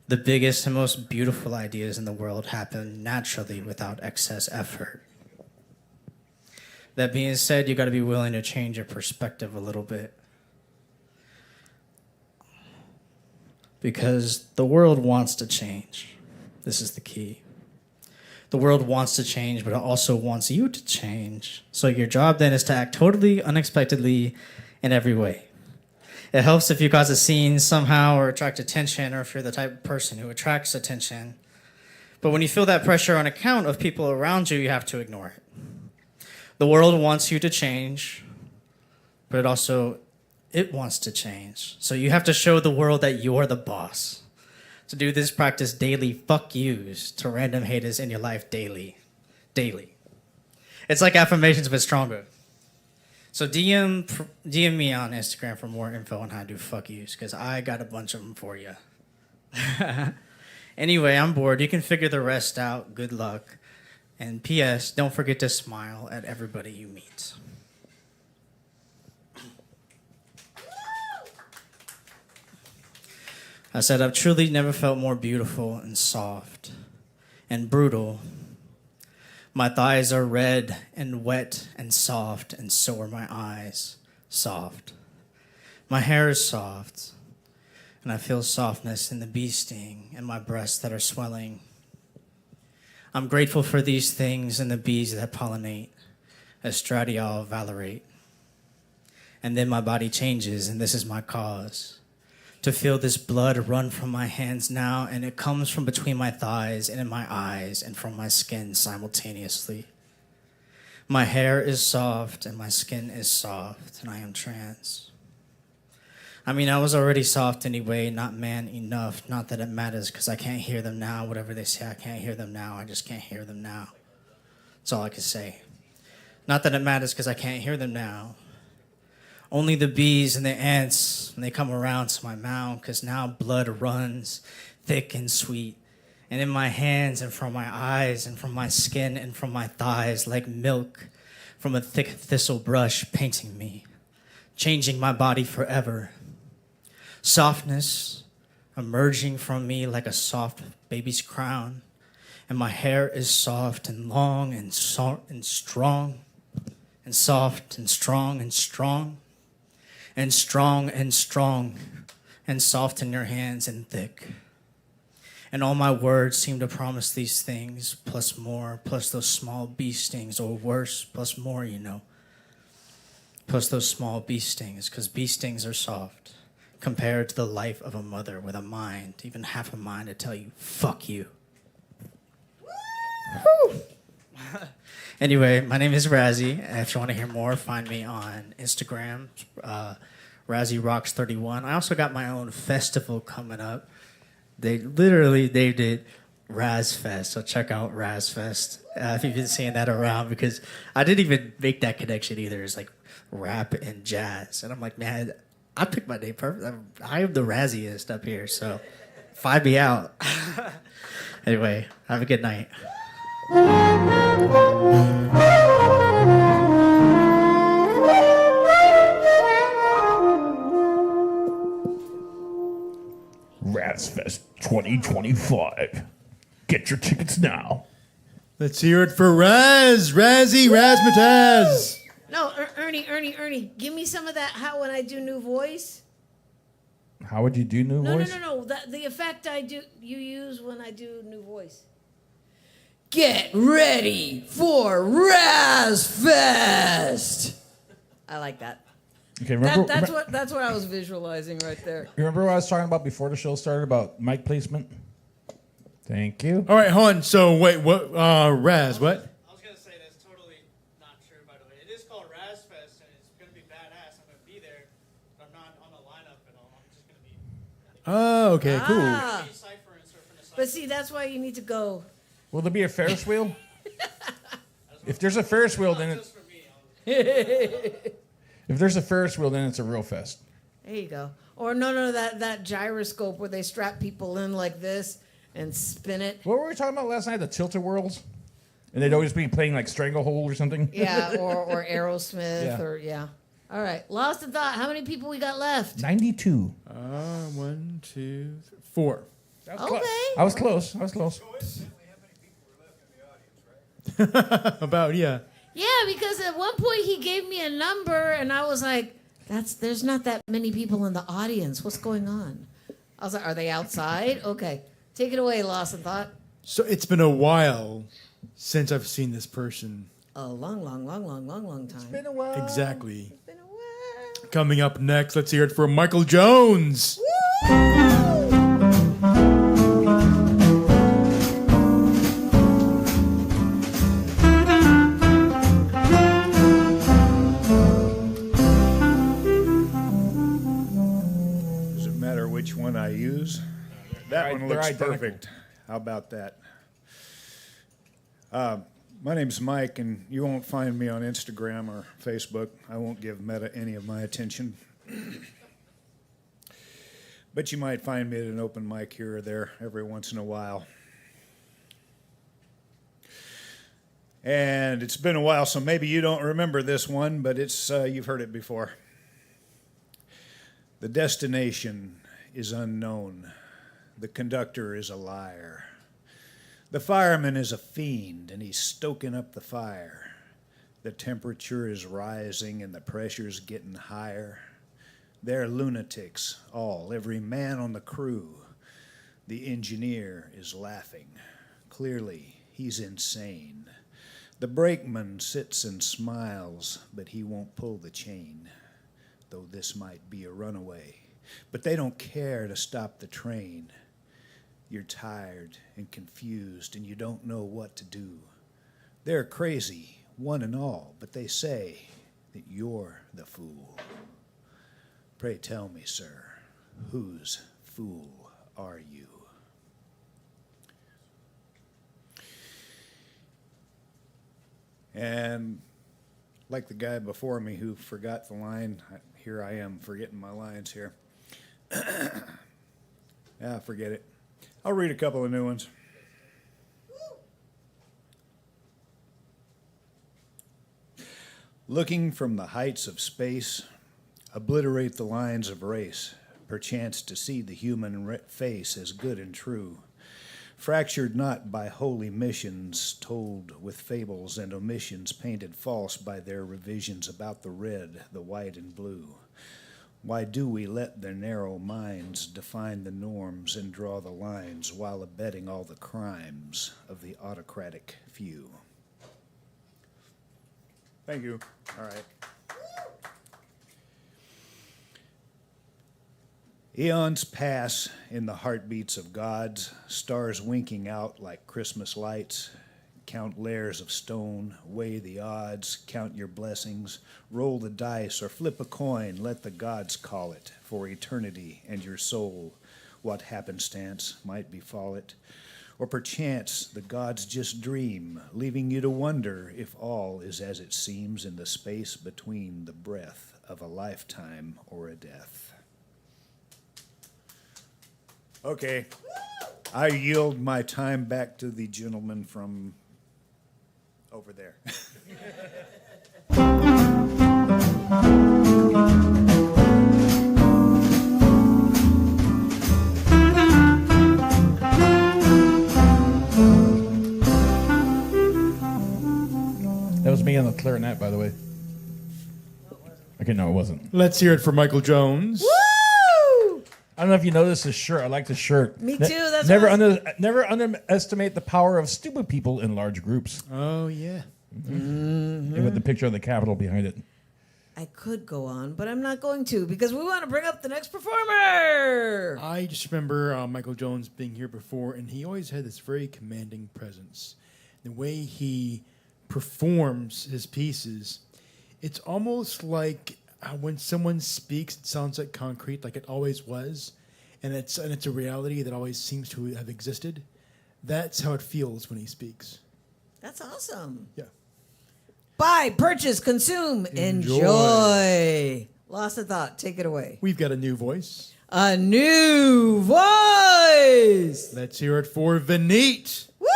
[SPEAKER 8] The biggest and most beautiful ideas in the world happen naturally without excess effort. That being said, you got to be willing to change your perspective a little bit. Because the world wants to change. This is the key. The world wants to change, but it also wants you to change. So your job then is to act totally unexpectedly in every way. It helps if you cause a scene somehow or attract attention, or if you're the type of person who attracts attention. But when you feel that pressure on account of people around you, you have to ignore it. The world wants you to change, but it wants to change. So you have to show the world that you're the boss. To do this, practice daily fuck yous to random haters in your life daily. Daily. It's like affirmations, but stronger. So DM me on Instagram for more info on how to do fuck yous, because I got a bunch of them for you. Anyway, I'm bored. You can figure the rest out. Good luck. And P.S., don't forget to smile at everybody you meet. I said, I've truly never felt more beautiful and soft and brutal, My thighs are red and wet and soft, and so are my eyes, soft. My hair is soft, and I feel softness in the bee sting and my breasts that are swelling. I'm grateful for these things and the bees that pollinate, estradiol valerate. And then my body changes, and this is my cause. To feel this blood run from my hands now, and it comes from between my thighs and in my eyes and from my skin simultaneously. My hair is soft and my skin is soft, and I am trans. I mean, I was already soft anyway, not man enough. Not that it matters, because I can't hear them now. Whatever they say, I can't hear them now. I just can't hear them now. That's all I can say. Not that it matters, because I can't hear them now. Only the bees and the ants, when they come around to my mouth, because now blood runs thick and sweet. And in my hands and from my eyes and from my skin and from my thighs, like milk from a thick thistle brush painting me, changing my body forever. Softness emerging from me like a soft baby's crown. And my hair is soft and long and strong, and soft and strong and strong. And strong and strong, and soft in your hands and thick. And all my words seem to promise these things, plus more, plus those small bee stings, or worse, plus more, you know. Plus those small bee stings, because bee stings are soft, compared to the life of a mother with a mind, even half a mind to tell you, fuck you. Anyway, my name is Razzie. If you want to hear more, find me on Instagram, Razzie Rocks 31. I also got my own festival coming up. They did Raz Fest, so check out Raz Fest if you've been seeing that around, because I didn't even make that connection either. It's like rap and jazz, and I'm like, man, I picked my name perfect. I am the Razziest up here, so find me out. Anyway, have a good night.
[SPEAKER 1] Razfest 2025. Get your tickets now.
[SPEAKER 3] Let's hear it for Razzie Razzmatazz.
[SPEAKER 2] No, Ernie, give me some of that. How when I do new voice?
[SPEAKER 1] How would you do new voice?
[SPEAKER 2] No. The effect you use when I do new voice. Get ready for Razfest. I like that.
[SPEAKER 1] Okay, remember
[SPEAKER 2] That's what I was visualizing right there.
[SPEAKER 1] You remember what I was talking about before the show started about mic placement? Thank you.
[SPEAKER 3] All right, hon. So wait, what? Raz, what?
[SPEAKER 8] I was gonna say that's totally not true, by the way. It is called Razfest, and it's gonna be badass. I'm gonna be there, but I'm not on the lineup at all. I'm just gonna be.
[SPEAKER 3] Oh, okay, cool.
[SPEAKER 2] But see, that's why you need to go.
[SPEAKER 1] Will there be a Ferris wheel? If there's a Ferris wheel, then it's. If there's a Ferris wheel, then it's a real fest.
[SPEAKER 2] There you go. Or no, that gyroscope where they strap people in like this and spin it.
[SPEAKER 1] What were we talking about last night? The Tilt-A-Whirls? And they'd always be playing like Stranglehold or something?
[SPEAKER 2] Yeah, or Aerosmith,
[SPEAKER 1] Yeah.
[SPEAKER 2] All right, lost in thought. How many people we got left?
[SPEAKER 1] 92.
[SPEAKER 3] 1, 2, 4.
[SPEAKER 2] Okay.
[SPEAKER 1] I was close.
[SPEAKER 3] About, yeah.
[SPEAKER 2] Yeah, because at one point he gave me a number, and I was like, there's not that many people in the audience. What's going on? I was like, are they outside? Okay. Take it away, Lost in Thought.
[SPEAKER 3] So it's been a while since I've seen this person.
[SPEAKER 2] A long time. It's
[SPEAKER 1] been a while.
[SPEAKER 3] Exactly. Coming up next, let's hear it for Michael Jones.
[SPEAKER 9] Does it matter which one I use? That one
[SPEAKER 1] they're
[SPEAKER 9] looks
[SPEAKER 1] identical.
[SPEAKER 9] perfect. How about that? My name's Mike, and you won't find me on Instagram or Facebook. I won't give Meta any of my attention. But you might find me at an open mic here or there every once in a while. And it's been a while, so maybe you don't remember this one, but it's you've heard it before. The destination is unknown. The conductor is a liar. The fireman is a fiend, and he's stoking up the fire. The temperature is rising, and the pressure's getting higher. They're lunatics, all, every man on the crew. The engineer is laughing. Clearly, he's insane. The brakeman sits and smiles, but he won't pull the chain, though this might be a runaway. But they don't care to stop the train. You're tired and confused, and you don't know what to do. They're crazy, one and all, but they say that you're the fool. Pray tell me, sir, whose fool are you? And like the guy before me who forgot the line, here I am forgetting my lines here. Forget it. I'll read a couple of new ones. Looking from the heights of space, obliterate the lines of race, perchance to see the human face as good and true, fractured not by holy missions, told with fables and omissions, painted false by their revisions about the red, the white, and blue. Why do we let their narrow minds define the norms and draw the lines while abetting all the crimes of the autocratic few? Thank you. All right. Eons pass in the heartbeats of gods, stars winking out like Christmas lights. Count layers of stone, weigh the odds, count your blessings, roll the dice or flip a coin, let the gods call it for eternity and your soul. What happenstance might befall it? Or perchance the gods just dream, leaving you to wonder if all is as it seems in the space between the breath of a lifetime or a death. Okay, I yield my time back to the gentleman from over there.
[SPEAKER 1] That was me on the clarinet, by the way. Okay, no, it wasn't.
[SPEAKER 3] Let's hear it for Michael Jones.
[SPEAKER 1] I don't know if you noticed this shirt. I like this shirt.
[SPEAKER 2] Me too. That's
[SPEAKER 1] never
[SPEAKER 2] what
[SPEAKER 1] never underestimate the power of stupid people in large groups.
[SPEAKER 3] Oh yeah.
[SPEAKER 1] And with the picture of the Capitol behind it.
[SPEAKER 2] I could go on, but I'm not going to because we want to bring up the next performer.
[SPEAKER 3] I just remember Michael Jones being here before, and he always had this very commanding presence. The way he performs his pieces, it's almost like when someone speaks, it sounds like concrete, like it always was, and it's a reality that always seems to have existed. That's how it feels when he speaks.
[SPEAKER 2] That's awesome.
[SPEAKER 3] Yeah.
[SPEAKER 2] Buy, purchase, consume, enjoy. Lost of thought. Take it away.
[SPEAKER 3] We've got a new voice.
[SPEAKER 2] A new voice.
[SPEAKER 3] Let's hear it for Vineet.
[SPEAKER 2] Woo!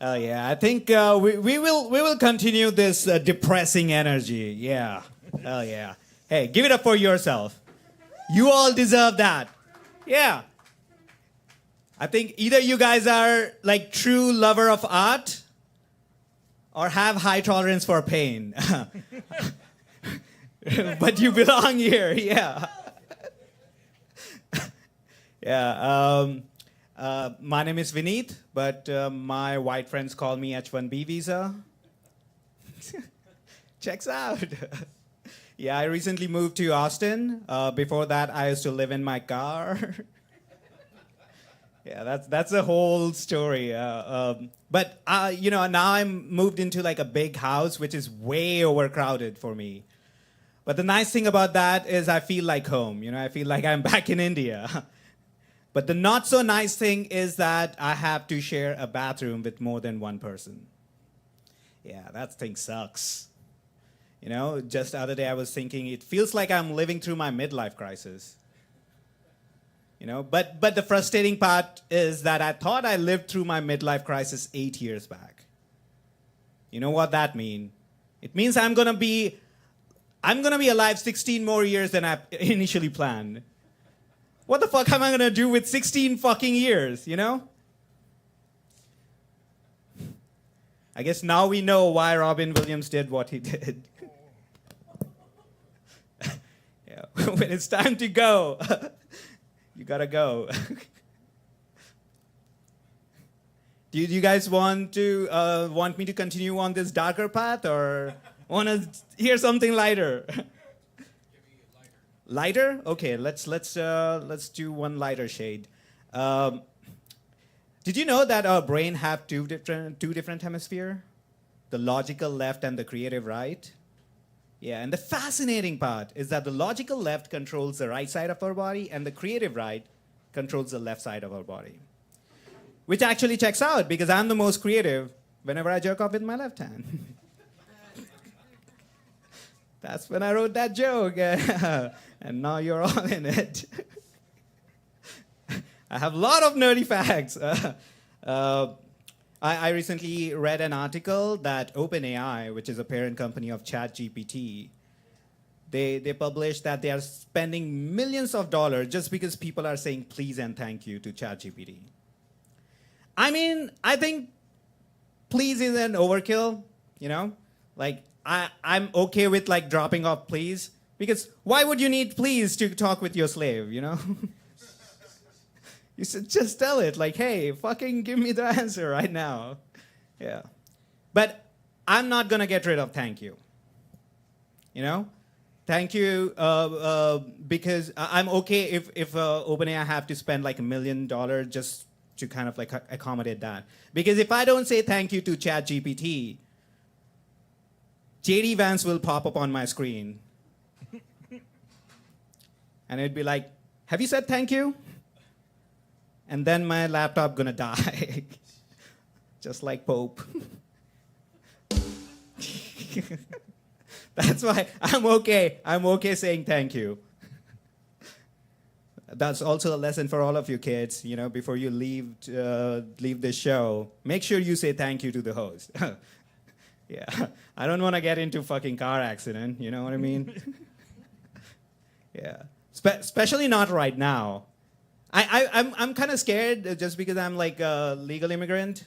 [SPEAKER 5] Oh yeah, I think we will continue this depressing energy. Yeah, oh yeah. Hey, give it up for yourself. You all deserve that. Yeah. I think either you guys are like true lover of art, or have high tolerance for pain. But you belong here. Yeah. Yeah. My name is Vineet, but my white friends call me H-1B visa. Checks out. Yeah, I recently moved to Austin. Before that, I used to live in my car. Yeah, that's the whole story. But now I'm moved into like a big house, which is way overcrowded for me. But the nice thing about that is I feel like home. I feel like I'm back in India. But the not so nice thing is that I have to share a bathroom with more than one person. Yeah, that thing sucks. Just the other day I was thinking it feels like I'm living through my midlife crisis. But the frustrating part is that I thought I lived through my midlife crisis 8 years back. You know what that means? It means I'm gonna be alive 16 more years than I initially planned. What the fuck am I gonna do with 16 fucking years, you know? I guess now we know why Robin Williams did what he did. Yeah. When it's time to go, you gotta go. Do you guys want me to continue on this darker path, or want to hear something lighter? Lighter? Okay, let's do one lighter shade. Did you know that our brain have two different hemispheres? The logical left and the creative right? Yeah, and the fascinating part is that the logical left controls the right side of our body, and the creative right controls the left side of our body. Which actually checks out, because I'm the most creative whenever I jerk off with my left hand. That's when I wrote that joke, and now you're all in it. I have a lot of nerdy facts. I recently read an article that OpenAI, which is a parent company of ChatGPT, they published that they are spending millions of dollars just because people are saying please and thank you to ChatGPT. I mean, I think please is an overkill, you know? Like, I'm okay with, like, dropping off please, because why would you need please to talk with your slave, you know? You should just tell it, like, hey, fucking give me the answer right now. Yeah. But I'm not going to get rid of thank you. You know? Thank you, because I'm okay if OpenAI have to spend, like, $1 million just to kind of, like, accommodate that. Because if I don't say thank you to ChatGPT, JD Vance will pop up on my screen. And it'd be like, have you said thank you? And then my laptop gonna die. Just like Pope. That's why I'm okay saying thank you. That's also a lesson for all of you kids, you know, before you leave this show, make sure you say thank you to the host. Yeah, I don't want to get into fucking car accident, you know what I mean? Yeah, especially not right now. I'm kind of scared just because I'm like a legal immigrant.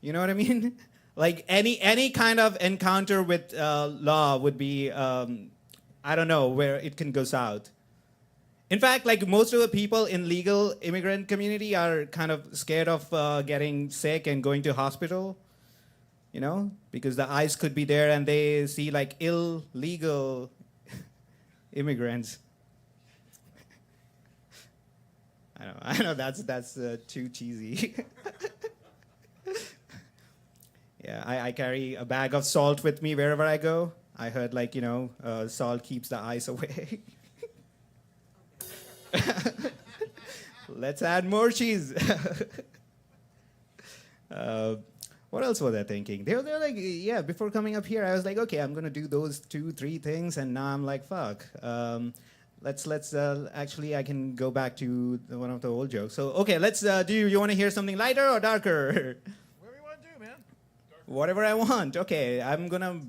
[SPEAKER 5] You know what I mean? Like any kind of encounter with law would be, I don't know, where it can go south. In fact, like most of the people in legal immigrant community are kind of scared of getting sick and going to hospital, you know, because the ICE could be there and they see like illegal immigrants. I know that's too cheesy. Yeah, I carry a bag of salt with me wherever I go. I heard like, you know, salt keeps the ice away. Let's add more cheese. What else was I thinking? They were like, yeah, before coming up here, I was like, okay, I'm going to do those 2-3 things. And now I'm like, fuck. Let's actually, I can go back to one of the old jokes. So, okay, let's do you want to hear something lighter or darker?
[SPEAKER 1] Whatever you want to do, man.
[SPEAKER 5] Whatever I want. Okay, I'm going to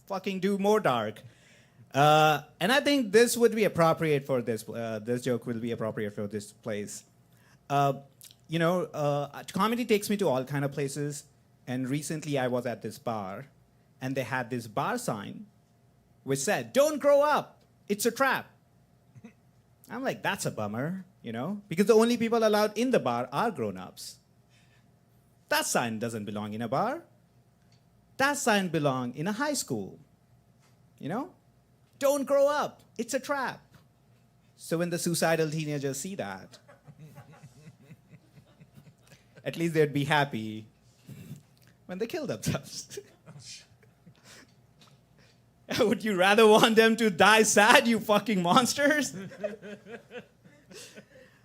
[SPEAKER 5] fucking do more dark. And I think this would be appropriate for this. This joke will be appropriate for this place. You know, comedy takes me to all kind of places. And recently I was at this bar, and they had this bar sign which said, "Don't grow up. It's a trap." I'm like, that's a bummer, you know, because the only people allowed in the bar are grown-ups. That sign doesn't belong in a bar. That sign belongs in a high school, you know? Don't grow up. It's a trap. So when the suicidal teenagers see that, at least they'd be happy when they kill themselves. Would you rather want them to die sad, you fucking monsters?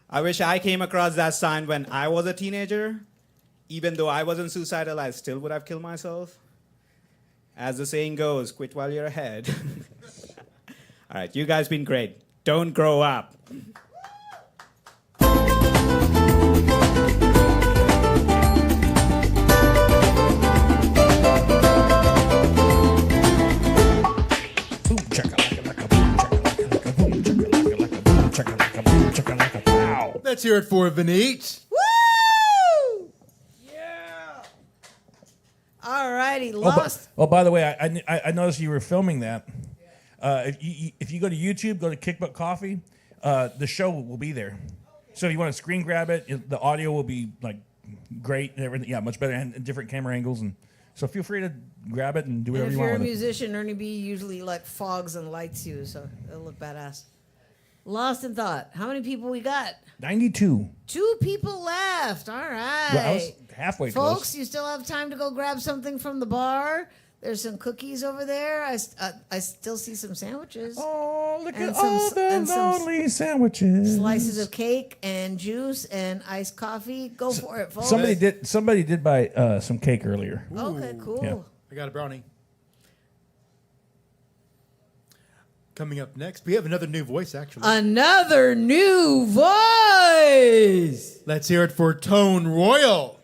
[SPEAKER 5] I wish I came across that sign when I was a teenager. Even though I wasn't suicidal, I still would have killed myself. As the saying goes, quit while you're ahead. All right, you guys been great. Don't grow up.
[SPEAKER 1] Wow.
[SPEAKER 3] Let's hear it for Vineet.
[SPEAKER 2] Woo! All righty, Lost.
[SPEAKER 1] Oh, by the way, I noticed you were filming that. If you go to YouTube, go to Kick Butt Coffee, the show will be there. So if you want to screen grab it, the audio will be like great and everything. Yeah, much better and different camera angles. And so feel free to grab it and do whatever
[SPEAKER 2] And if
[SPEAKER 1] you want
[SPEAKER 2] you're a
[SPEAKER 1] with it.
[SPEAKER 2] musician, Ernie B usually like fogs and lights you, so it'll look badass. Lost in thought. How many people we got?
[SPEAKER 1] 92.
[SPEAKER 2] 2 people left. All right.
[SPEAKER 1] Well, I was halfway
[SPEAKER 2] Folks,
[SPEAKER 1] close.
[SPEAKER 2] you still have time to go grab something from the bar. There's some cookies over there. I still see some sandwiches.
[SPEAKER 1] Oh, look
[SPEAKER 2] and
[SPEAKER 1] at all the lonely sandwiches.
[SPEAKER 2] Slices of cake and juice and iced coffee. Go for it, folks.
[SPEAKER 1] Somebody did buy some cake earlier.
[SPEAKER 2] Okay, cool.
[SPEAKER 1] Yeah.
[SPEAKER 3] I got a brownie. Coming up next, we have another new voice, actually.
[SPEAKER 2] Another new voice.
[SPEAKER 3] Let's hear it for Tone Royal.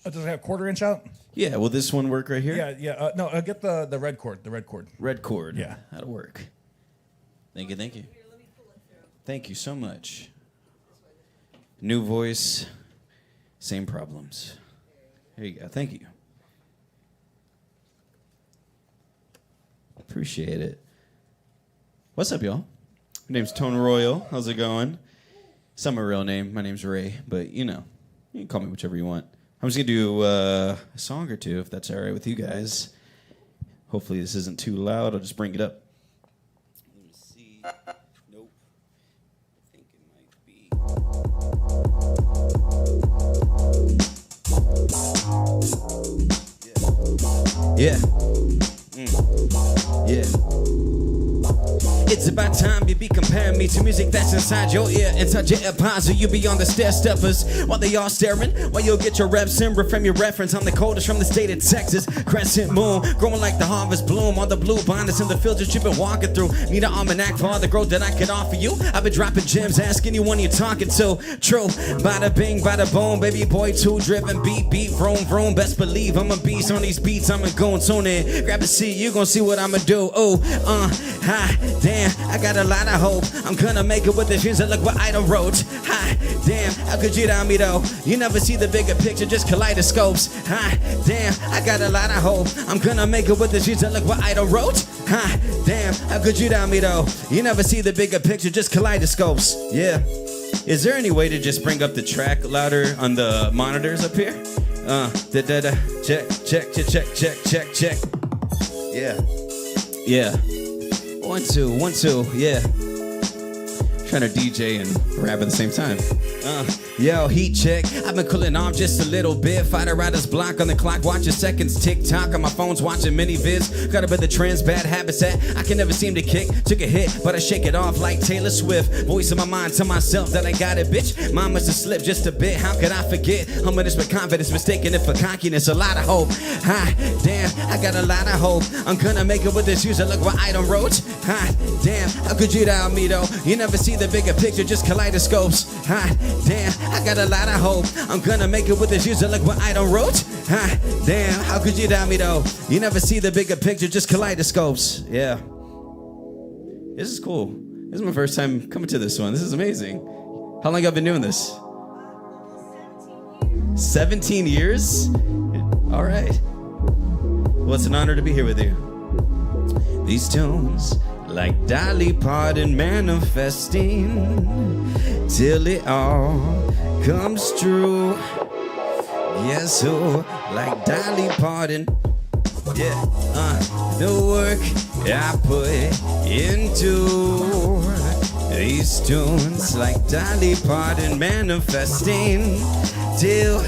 [SPEAKER 1] Does it have quarter-inch out?
[SPEAKER 6] Yeah, will this one work right here?
[SPEAKER 1] Yeah. No, get the red cord. The red cord.
[SPEAKER 6] Red cord.
[SPEAKER 1] Yeah.
[SPEAKER 6] That'll work. Thank you. Thank you so much. New voice, same problems. Here you go. Thank you. Appreciate it. What's up, y'all? My name's Tone Royal. How's it going? It's not my real name. My name's Ray, but you can call me whichever you want. I'm just going to do a song or two, if that's all right with you guys. Hopefully this isn't too loud. I'll just bring it up. Let me see. Nope. I think it might be. Yeah. It's about time you be comparing me to music that's inside your ear and touch your AirPods, or you be on the stair steppers while they all staring. While you'll get your reps in, reframe your reference. I'm the coldest from the state of Texas. Crescent moon, growing like the harvest bloom on the blue bonnets in the fields that you've been walking through. Need an almanac for all the growth that I could offer you. I've been dropping gems, asking you when you're talking to. True, bada bing, bada boom, baby boy, too driven, beat, vroom, vroom. Best believe I'm a beast on these beats. I'm a go and tune in. Grab a seat, you gon' see what I'ma do. Damn, I got a lot of hope. I'm gonna make it with the dreams that look what I done wrote. Damn, how could you doubt me though? You never see the bigger picture, just kaleidoscopes. Damn, I got a lot of hope. I'm gonna make it with the dreams that look what I done wrote. Damn, how could you doubt me though? You never see the bigger picture, just kaleidoscopes. Yeah. Is there any way to just bring up the track louder on the monitors up here? Check. Yeah. 1, 2, yeah. Trying to DJ and rap at the same time. Yo, heat check. I've been cooling off just a little bit. Fighter riders block on the clock, watching seconds tick tock on my phone's watching mini vids. Got a bit of trends, bad habits that I can never seem to kick. Took a hit, but I shake it off like Taylor Swift. Voice in my mind, tell myself that I got it, bitch. Mine must have slipped just a bit. How could I forget? Humble this with confidence, mistaking it for cockiness. A lot of hope. Damn, I got a lot of hope. I'm gonna make it with this user. Look what I done wrote. Damn, how could you doubt me though? You never see the bigger picture, just kaleidoscopes. Damn, I got a lot of hope. I'm gonna make it with this user. Look what I done wrote. Damn, how could you doubt me though? You never see the bigger picture, just kaleidoscopes. Yeah. This is cool. This is my first time coming to this one. This is amazing. How long have I been doing this? 17 years? All right. Well, it's an honor to be here with you. These tunes, like Dolly Parton manifesting, till it all comes true. Yes, so like Dolly Parton. Yeah, the work I put into these tunes, like Dolly Parton manifesting, till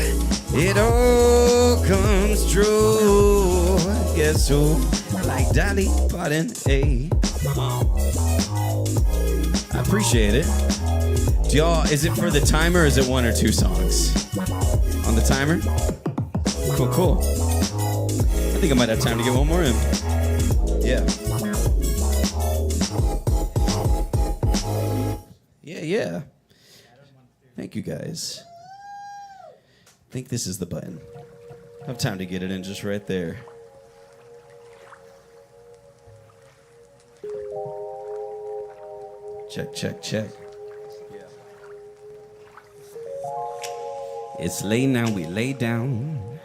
[SPEAKER 6] it all comes true. Guess who? Like Dolly Parton, hey. I appreciate it. Do y'all, is it for the timer or is it 1 or 2 songs? On the timer? Cool. think I might have time to get one more in. Yeah. Yeah. Thank you, guys. I think this is the button. I have time to get it in just right there. Check. It's late now, we lay down.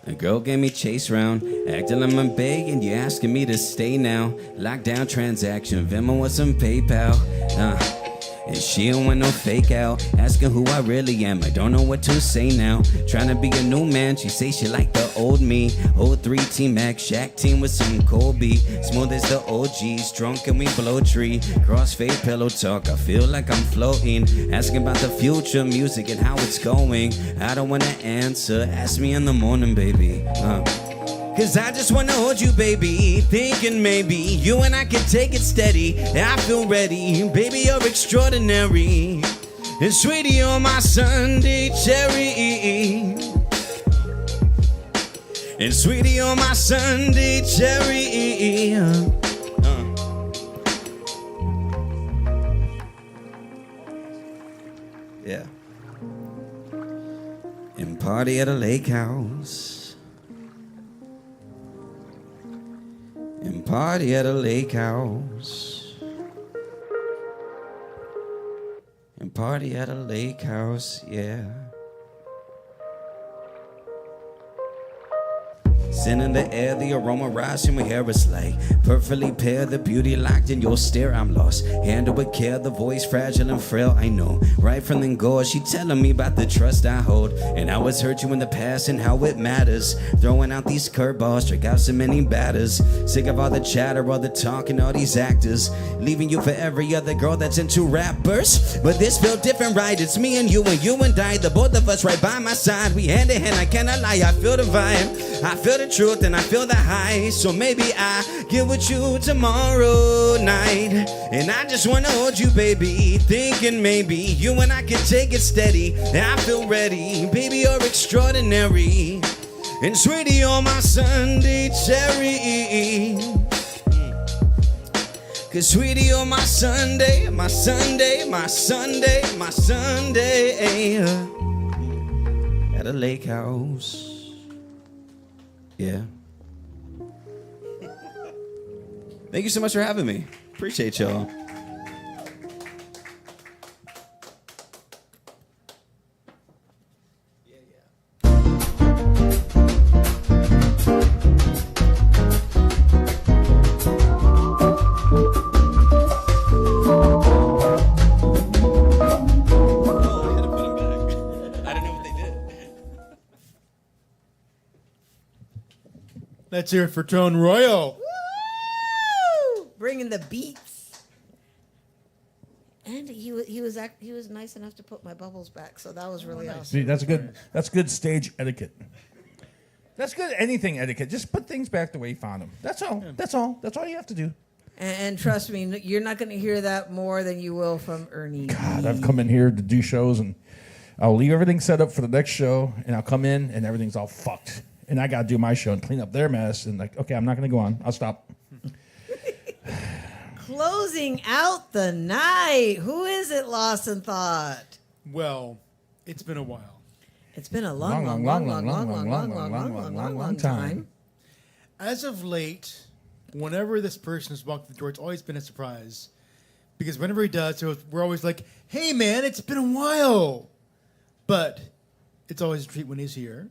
[SPEAKER 6] A girl gave me chase round, acting like I'm begging, you asking me to stay now. Lockdown transaction, Venmo or some PayPal. And she don't want no fake out, asking who I really am. I don't know what to say now. Trying to be a new man, she say she like the old me. 03 T-Mac, Shaq team with some Kobe. Smooth as the OGs, drunk and we blow tree. Crossfade pillow talk, I feel like I'm floating. Asking about the future, music and how it's going. I don't wanna answer, ask me in the morning, baby. Cause I just wanna hold you, baby. Thinking maybe you and I can take it steady. I feel ready, baby, you're extraordinary. And sweetie, you're my Sunday cherry. And sweetie, you're my Sunday cherry. Yeah. And party at a lake house. And party at a lake house. And party at a lake house, yeah. Sin in the air, the aroma rising with hair is like perfectly paired, the beauty locked in your stare. I'm lost, handle with care, the voice fragile and frail, I know. Right from the go, she telling me about the trust I hold. And I was hurt you in the past and how it matters. Throwing out these curveballs, strike out so many batters. Sick of all the chatter, all the talking, all these actors. Leaving you for every other girl that's into rappers. But this felt different, right? It's me and you and I, the both of us right by my side. We hand in hand, I cannot lie, I feel the vibe. I feel the truth and I feel the high. So maybe I get with you tomorrow night. And I just wanna hold you, baby. Thinking maybe you and I can take it steady. I feel ready, baby, you're extraordinary. And sweetie, you're my Sunday cherry. Cause sweetie, you're my Sunday, my Sunday, my Sunday, my Sunday. At a lake house. Yeah. Thank you so much for having me. Appreciate y'all.
[SPEAKER 3] Let's hear it for Tone Royal.
[SPEAKER 2] Woo! Bringing the beats. And he was nice enough to put my bubbles back, so that was really awesome.
[SPEAKER 1] See, that's good stage etiquette. That's good anything etiquette. Just put things back the way you found them. That's all. That's all. That's all you have to do.
[SPEAKER 2] And trust me, you're not going to hear that more than you will from Ernie.
[SPEAKER 1] God, I've come in here to do shows, and I'll leave everything set up for the next show, and I'll come in, and everything's all fucked. And I got to do my show and clean up their mess. And like, okay, I'm not going to go on. I'll stop.
[SPEAKER 2] Closing out the night. Who is it, Lost in Thought?
[SPEAKER 3] Well, it's been a while.
[SPEAKER 2] It's been a long time.
[SPEAKER 3] As of late, whenever this person has walked through the door, it's always been a surprise. Because whenever he does, we're always like, hey, man, it's been a while. But it's always a treat when he's here.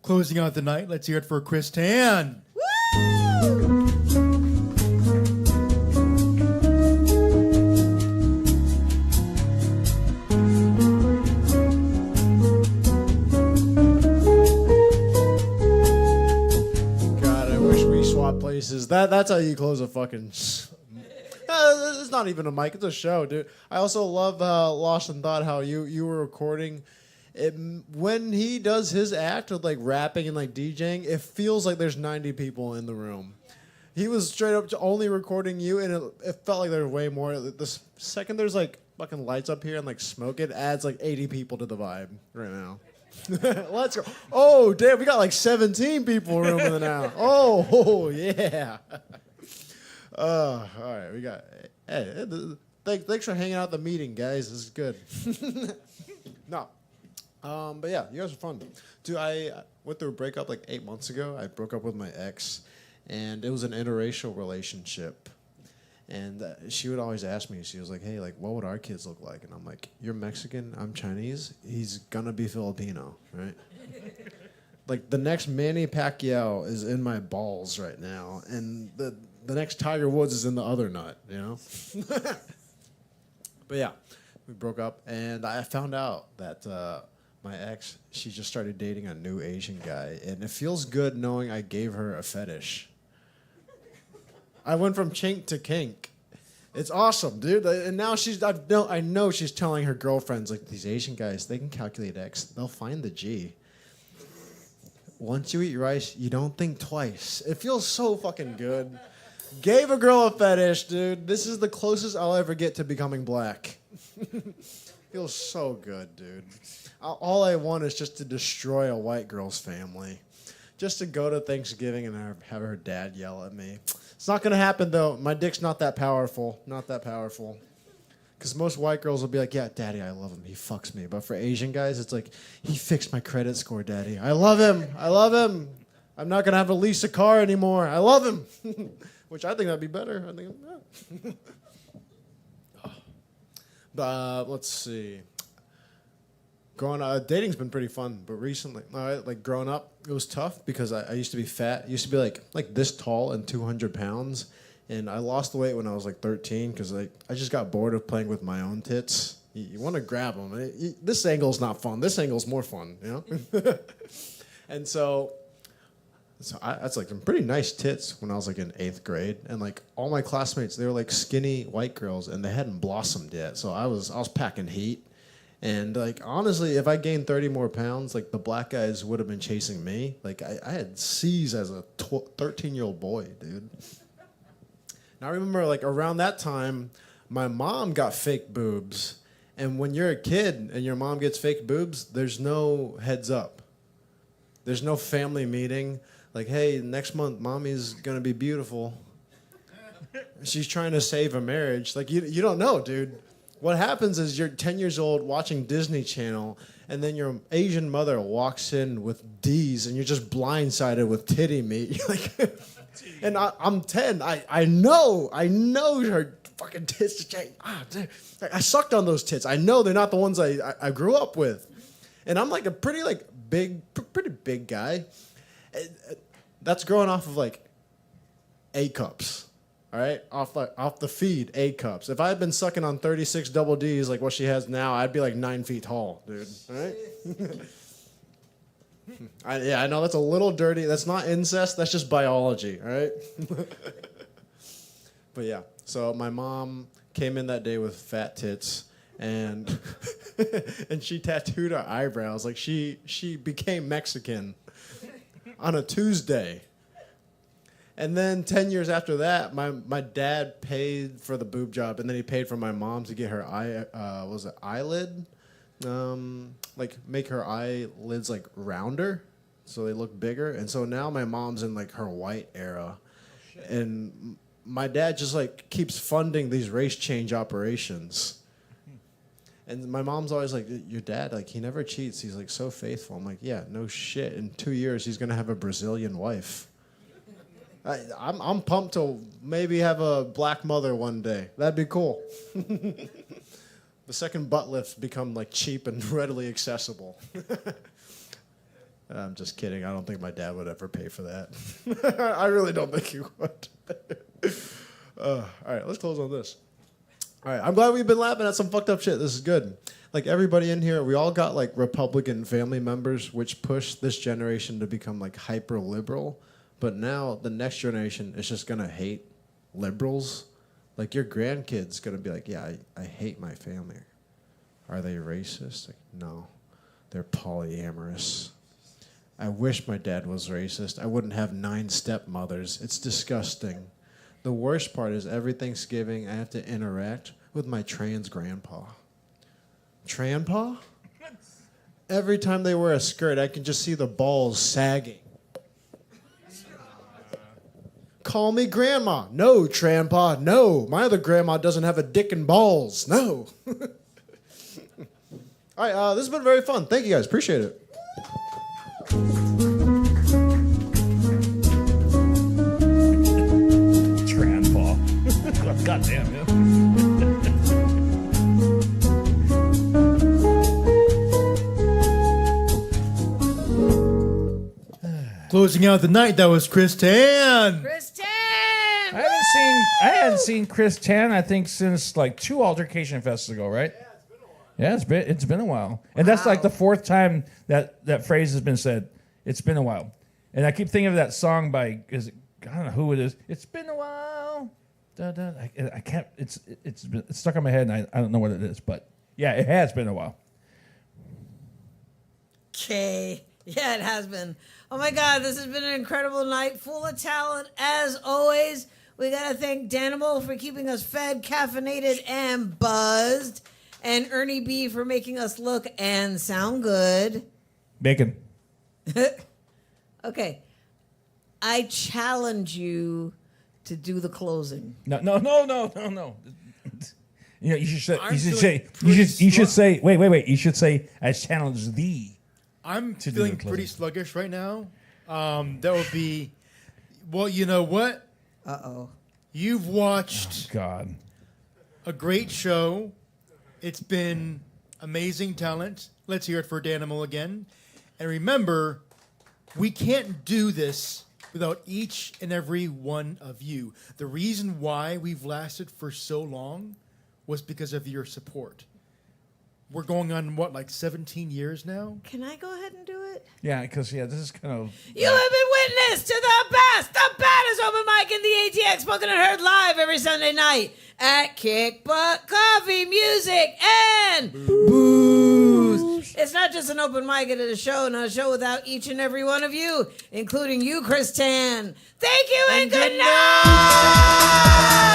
[SPEAKER 3] Closing out the night, let's hear it for Chris Tan.
[SPEAKER 2] Woo!
[SPEAKER 12] God, I wish we swapped places. That's how you close a fucking... It's not even a mic, it's a show, dude. I also love Lost in Thought, how you were recording... when he does his act of like rapping and like DJing, it feels like there's 90 people in the room. He was straight up only recording you, and it felt like there were way more. The second there's like fucking lights up here and like smoke, it adds like 80 people to the vibe right now. Let's go. Oh, damn, we got like 17 people rooming in now. Oh, yeah. All right, we got. Hey, thanks for hanging out at the meeting, guys. This is good. No. But yeah, you guys are fun. Dude, I went through a breakup like 8 months ago. I broke up with my ex, and it was an interracial relationship. And she would always ask me, she was like, hey, like, what would our kids look like? And I'm like, you're Mexican, I'm Chinese, he's gonna be Filipino, right? Like, the next Manny Pacquiao is in my balls right now, and the next Tiger Woods is in the other nut, you know? But yeah, we broke up, and I found out that my ex, she just started dating a new Asian guy, and it feels good knowing I gave her a fetish. I went from chink to kink. It's awesome, dude. And now I know she's telling her girlfriends, like, these Asian guys, they can calculate X. They'll find the G. Once you eat rice, you don't think twice. It feels so fucking good. Gave a girl a fetish, dude. This is the closest I'll ever get to becoming black. Feels so good, dude. All I want is just to destroy a white girl's family. Just to go to Thanksgiving and have her dad yell at me. It's not going to happen, though. My dick's not that powerful. Not that powerful. Because most white girls will be like, yeah, daddy, I love him. He fucks me. But for Asian guys, it's like, he fixed my credit score, daddy. I love him. I love him. I'm not going to have to lease a car anymore. I love him. Which I think that'd be better. I think, yeah. Let's see. Dating's been pretty fun, but recently, like growing up, it was tough because I used to be fat. I used to be like this tall and 200 pounds, and I lost the weight when I was like 13 because I just got bored of playing with my own tits. You want to grab them. This angle's not fun. This angle's more fun, you know? And so that's like some pretty nice tits when I was like in 8th grade, and like all my classmates, they were like skinny white girls, and they hadn't blossomed yet. So I was packing heat. And, like, honestly, if I gained 30 more pounds, like, the black guys would have been chasing me. Like, I had C's as a 13-year-old boy, dude. And I remember, like, around that time, my mom got fake boobs. And when you're a kid and your mom gets fake boobs, there's no heads up. There's no family meeting. Like, hey, next month, mommy's going to be beautiful. She's trying to save a marriage. Like, you don't know, dude. What happens is you're 10 years old watching Disney Channel, and then your Asian mother walks in with D's, and you're just blindsided with titty meat. You're like, and I'm 10. I know her fucking tits. I sucked on those tits. I know they're not the ones I grew up with, and I'm like a pretty big guy. That's growing off of like A cups. All right, off the feed, A cups. If I had been sucking on 36 double Ds like what she has now, I'd be like 9 feet tall, dude. All right. I know that's a little dirty. That's not incest. That's just biology. All right. But yeah, so my mom came in that day with fat tits, and and she tattooed her eyebrows like she became Mexican on a Tuesday. And then 10 years after that, my dad paid for the boob job, and then he paid for my mom to get her eyelid? Like make her eyelids like rounder so they look bigger. And so now my mom's in like her white era. And my dad just like keeps funding these race change operations. And my mom's always like, your dad, like he never cheats. He's like so faithful. I'm like, yeah, no shit. In 2 years, he's going to have a Brazilian wife. I'm pumped to maybe have a black mother one day. That'd be cool. The second butt lifts become like cheap and readily accessible. I'm just kidding. I don't think my dad would ever pay for that. I really don't think he would. All right, let's close on this. All right, I'm glad we've been laughing at some fucked up shit. This is good. Like everybody in here, we all got like Republican family members, which pushed this generation to become like hyper liberal. But now the next generation is just going to hate liberals. Like your grandkid's going to be like, yeah, I hate my family. Are they racist? Like, no, they're polyamorous. I wish my dad was racist. I wouldn't have 9 stepmothers. It's disgusting. The worst part is every Thanksgiving I have to interact with my trans grandpa. Tranpa? every time they wear a skirt, I can just see the balls sagging. Call me grandma. No, Trampa. No, my other grandma doesn't have a dick and balls. No. All right, this has been very fun. Thank you guys. Appreciate it.
[SPEAKER 1] Trampa. God damn it.
[SPEAKER 3] Closing out the night, that was Chris Tan.
[SPEAKER 2] Chris Tan.
[SPEAKER 1] I hadn't seen Chris Tan, I think, since like 2 Altercation Fests ago, right? Yeah, it's been a while. And that's like the 4th time that phrase has been said. It's been a while. And I keep thinking of that song by, I don't know who it is. It's been a while. Da, da. I can't, it's stuck in my head and I don't know what it is. But yeah, it has been a while.
[SPEAKER 2] Okay. Yeah, it has been. Oh my God, this has been an incredible night, full of talent as always. We gotta thank Danimal for keeping us fed, caffeinated, and buzzed, and Ernie B for making us look and sound good.
[SPEAKER 1] Bacon.
[SPEAKER 2] Okay, I challenge you to do the closing.
[SPEAKER 1] No. You know, you should say. Wait. You should say, I challenge thee.
[SPEAKER 3] I'm feeling pretty sluggish right now. That would be, well, you know what?
[SPEAKER 2] Uh-oh.
[SPEAKER 3] You've watched
[SPEAKER 1] God.
[SPEAKER 3] a great show. It's been amazing talent. Let's hear it for Danimal again. And remember, we can't do this without each and every one of you. The reason why we've lasted for so long was because of your support. We're going on, what, like 17 years now?
[SPEAKER 2] Can I go ahead and do it?
[SPEAKER 1] Yeah, because, this is kind of...
[SPEAKER 2] You have been witness to the baddest open mic in the ATX, spoken and heard live every Sunday night at Kick Butt Coffee, Music, and Booze. It's not just an open mic, it is a show, not a show without each and every one of you, including you, Chris Tan. Thank you and good night!